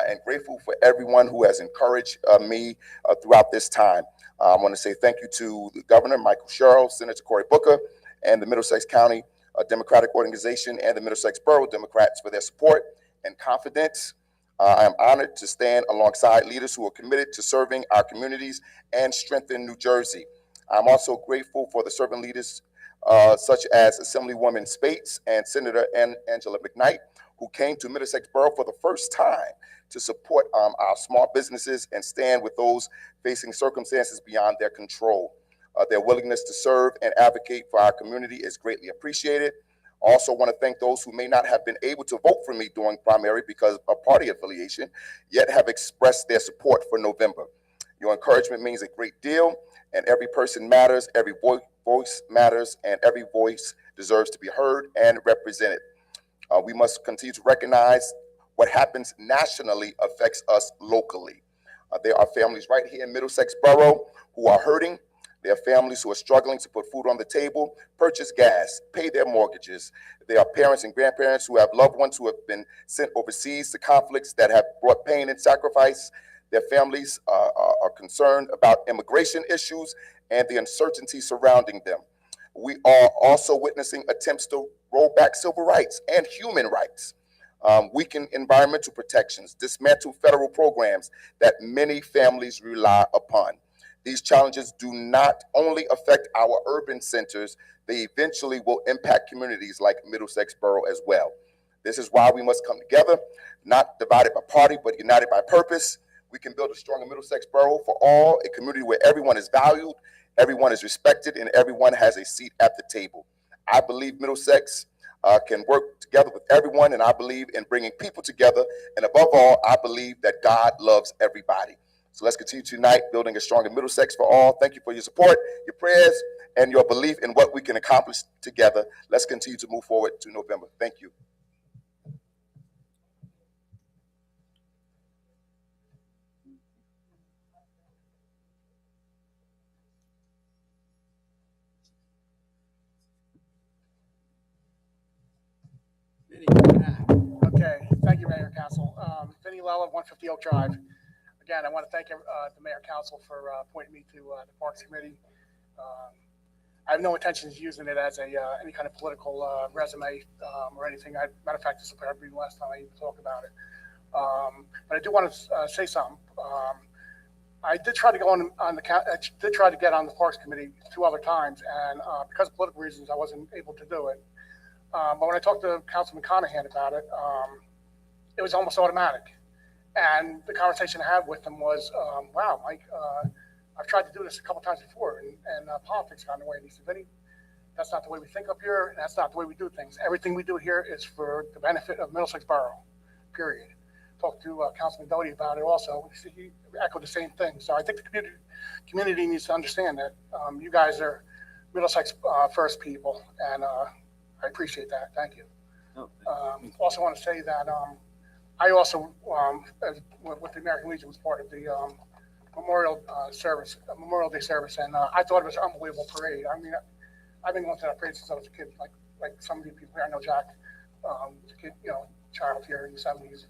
and grateful for everyone who has encouraged me throughout this time. I want to say thank you to the Governor, Michael Sherrill, Senator Cory Booker, and the Middlesex County Democratic Organization and the Middlesex Borough Democrats for their support and confidence. I am honored to stand alongside leaders who are committed to serving our communities and strengthen New Jersey. I'm also grateful for the servant leaders such as Assemblywoman Spates and Senator Angela McKnight, who came to Middlesex Borough for the first time to support our small businesses and stand with those facing circumstances beyond their control. Their willingness to serve and advocate for our community is greatly appreciated. I also want to thank those who may not have been able to vote for me during primary because of party affiliation, yet have expressed their support for November. Your encouragement means a great deal, and every person matters, every voice matters, and every voice deserves to be heard and represented. We must continue to recognize what happens nationally affects us locally. There are families right here in Middlesex Borough who are hurting. There are families who are struggling to put food on the table, purchase gas, pay their mortgages. There are parents and grandparents who have loved ones who have been sent overseas to conflicts that have brought pain and sacrifice. Their families are concerned about immigration issues and the uncertainty surrounding them. We are also witnessing attempts to roll back civil rights and human rights, weaken environmental protections, dismantle federal programs that many families rely upon. These challenges do not only affect our urban centers, they eventually will impact communities like Middlesex Borough as well. This is why we must come together, not divided by party, but united by purpose. We can build a stronger Middlesex Borough for all, a community where everyone is valued, everyone is respected, and everyone has a seat at the table. I believe Middlesex can work together with everyone, and I believe in bringing people together. And above all, I believe that God loves everybody. So let's continue tonight building a stronger Middlesex for all. Thank you for your support, your prayers, and your belief in what we can accomplish together. Let's continue to move forward to November. Thank you. Okay, thank you, Mayor and Council. Vinny Lella, 150 Oak Drive. Again, I want to thank the Mayor and Council for appointing me to the Parks Committee. I have no intentions of using it as any kind of political resume or anything. Matter of fact, this will probably be the last time I even talk about it. But I do want to say something. I did try to go on I did try to get on the Parks Committee 2 other times, and because of political reasons, I wasn't able to do it. But when I talked to Councilman Conahan about it, it was almost automatic. And the conversation I had with him was, wow, Mike, I've tried to do this a couple times before, and politics got in the way. And he said, Vinny, that's not the way we think up here, and that's not the way we do things. Everything we do here is for the benefit of Middlesex Borough, period. Talked to Councilman Doty about it also. He echoed the same thing. So I think the community needs to understand that you guys are Middlesex first people, and I appreciate that. Thank you. Also want to say that I also, with the American Legion, was part of the Memorial Day service, and I thought it was an unbelievable parade. I mean, I've been going to that parade since I was a kid, like some of you people here. I know Jack, was a kid, child here in the 70s.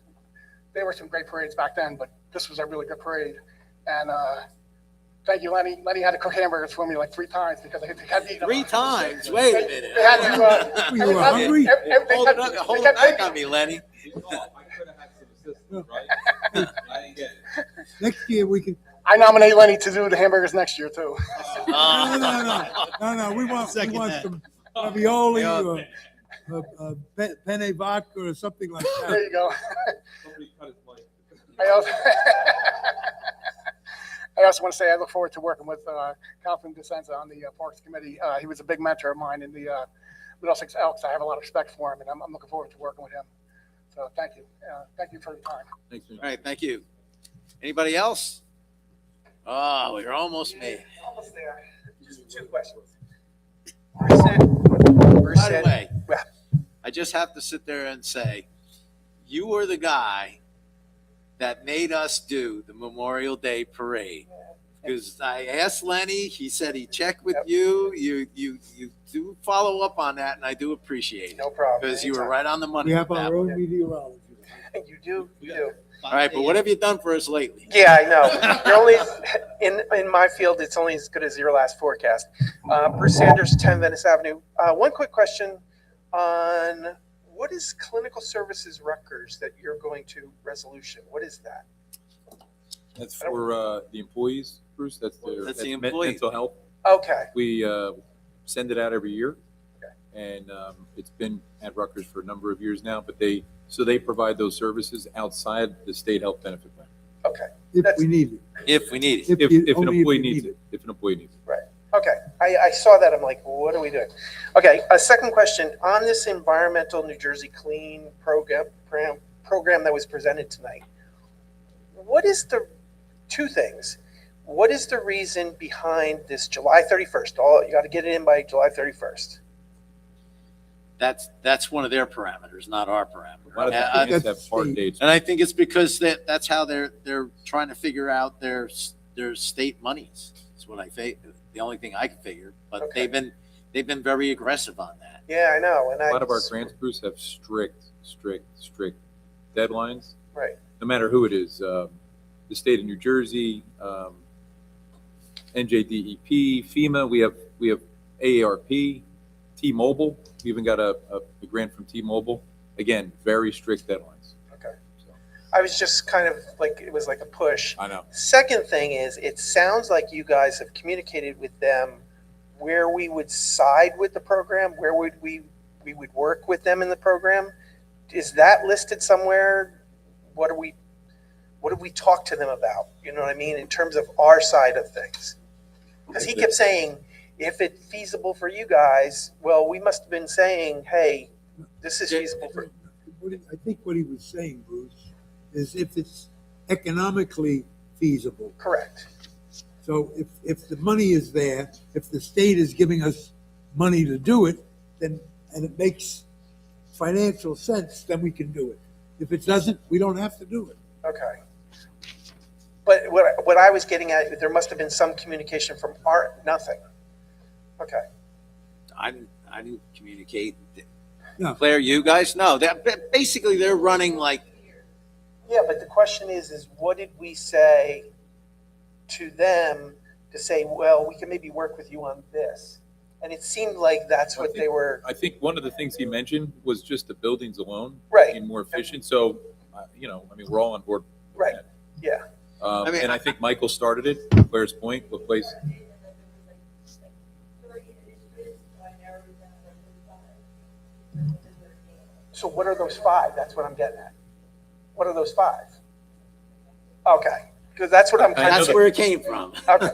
There were some great parades back then, but this was a really good parade. And thank you, Lenny. Lenny had to cook hamburgers for me like 3 times because they had to eat them. 3 times? Wait a minute. They had to, you were hungry? Hold it back on me, Lenny. Right? I didn't get it. Next year we can. I nominate Lenny to do the hamburgers next year too. No. We want some ravioli or penne vodka or something like that. There you go. Somebody cut his mic. I also want to say I look forward to working with Councilman DeSenza on the Parks Committee. He was a big mentor of mine in the Middlesex Elks. I have a lot of respect for him, and I'm looking forward to working with him. So thank you. Thank you for your time. Thanks. All right, thank you. Anybody else? Oh, we're almost made. Almost there. Just 2 questions. By the way, I just have to sit there and say, you were the guy that made us do the Memorial Day parade. Because I asked Lenny, he said he checked with you. You do follow up on that, and I do appreciate it. No problem. Because you were right on the money. We have with that our own one. meteorologist. You do. You do. All right, but what have you done for us lately? Yeah, I know. You're only in my field. It's only as good as your last forecast. Bruce Sanders, 10 Venice Avenue. One quick question on what is clinical services records that you're going to resolution? What is that? That's for the employees, Bruce. That's the employees. Mental health. Okay. We send it out every year, and it's been at Rutgers for a number of years now. But they provide those services outside the state health benefit plan. Okay. If we need it. If we need it. If an employee needs it. If an employee needs it. Right. Okay, I saw that. I'm like, well, what are we doing? Okay, a second question. On this environmental New Jersey Clean program that was presented tonight, what is the, two things. What is the reason behind this July 31st? You got to get it in by July 31st. That's one of their parameters, not our parameter. A lot of the grants have hard dates. And I think it's because that's how they're trying to figure out their state monies. That's what I think. The only thing I can figure, but Okay. they've been very aggressive on that. Yeah, I know. And A lot of our grants, Bruce, have strict deadlines. Right. No matter who it is, the state of New Jersey, NJDEP, FEMA. We have AARP, T-Mobile. We even got a grant from T-Mobile. Again, very strict deadlines. Okay. I was just kind of like, it was like a push. I know. Second thing is, it sounds like you guys have communicated with them where we would side with the program, where would we would work with them in the program. Is that listed somewhere? What do we talk to them about? You know what I mean? In terms of our side of things. Because he kept saying, if it's feasible for you guys, well, we must have been saying, hey, this is feasible for. I think what he was saying, Bruce, is if it's economically feasible. Correct. So if the money is there, if the state is giving us money to do it, then, and it makes financial sense, then we can do it. If it doesn't, we don't have to do it. Okay. But what I was getting at, there must have been some communication from nothing. Okay. I didn't communicate. No. Claire, you guys? No. Basically, they're running like. Yeah, but the question is what did we say to them to say, well, we can maybe work with you on this? And it seemed like that's what they were. I think one of the things he mentioned was just the buildings alone Right. being more efficient. So, we're all on board. Right. Yeah. And I think Michael started it. Claire's point, what place? So what are those five? That's what I'm getting at. What are those five? Okay. Because that's what I'm kind That's of. where it came from. Okay.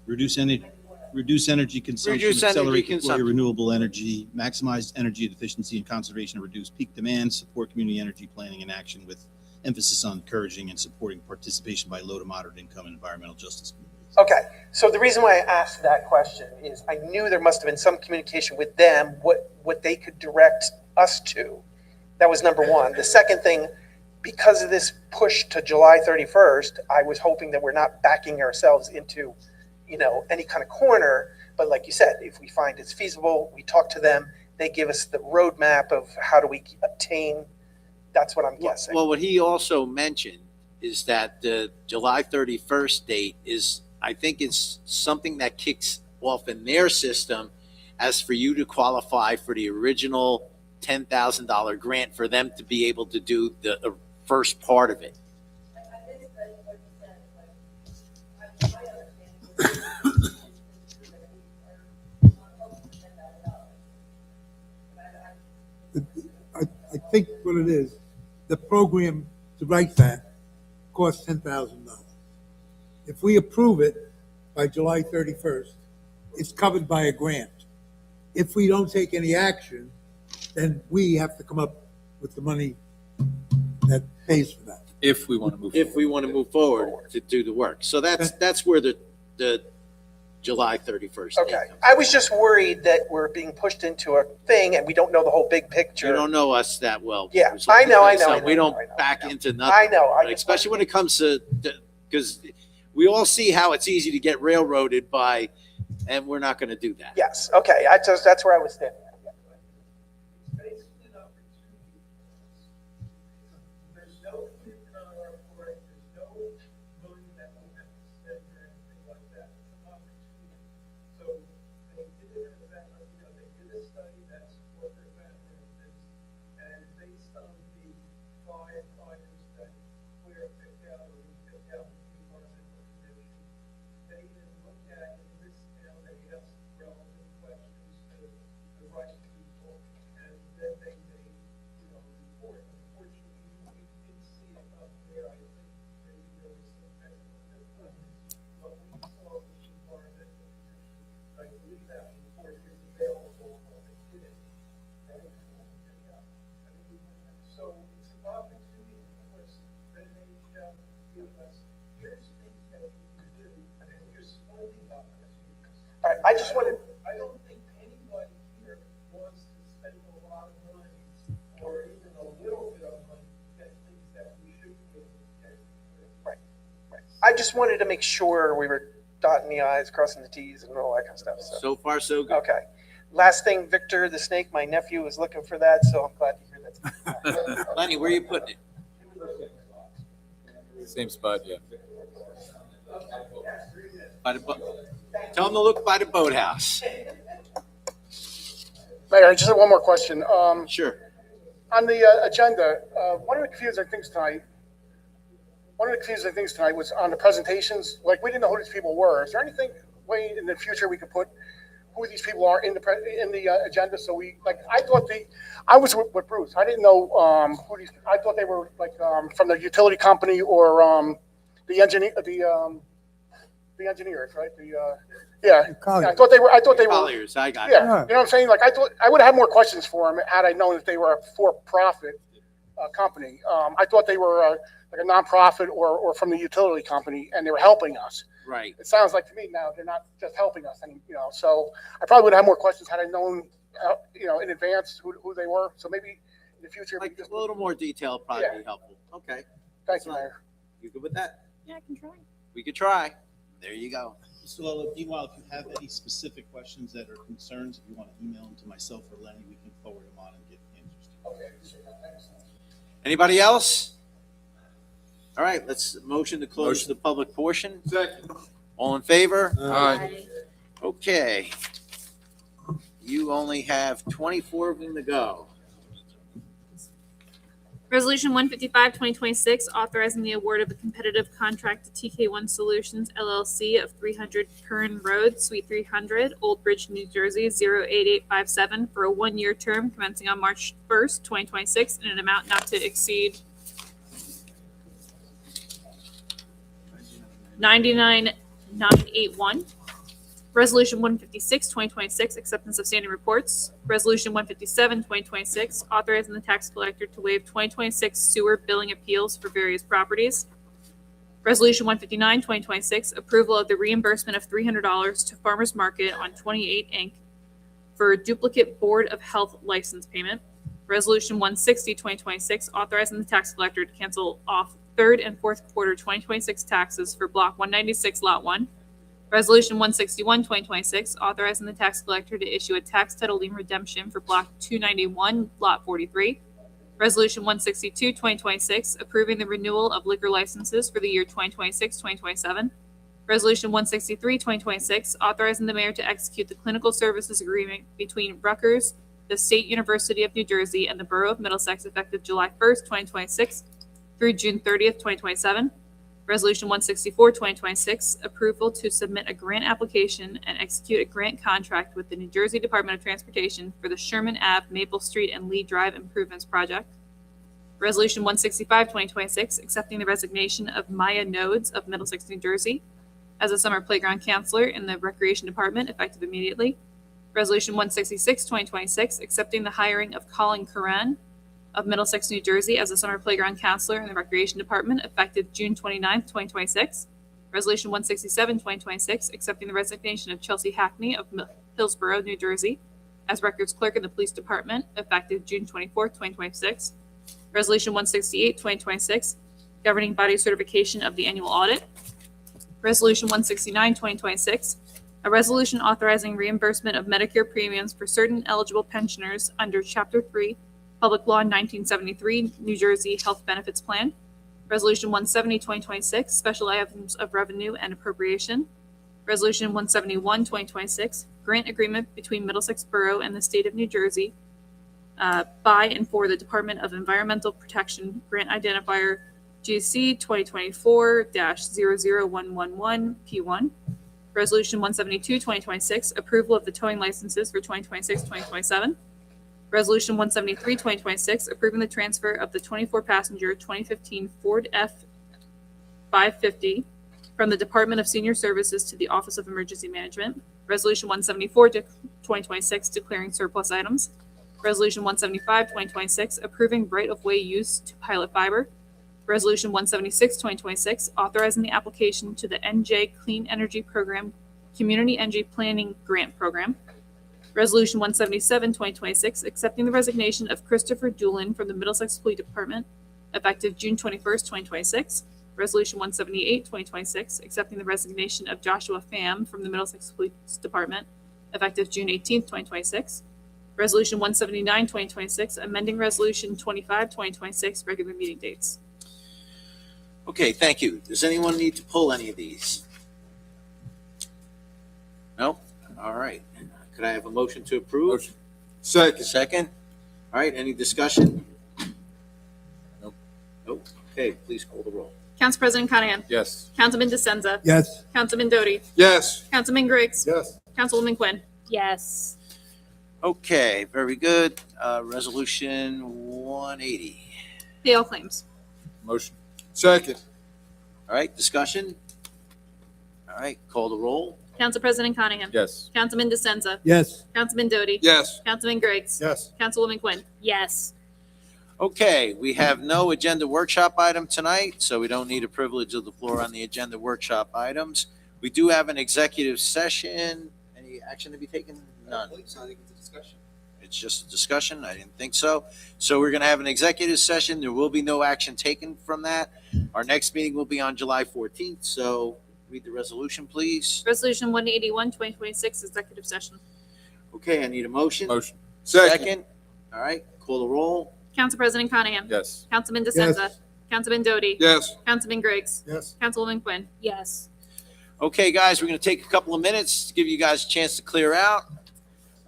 Reduce energy consumption, Reduce energy accelerate deploy consumption. renewable energy, maximize energy efficiency and conservation, and reduce peak demand, support community energy planning and action with emphasis on encouraging and supporting participation by low to moderate income and environmental justice communities. Okay, so the reason why I asked that question is I knew there must have been some communication with them, what they could direct us to. That was number one. The second thing, because of this push to July 31st, I was hoping that we're not backing ourselves into, any kind of corner. But like you said, if we find it's feasible, we talk to them, they give us the roadmap of how do we obtain. That's what I'm guessing. Well, what he also mentioned is that the July 31st date is, I think it's something that kicks off in their system as for you to qualify for the original $10,000 grant for them to be able to do the first part of it. I think what it is, the program to write that costs $10,000. If we approve it by July 31st, it's covered by a grant. If we don't take any action, then we have to come up with the money that pays for that. If we want to move If we want to move forward to do the work. So that's where the July 31st date Okay. comes. I was just worried that we're being pushed into a thing and we don't know the whole big picture. You don't know us that well. Yeah, Bruce. I know. We don't back into nothing. I know. Especially when it comes to, because we all see how it's easy to get railroaded by, and we're not going to do that. Yes. Okay. That's where I was standing. There's no clear report, there's no money that will have to spend or anything like that. It's an opportunity. So they did they did a study that's what their background is, and based on the 5 items that Claire picked out, or we picked out in the environmental commission, they then look at in this town, they ask relevant questions to the right people, and then they make, report. Unfortunately, we didn't see enough just wanted to make sure we were dotting the i's, crossing the t's, and all that kind of stuff. So far, so good. Okay. Last thing, Victor the snake, my nephew, was looking for that, so I'm glad to hear that. Lenny, where are you putting it? Same spot, yeah. By the tell him to look by the boathouse. Mayor, I just have one more question. Sure. On the agenda, one of the confusing things tonight was on the presentations. Like, we didn't know who these people were. Is there anything way in the future we could put who these people are in the agenda? So I was with Bruce. I didn't know who these. I thought they were like from the utility company or the engineers, right? I thought they were. Colliers, I got Yeah, it. you know what I'm saying? Like, I thought I would have had more questions for them had I known that they were a for-profit company. I thought they were like a nonprofit or from the utility company, and they were helping us. Right. It sounds like to me now they're not just helping us, and so I probably would have more questions had I known, in advance who they were. So maybe in the future, Like a little more detail probably be helpful. Okay. Thank you, Mayor. You good with that? Yeah, I can try. We could try. There you go. Mr. Lolo, meanwhile, if you have any specific questions that are concerns, if you want to email them to myself or Lenny, we can forward them on and get answers to. Okay. Anybody else? All right, let's motion to close the public portion. Second. All in favor? Aye. Okay. You only have 24 of them to go. Resolution 155, 2026, authorizing the award of a competitive contract to TK1 Solutions LLC of 300 Kern Road, Suite 300, Old Bridge, New Jersey, 08857 for a one-year term commencing on March 1st, 2026, in an amount not to exceed $99,981. Resolution 156, 2026, acceptance of standing reports. Resolution 157, 2026, authorizing the tax collector to waive 2026 sewer billing appeals for various properties. Resolution 159, 2026, approval of the reimbursement of $300 to Farmers Market on 28 Inc. for duplicate Board of Health license payment. Resolution 160, 2026, authorizing the tax collector to cancel off third and fourth quarter 2026 taxes for Block 196, Lot 1. Resolution 161, 2026, authorizing the tax collector to issue a tax title lien redemption for Block 291, Lot 43. Resolution 162, 2026, approving the renewal of liquor licenses for the year 2026-2027. Resolution 163, 2026, authorizing the mayor to execute the clinical services agreement between Rutgers, the State University of New Jersey, and the Borough of Middlesex effective July 1st, 2026 through June 30th, 2027. Resolution 164, 2026, approval to submit a grant application and execute a grant contract with the New Jersey Department of Transportation for the Sherman Ave, Maple Street, and Lee Drive Improvements Project. Resolution 165, 2026, accepting the resignation of Maya Nodes of Middlesex, New Jersey as a summer playground counselor in the Recreation Department, effective immediately. Resolution 166, 2026, accepting the hiring of Colin Curran of Middlesex, New Jersey as a summer playground counselor in the Recreation Department, effective June 29th, 2026. Resolution 167, 2026, accepting the resignation of Chelsea Hackney of Hillsborough, New Jersey as records clerk in the Police Department, effective June 24th, 2026. Resolution 168, 2026, governing body certification of the annual audit. Resolution 169, 2026, a resolution authorizing reimbursement of Medicare premiums for certain eligible pensioners under Chapter 3, Public Law 1973, New Jersey Health Benefits Plan. Resolution 170, 2026, special items of revenue and appropriation. Resolution 171, 2026, grant agreement between Middlesex Borough and the State of New Jersey by and for the Department of Environmental Protection, grant identifier GC 2024-00111P1. Resolution 172, 2026, approval of the towing licenses for 2026-2027. Resolution 173, 2026, approving the transfer of the 24-passenger 2015 Ford F-550 from the Department of Senior Services to the Office of Emergency Management. Resolution 174, 2026, declaring surplus items. Resolution 175, 2026, approving right-of-way use to Pilot Fiber. Resolution 176, 2026, authorizing the application to the NJ Clean Energy Program Community Energy Planning Grant Program. Resolution 177, 2026, accepting the resignation of Christopher Doolin from the Middlesex Police Department, effective June 21st, 2026. Resolution 178, 2026, accepting the resignation of Joshua Pham from the Middlesex Police Department, effective June 18, 2026. Resolution 179, 2026, amending Resolution 25, 2026, regular meeting dates. Okay, thank you. Does anyone need to pull any of these? No? All right. Could I have a motion to approve? Motion. Second. Second? All right, any discussion? Nope. Nope. Okay, please call the roll. Council President Conahan. Yes. Councilman DeSenza. Yes. Councilman Doty. Yes. Councilman Griggs. Yes. Councilwoman Quinn. Yes. Okay, very good. Resolution 180. Pay all claims. Motion. Second. All right, discussion? All right, call the roll. Council President Conahan. Yes. Councilman DeSenza. Yes. Councilman Doty. Yes. Councilman Griggs. Yes. Councilwoman Quinn. Yes. Okay, we have no agenda workshop item tonight, so we don't need a privilege of the floor on the agenda workshop items. We do have an executive session. Any action to be taken? None. It's just a discussion. I didn't think so. So we're going to have an executive session. There will be no action taken from that. Our next meeting will be on July 14th. So read the resolution, please. Resolution 181, 2026, executive session. Okay, I need a motion. Motion. Second. All right, call the roll. Council President Conahan. Yes. Councilman DeSenza. Yes. Councilman Doty. Yes. Councilman Griggs. Yes. Councilwoman Quinn. Yes. Okay, guys, we're going to take a couple of minutes to give you guys a chance to clear out.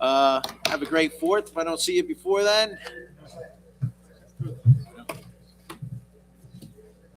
Have a great 4th if I don't see you before then.